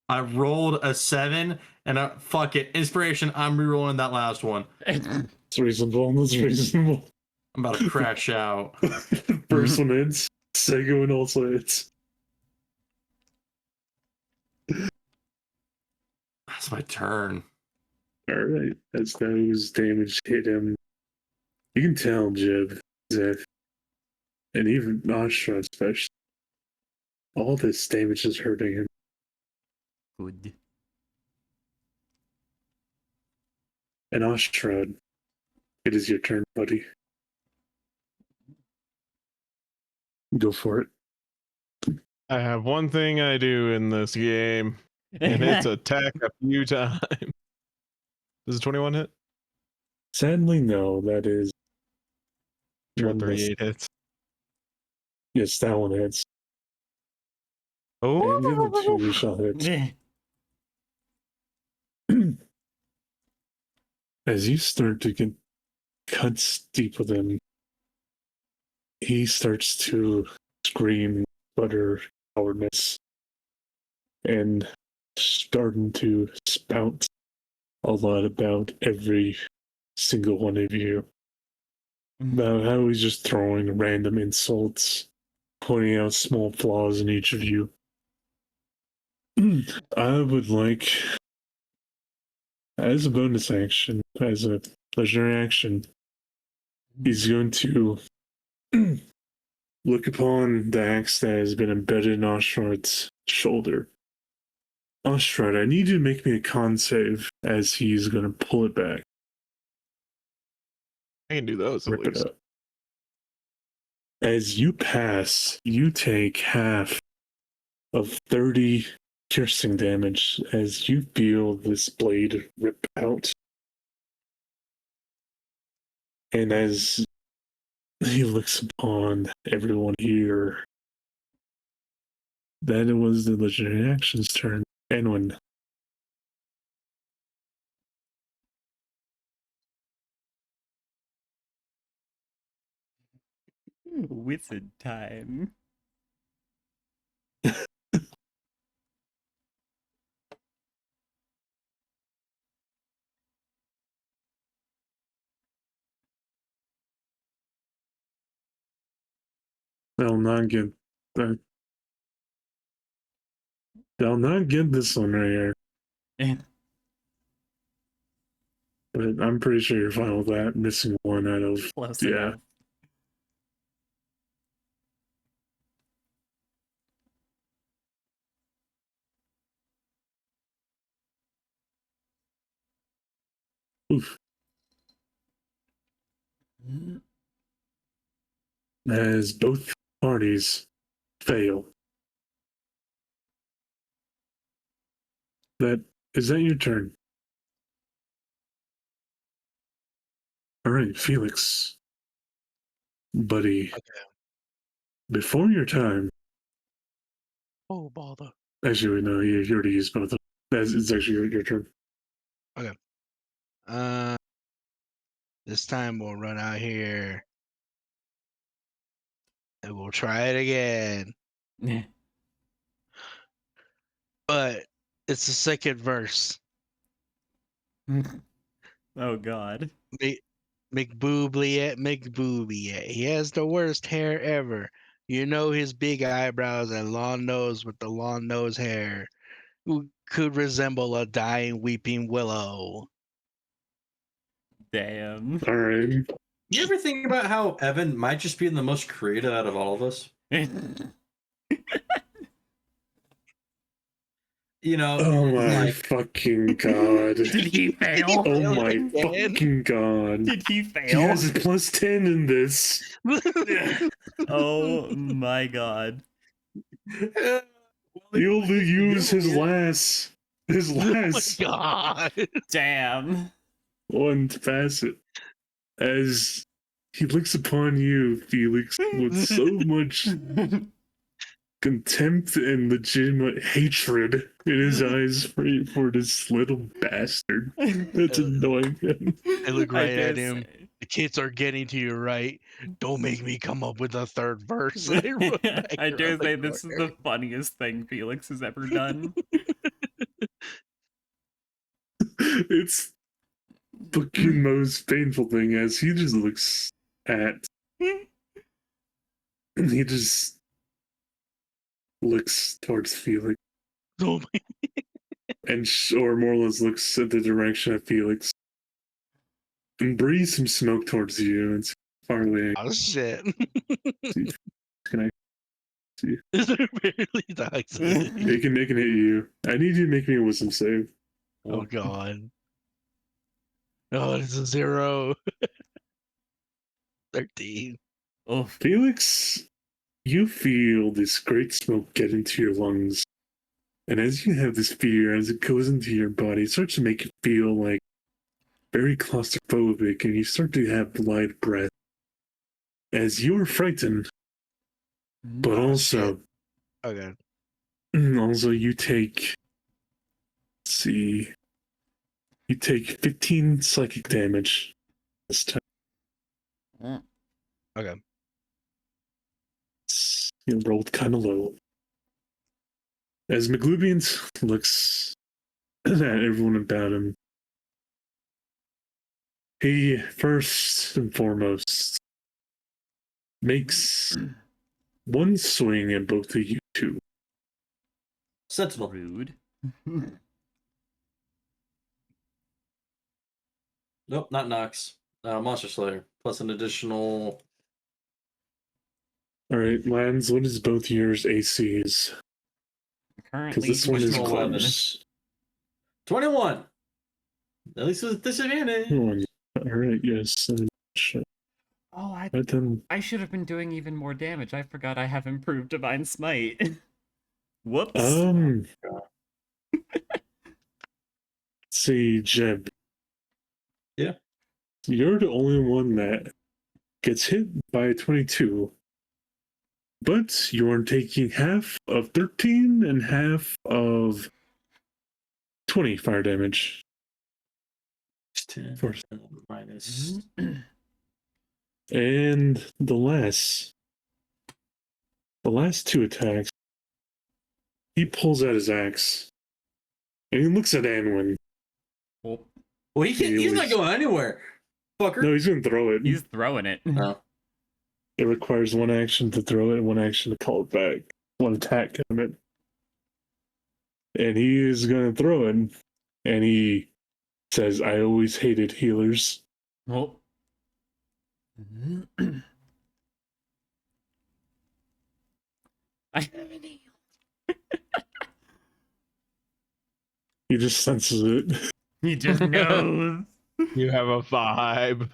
I rolled a 7, and fuck it. Inspiration, I'm rerolling that last one. It's reasonable. That's reasonable. I'm about to crash out. First one hits. Second one also hits. That's my turn. Alright. As those damage hit him, you can tell Jeb, Zeph, and even Ashrad especially, all this damage is hurting him. Good. And Ashrad, it is your turn, buddy. Go for it. I have one thing I do in this game, and it's attack a few times. Does a 21 hit? Sadly, no. That is one less. 38 hits. Yes, that one hits. Oh, And the other two shall hit. As you start to get cuts deep with him, he starts to scream, utter cowardness, and starting to spout a lot about every single one of you. About how he's just throwing random insults, pointing out small flaws in each of you. I would like, as a bonus action, as a legendary action, he's going to look upon the axe that has been embedded in Oshrad's shoulder. Oshrad, I need you to make me a con save as he's going to pull it back. I can do those at Rip it least. up. As you pass, you take half of 30 piercing damage as you feel this blade rip out. And as he looks upon everyone here, then it was the legendary action's turn. Anwin. Wizard time. They'll not get that. They'll not get this one right here. But I'm pretty sure you're fine with that. Missing one out of Close yeah. enough. Oof. As both parties fail. Is that your turn? All right, Felix, buddy. Before your time, Oh, bother. actually, no, you already used both of them. It's actually your turn. This time we'll run out here and we'll try it again. But it's the second verse. Oh God. McBoobliet. He has the worst hair ever. You know his big eyebrows and long nose with the long nose hair. Who could resemble a dying weeping willow. Damn. All right. You ever think about how Evan might just be the most creative out of all of us? You know, Oh my like, fucking god. Did he fail? Oh my Again? fucking god. Did he He fail? has a plus 10 in this. Oh my God. He'll use his last Oh my god. Damn. one to pass it. As he looks upon you, Felix, with so much contempt and legitimate hatred in his eyes for this little bastard that's annoying him. I look right dare at him. say. The kids are getting to you, right? Don't make me come up with a third verse. And I run back I dare around the say this is corner. the funniest thing Felix has ever done. It's fucking most painful thing as he just looks at he just looks towards Felix Oh my- and or more or less looks at the direction of Felix and breathes some smoke towards you and far away. Oh shit. Can I see? Is there barely dies? It can hit you. I need you to make me a wisdom save. Oh god. Oh, it's a 0. 13. Oh, Felix, you feel this great smoke get into your lungs. And as you have this fear, as it goes into your body, it starts to make you feel like very claustrophobic, and you start to have light breath. As you are frightened, but Oh, also, Okay. also you take, let's see, you take 15 psychic damage this time. Okay. You rolled kind of low. As McGlubians looks at everyone about him, he first and foremost makes one swing at both of you two. Sentinel. rude. Nope, not Nox. Monster Slayer. Plus an additional. All right, Lance, what is both yours ACs? Because Currently, this one is additional 11. close. 21. At least with disadvantage. All right, yes. oh, Right then, I should have been doing even more damage. I forgot I have improved Divine Smite. Whoops. let's see, Jeb. Yeah. You're the only one that gets hit by a 22, but you are taking half of 13 and half of 20 fire damage. 10 For- minus. And the last two attacks, he pulls out his axe and he looks at Anwin. Well, Well, he's not going anywhere. Fucker. No, he's gonna throw it. he's throwing it. No. It requires one action to throw it and one action to call it back. One attack on it. And he is gonna throw it. And he says, I always hated healers. Well. I haven't healed. He just senses it. He just knows. You have a vibe.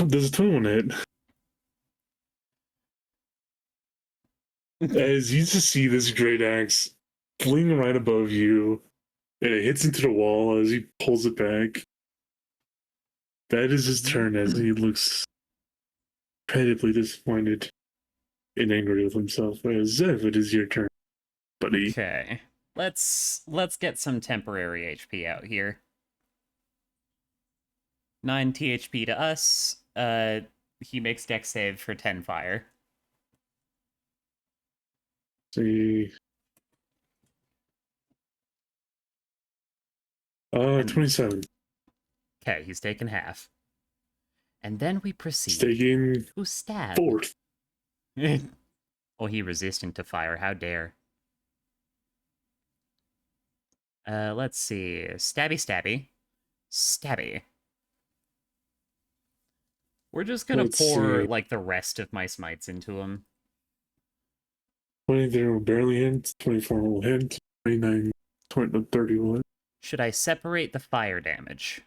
Does a 21 hit? As you just see this great axe fling right above you, and it hits into the wall as he pulls it back. That is his turn as he looks incredibly disappointed and angry with himself. As Zev, it is your turn, buddy. Okay. Let's get some temporary HP out here. 9 THP to us. He makes dex save for 10 fire. See. 27. Okay, he's taken half. And then we proceed Taking to stab. 4th. Oh, he resisting to fire. How dare. Let's see. Stabby, stabby. Stabby. We're just gonna Let's pour, see. like, the rest of my smites into him. 23 will barely hit. 24 will hit. 29, 31. Should I separate the fire damage?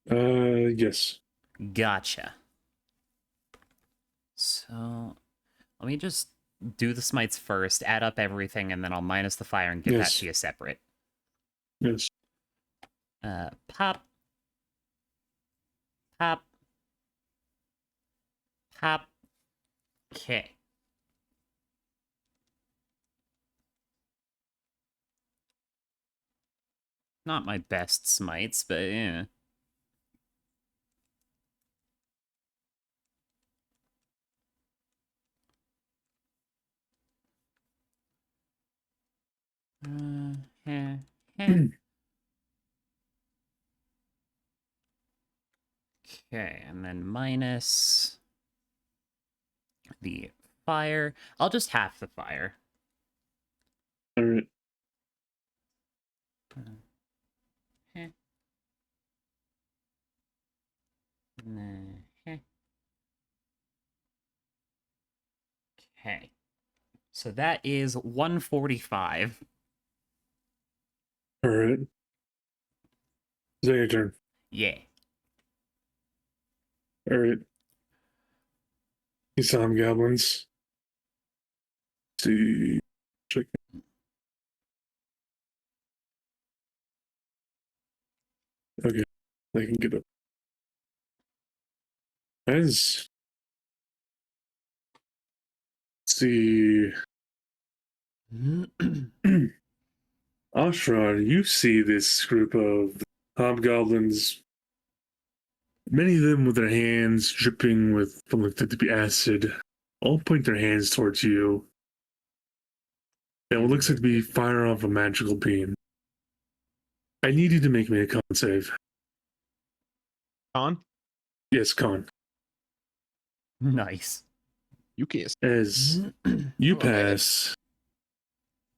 Yes. Gotcha. So, let me just do the smites first, add up everything, and then I'll minus the fire and give that Yes. to you separate. Yes. Pop. Pop. Pop. Okay. Not my best smites, but yeah. Heh, heh. Okay, and then minus the fire. I'll just half the fire. All right. Heh. Heh. Okay. So that is 145. All right. Is that your turn? Yeah. All right. You saw him, goblins. See. Check. Okay. I can get up. As. See. Ashrad, you see this group of hobgoblins, many of them with their hands dripping with what looked to be acid, all point their hands towards you. And what looks like to be fire off a magical beam. I need you to make me a con save. On? Yes, con. Nice. You can't. As you pass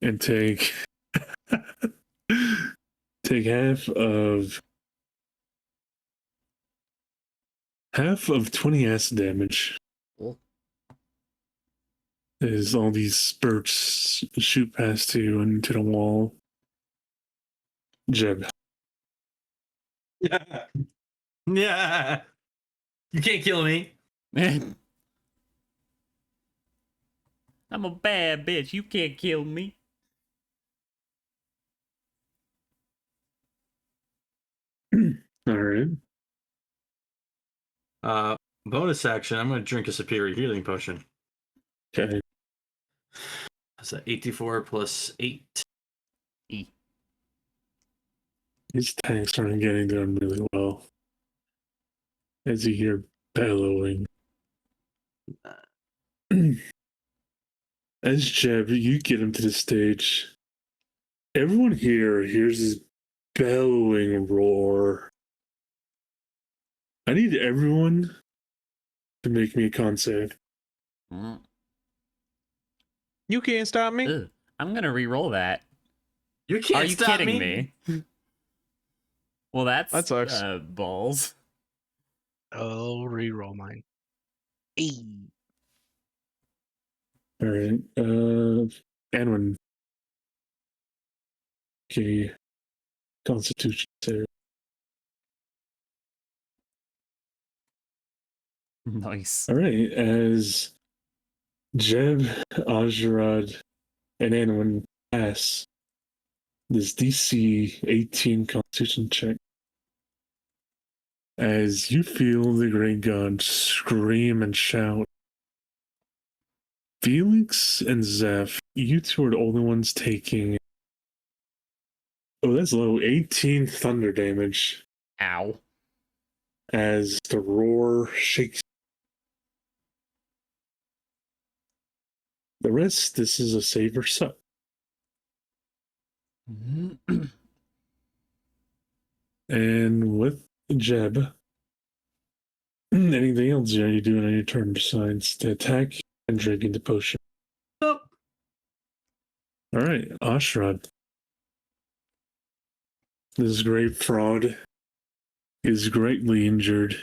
and take take half of 20 acid damage. Cool. As all these spurts shoot past you into the wall. Jeb. Yeah. Yeah. You can't kill me. I'm a bad bitch. You can't kill me. All right. Bonus action. I'm going to drink a superior healing potion. Okay. That's a 84 plus 8. E. These tanks aren't getting done really well. As you hear bellowing. As Jeb, you get him to the stage. Everyone here hears this bellowing roar. I need everyone to make me a con save. Mm. You can't stop me. Ugh. I'm gonna re-roll that. You can't Are you stop kidding me? Well, that's That sucks. Balls. I'll reroll mine. Hey. All right. Anwin. Okay. Constitution save. Nice. All right, as Jeb, Ajrad, and Anwin pass this DC 18 Constitution check, as you feel the Great God scream and shout, Felix and Zeph, you two are the only ones taking. Oh, that's low. 18 thunder damage Ow. as the roar shakes. The rest, this is a save or suck. And with Jeb, anything else are you doing on your turn besides the attack and drinking the potion? Nope. All right, Ashrad. This great fraud is greatly injured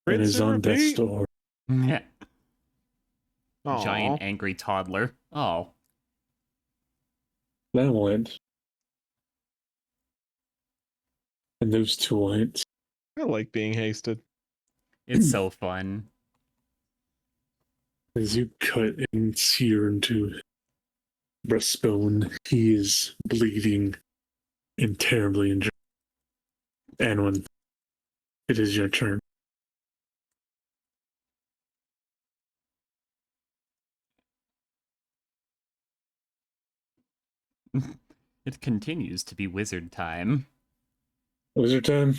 and is on death's door. Giant Aw. angry toddler. Oh. That will end. And those two will hit. I like being hasted. It's so fun. As you cut and sear into breastbone, he is bleeding and terribly injured. Anwin, it is your turn. It continues to be wizard time. Wizard time?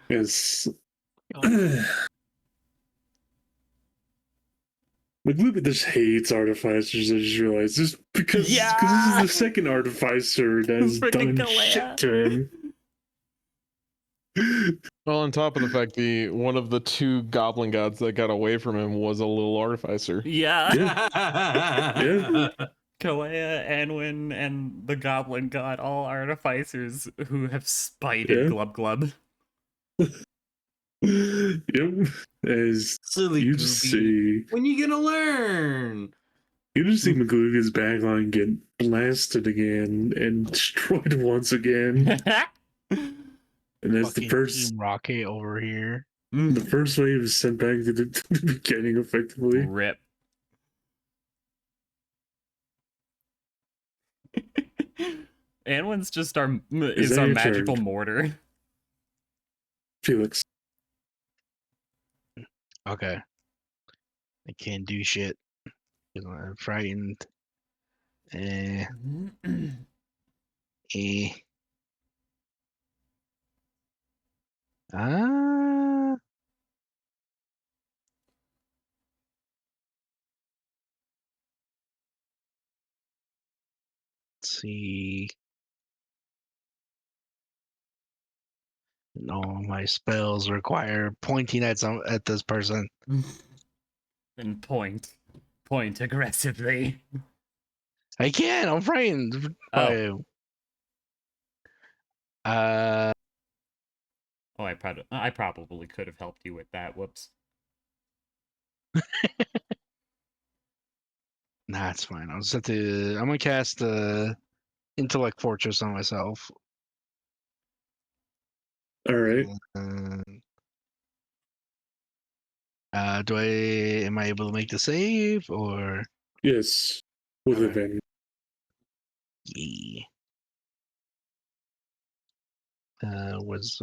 Yes. McLuhan just hates artificers, I just realized. Just because this is the second artificer that has Freaking done shit Kalea. to him. Well, on top of the fact, one of the two goblin gods that got away from him was a little artificer. Yeah. Yeah. Kalea, Anwin, and the Goblin God, all artificers who have spited Yeah. Glub Glub. Yep. As Silly you Gooby. just see, When you gonna learn? you just see McLuhan's backline get blasted again and destroyed once again. And as the Fucking first Team Rocket over here. the first wave is sent back to the beginning effectively. Rip. Anwin's just our is that our your magical turn? mortar. Felix. Okay. I can't do shit. 'Cause I'm frightened. Eh. Ah. Let's see. No, my spells require pointing at this person. Then point aggressively. I can't. I'm frightened. Oh. Uh, Oh, I probably could have helped you with that. Whoops. nah, it's fine. I'll set the. I'm gonna cast Intellect Fortress on myself. All right. Am I able to make the save or? Yes. With Okay. advantage. Yeah. Was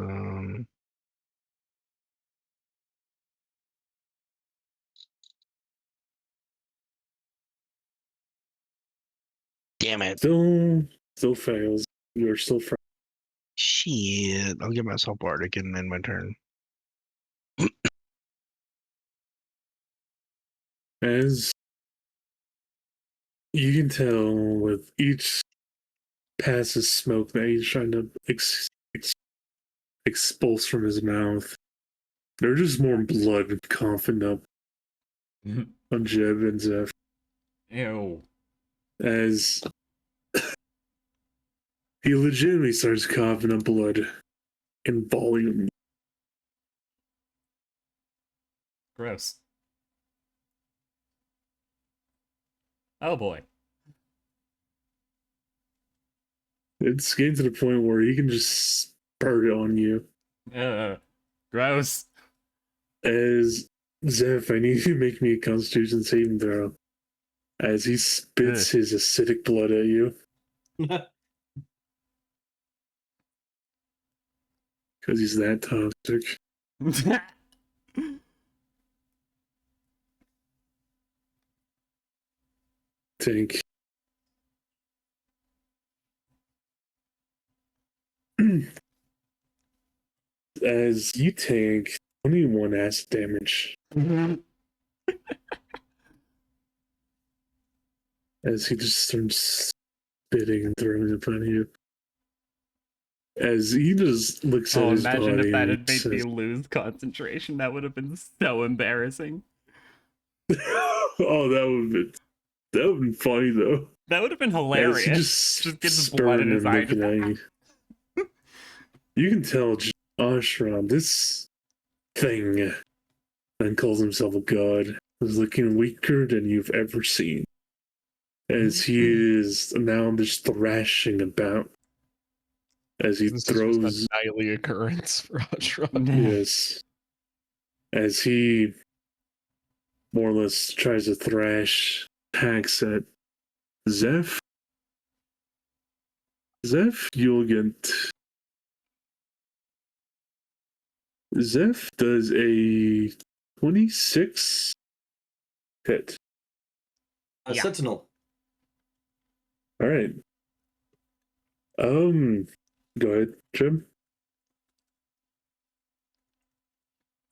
Damn it. Still fails. You're still frightened. Shit. I'll give myself Bardic and end my turn. As you can tell with each pass of smoke that he's trying to expulse from his mouth, there's just more blood coughing up on Jeb and Zeph. Ew. As he legitimately starts coughing up blood in volume. Gross. Oh boy. It's getting to the point where he can just spurt it on you. Gross. As Zeph, I need you to make me a Constitution saving throw. As he spits his acidic blood at you. Because he's that toxic. Tank. As you take 21 acid damage. As he just starts spitting and throwing in front of you. As he just looks at Oh, his imagine body if that and had made me says, lose concentration. That would have been so embarrassing. "Oh, that would have been funny though." That would have been As hilarious. he just gets blood in his eye. looking at you. You can tell Ashram, this thing that calls himself a god, is looking weaker than you've ever seen. As he is now just thrashing about. As he This throws. is just a daily occurrence for Ashram. Yes. As he more or less tries to thrash, hacks at Zeph. Zeph, you'll get. Zeph does a 26 hit. A Yeah. Sentinel. All right. Go ahead, Jim.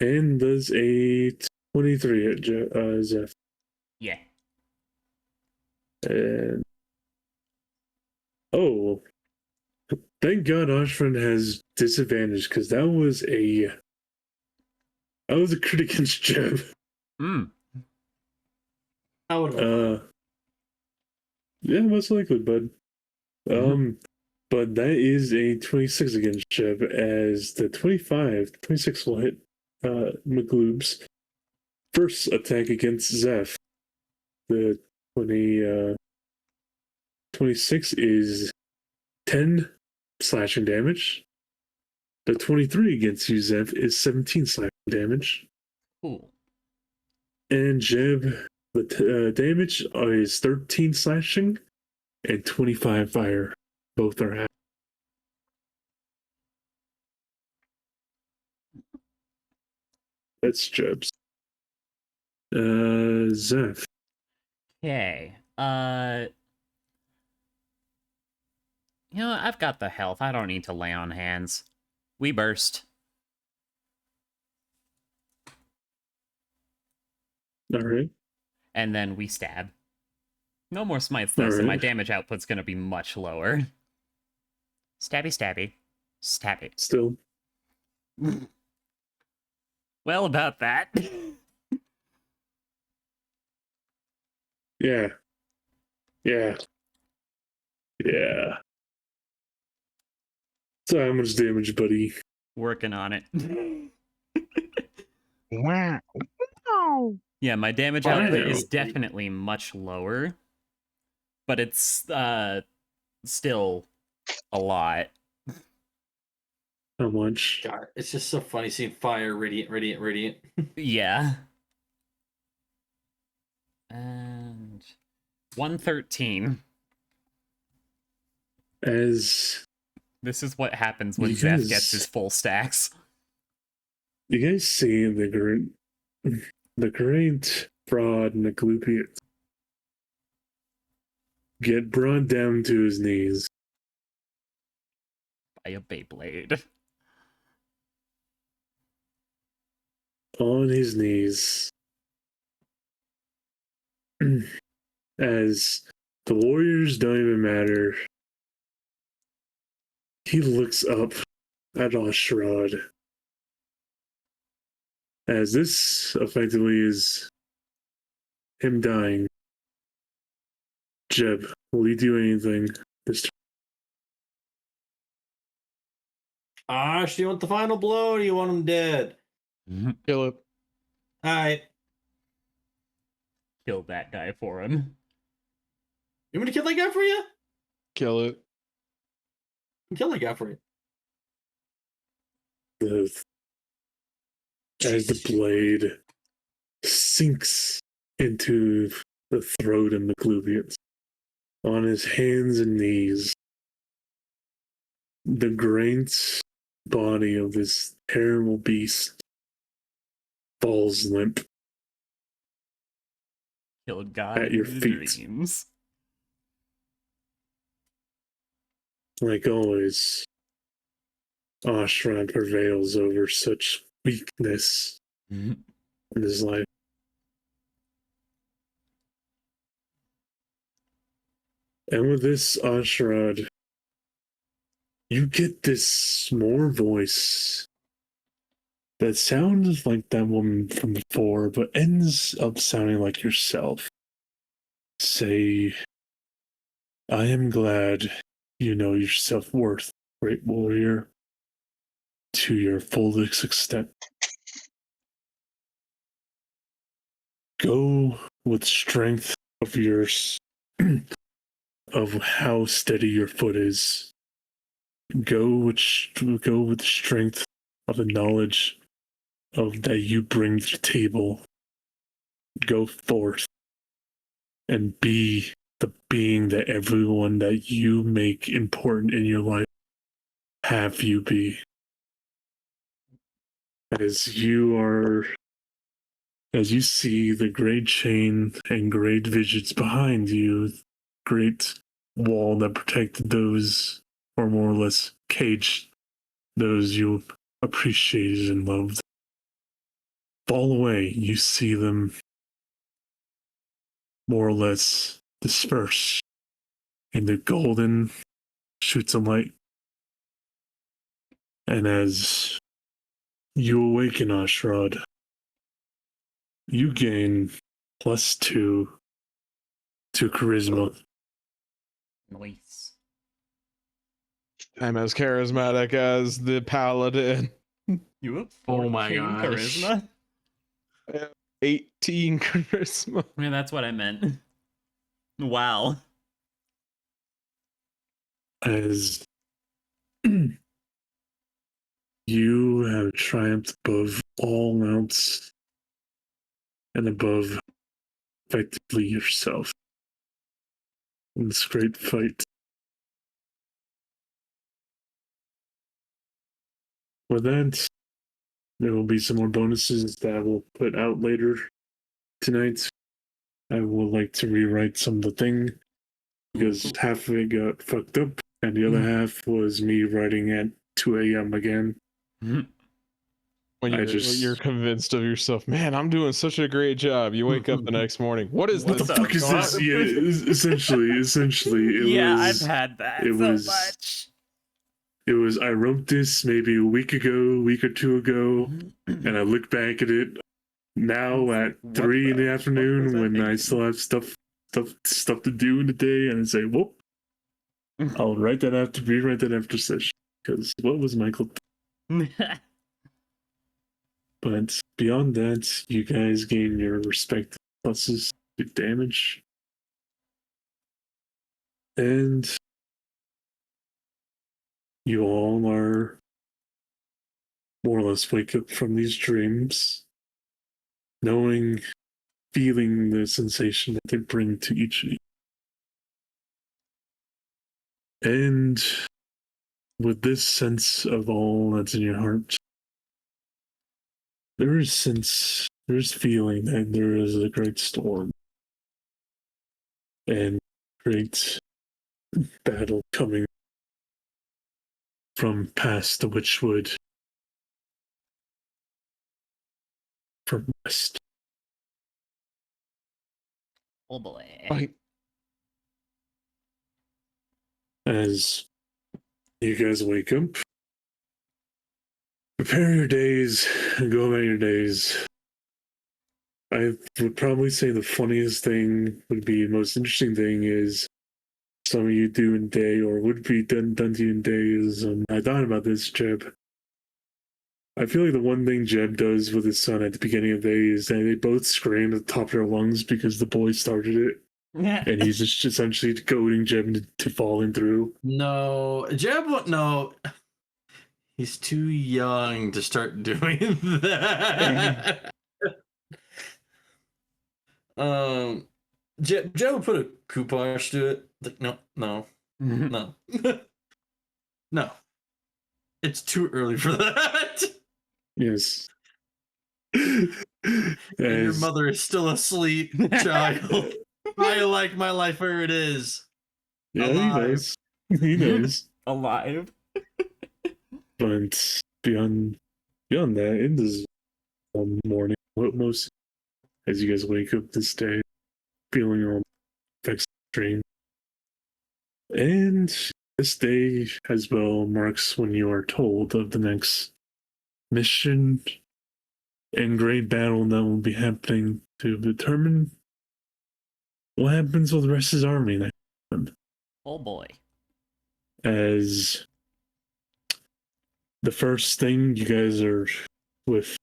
And does a 23 hit, Zeph. Yeah. And oh, thank God Ashford has disadvantage because that was a crit against Jeb. Mm. I would have. Yeah, most likely, bud. But that is a 26 against Jeb, as the 26 will hit McLoob's first attack against Zeph. The 26 is 10 slashing damage. The 23 against you, Zeph, is 17 slashing damage. Cool. And Jeb, the damage is 13 slashing and 25 fire. Both are half. That's Jeb's. Zeph. Okay. You know what? I've got the health. I don't need to lay on hands. We burst. All right. And then we stab. No more smites though, so my Alright. damage output's gonna be much lower. Stabby stabby. Stabby. Still. Well, about that. Yeah. Yeah. Yeah. So how much damage, buddy? Working on it. Wow. Yeah, my damage Wow. output is definitely much lower. But it's still a lot. How much? God, it's just so funny seeing fire, radiant. Yeah. And 113. As This is what happens when You Zeph guys- gets his full stacks. you guys see the great fraud Naglupian get brought down to his knees. By a Beyblade. On his knees. As the warriors don't even matter. He looks up at Ostrad. As this effectively is him dying. Jeb, will you do anything this time? Ash, do you want the final blow or do you want him dead? Kill it. Alright. Killed that guy for him. You want me to kill that guy for you? Kill it. Kill that guy for you. The as the blade sinks into the throat of McLuvians. On his hands and knees, the great body of this terrible beast falls limp Killed God at in your his feet. dreams. Like always, Ashran prevails over such weakness in his life. And with this, Ashrad, you get this more voice that sounds like that woman from before, but ends up sounding like yourself. Say, I am glad you know your self-worth, great warrior, to your fullest extent. Go with strength of yours, of how steady your foot is. Go with the strength of the knowledge of that you bring to the table. Go forth and be the being that everyone that you make important in your life have you be. As you see the great chain and great visions behind you, great wall that protected those, or more or less caged those you appreciated and loved, fall away. You see them more or less disperse in the golden shoots of light. And as you awaken, Ashrad, you gain +2 to charisma. Nice. I'm as charismatic as the paladin. You have Oh my 14 gosh. charisma? I have 18 charisma. I mean, that's what I meant. Wow. As you have triumphed above all else and above effectively yourself in this great fight. With that, there will be some more bonuses that I will put out later tonight. I would like to rewrite some of the thing because half of it got fucked up and the other half was me writing at 2 a.m. again. When you're convinced of yourself, man, I'm doing such a great job. You wake up the next morning. What is What this? the fuck is God? this? Yeah, essentially, it Yeah, was. I've had that it so was- much. It was. I wrote this maybe a week or two ago, and I look back at it now at What 3 in the the fuck was afternoon I when I thinking? still have stuff to do in the day, and I say, "Whoop, I'll rewrite that after session." Because what was Michael? But beyond that, you guys gain your respective pluses to damage. And you all are more or less wake up from these dreams, knowing, feeling the sensation that they bring to each of you. And with this sense of all that's in your heart, there's feeling that there is a great storm and great battle coming from past the Witchwood, from west. Oh boy. Like, As you guys wake up, prepare your days and go about your days. I would probably say the funniest thing would be, most interesting thing is some of you do in day or would be done to you in days. I thought about this, Jeb. I feel like the one thing Jeb does with his son at the beginning of the day is that they both scream at the top of their lungs because the boy started it. And he's just essentially goading Jeb to falling through. No, Jeb. No, He's too young to start doing that. Joe put a coupage to it. Like, no. No. It's too early for that. Yes. And your As- mother is still asleep, child. I like my life where it is. yeah, Alive. he knows. He knows. Alive. But beyond that, it is one morning. What most as you guys wake up this day, feeling your own extreme. And this day as well marks when you are told of the next mission and great battle that will be happening to determine what happens with the rest of his army next time. Oh boy. As the first thing, you guys are with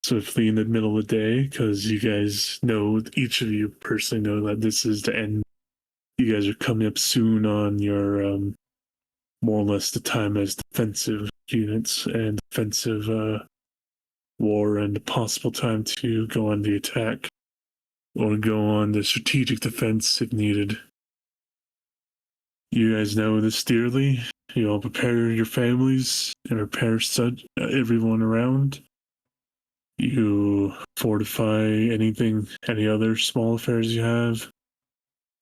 swiftly in the middle of the day because you guys know, each of you personally know that this is the end. You guys are coming up soon on your more or less the time as defensive units and defensive war, and the possible time to go on the attack or go on the strategic defense if needed. You guys know this dearly. You all prepare your families and prepare everyone around. You fortify any other small affairs you have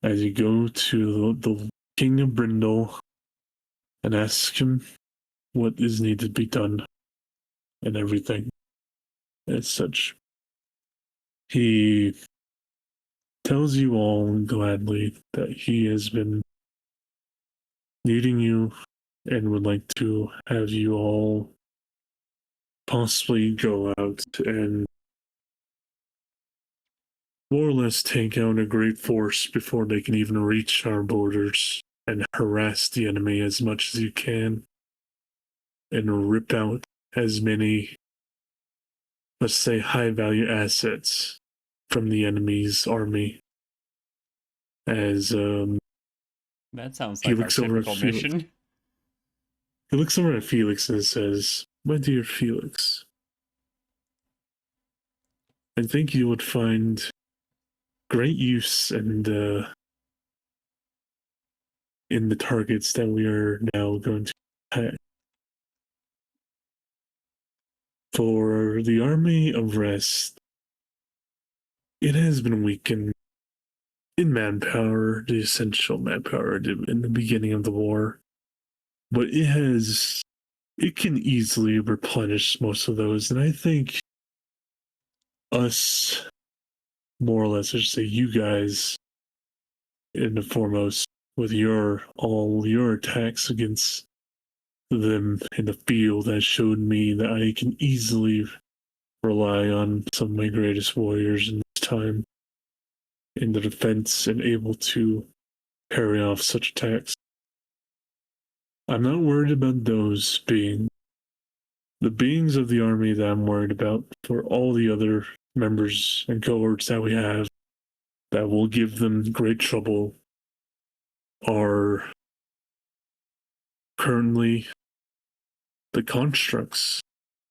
as you go to the King of Brindol and ask him what is needed to be done and everything as such. He tells you all gladly that he has been needing you and would like to have you all possibly go out and more or less take out a great force before they can even reach our borders and harass the enemy as much as you can and rip out as many, let's say, high value assets from the enemy's army. As That sounds he like our looks over at typical Felix. mission. He looks over at Felix and says, "My dear Felix, I think you would find great use and in the targets that we are now going to attack. For the army of Rest, it has been weakened in manpower, the essential manpower in the beginning of the war, but it can easily replenish most of those, and I think us, more or less, I should say you guys, in the foremost, with all your attacks against them in the field, has showed me that I can easily rely on some of my greatest warriors in this time in the defense and able to carry off such attacks. I'm not worried about those being the beings of the army that I'm worried about for all the other members and cohorts that we have that will give them great trouble are currently the constructs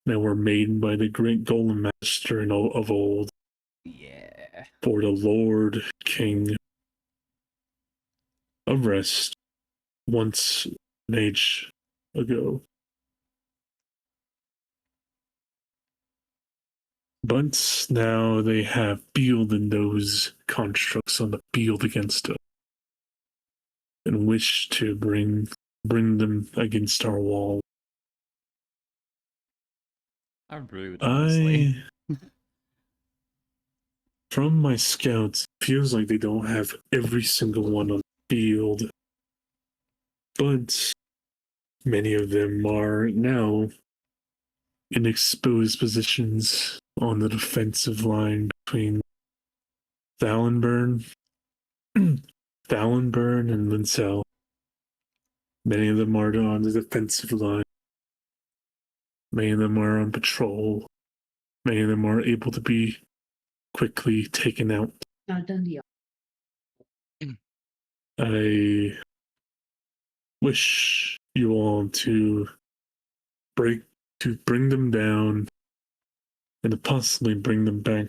that were made by the great golem master of old Yeah. for the Lord King of Rest once an age ago. But now they have fielded those constructs on the field against us and wish to bring them against our wall. I'm rude, honestly. From my scouts, it feels like they don't have every single one on the field, but many of them are now in exposed positions on the defensive line between Thalenburn and Linsell. Many of them are on the defensive line. Many of them are on patrol. Many of them are able to be quickly taken out. Not done yet. I wish you all to bring them down and to possibly bring them back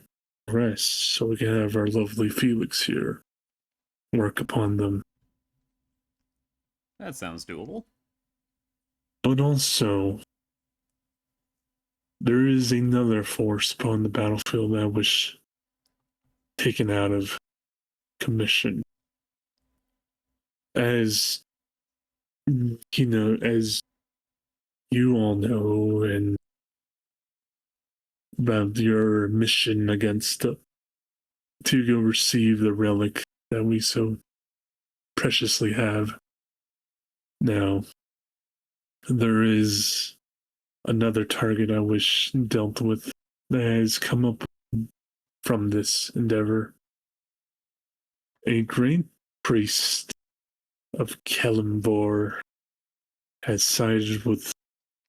to rest so we can have our lovely Felix here work upon them. That sounds doable. But also, there is another force upon the battlefield that was taken out of commission. As as you all know, and about your mission against to go receive the relic that we so preciously have. Now, there is another target I wish dealt with that has come up from this endeavor. A great priest of Kelimvor has sided with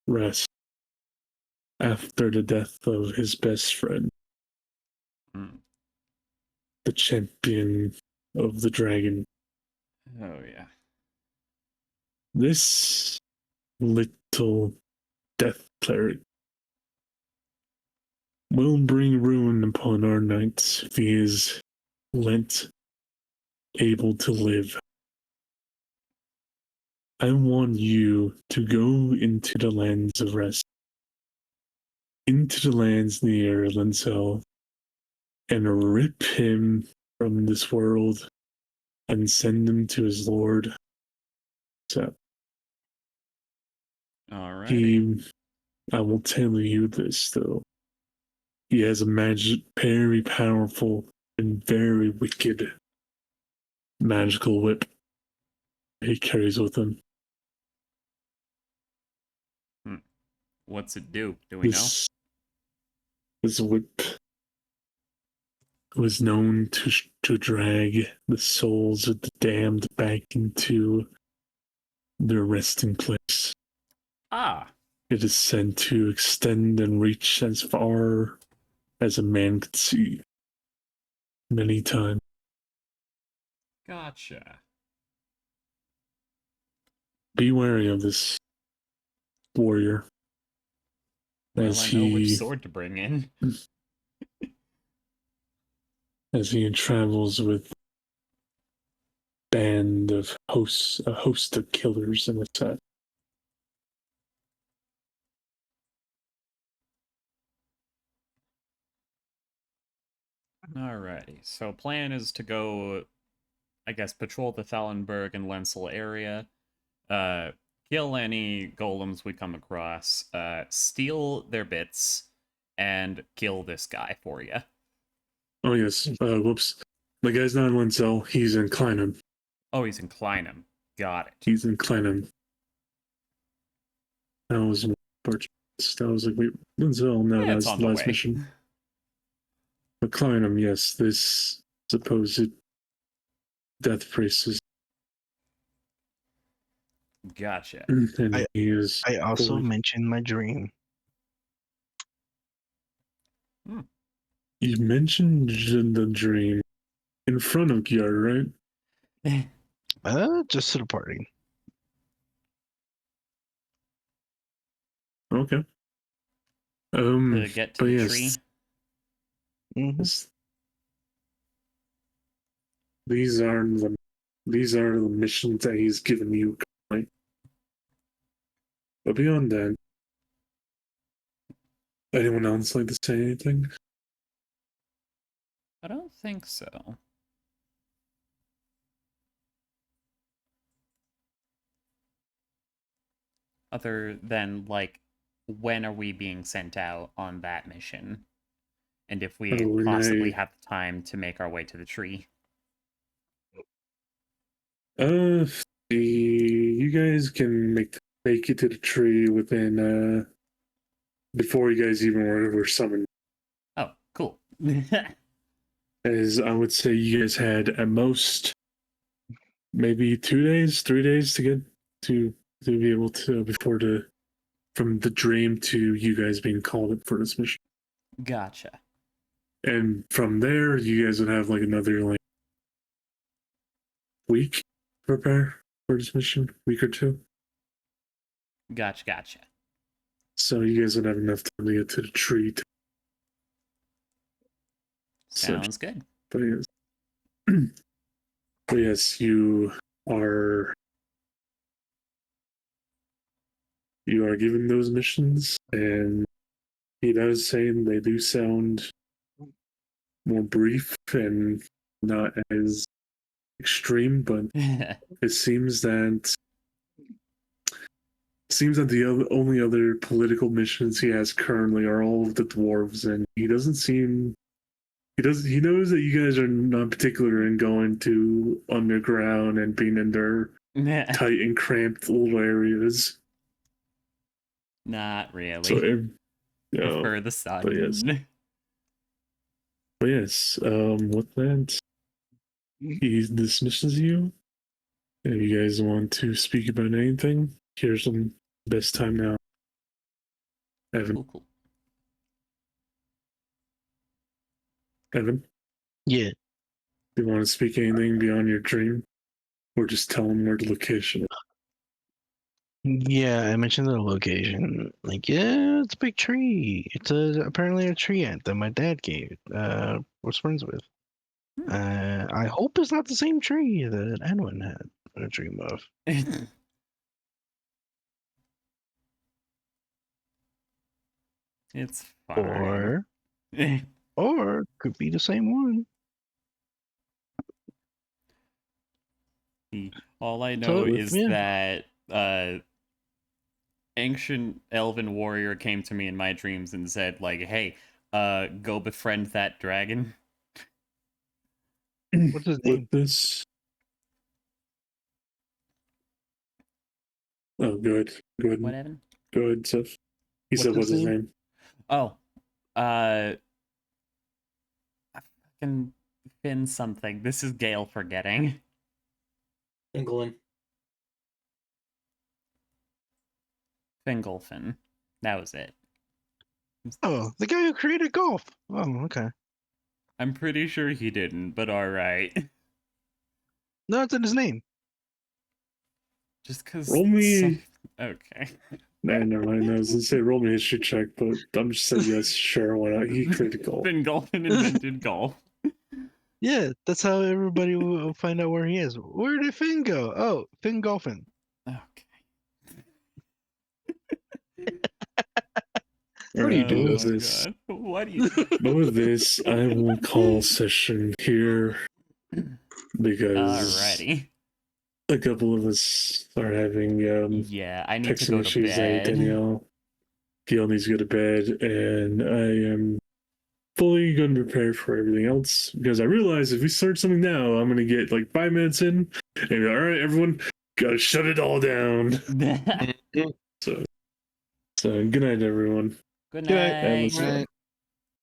Rest after the death of his best friend, the champion of the dragon. Oh, yeah. This little death cleric will bring ruin upon our knights if he is lent able to live. I want you to go into the lands of rest, into the lands near Linsel, and rip him from this world and send him to his lord. So, Alright. I will tell you this though. He has a very powerful and very wicked magical whip he carries with him. What's it do? Do we know? This whip was known to drag the souls of the damned back into their resting place. Ah. It is said to extend and reach as far as a man could see many times. Gotcha. Be wary of this warrior. Well, As I know which he sword to bring in. as he travels with a host of killers in his head. Alrighty. So plan is to go, I guess, patrol the Thalenberg and Lensel area, kill any golems we come across, steal their bits, and kill this guy for you. Oh yes. Whoops. The guy's not in Linsel. He's in Kleinum. Oh, he's in Kleinum. Got it. He's in Kleinum. That was that was like wait, Linsel. No, Yeah, that it's was on the the last way. mission. But Kleinum, yes, this supposed death priest is. Gotcha. And he is. I also fully- mentioned my dream. You mentioned the dream in front of Gyar, right? Just to the party. Okay. To get to but the yes, tree. Mhm. These are the missions that he's given you. Right? But beyond that, anyone else like to say anything? I don't think so. Other than, like, when are we being sent out on that mission? And if we possibly have the time to make our way to the tree. You guys can make it to the tree within before you guys even were summoned. Oh, cool. As I would say, you guys had at most maybe 2 days, 3 days to get to be able to from the dream to you guys being called up for this mission. Gotcha. And from there, you guys would have like another like week to prepare for this mission, week or two. Gotcha. So you guys would have enough time to get to the tree. Sounds good. But yes, but yes, you are given those missions, and he does say they do sound more brief and not as extreme, but it seems that the only other political missions he has currently are all of the dwarves, and he knows that you guys are not particular in going to underground and being in their tight and cramped little areas. Not really. So Prefer the sun. but yes. With that, he dismisses you. If you guys want to speak about anything, here's the best time now. Evan. Cool. Evan, Yeah. do you want to speak anything beyond your dream? Or just tell him where the location is? Yeah, I mentioned the location. Like, yeah, it's a big tree. It's apparently a tree ant that my dad gave. Was friends with. I hope it's not the same tree that Edwin had a dream of. It's fine. Or could be the same one. All I know is yeah. that ancient elven warrior came to me in my dreams and said, like, hey, go befriend that dragon. What's his name? With this. Oh, good. Good. What, Evan? Good stuff. He said, what's his name? Oh, I fucking Finn something. This is Gale forgetting. England. Fingolfin. That was it. Oh, the guy who created golf. Oh, okay. I'm pretty sure he didn't, but alright. No, it's in his name. Just because. Roll me. Okay. Nah, never mind. I was going to say roll me a history check, but I'm just saying yes, sure, why not? He created golf. Fingolfin invented golf. Yeah, that's how everybody will find out where he is. Where did Finn go? Oh, Finn Golfin. Okay. What do you do? With this, God. What do you do? but with this, I will call session here because Alrighty. a couple of us are having Yeah, I need to texting go to issues. bed. Danielle needs to go to bed, and I am fully going to prepare for everything else because I realize if we start something now, I'm going to get like 5 minutes in and be like, all right, everyone, gotta shut it all down. So good night, everyone. Good Good night. night.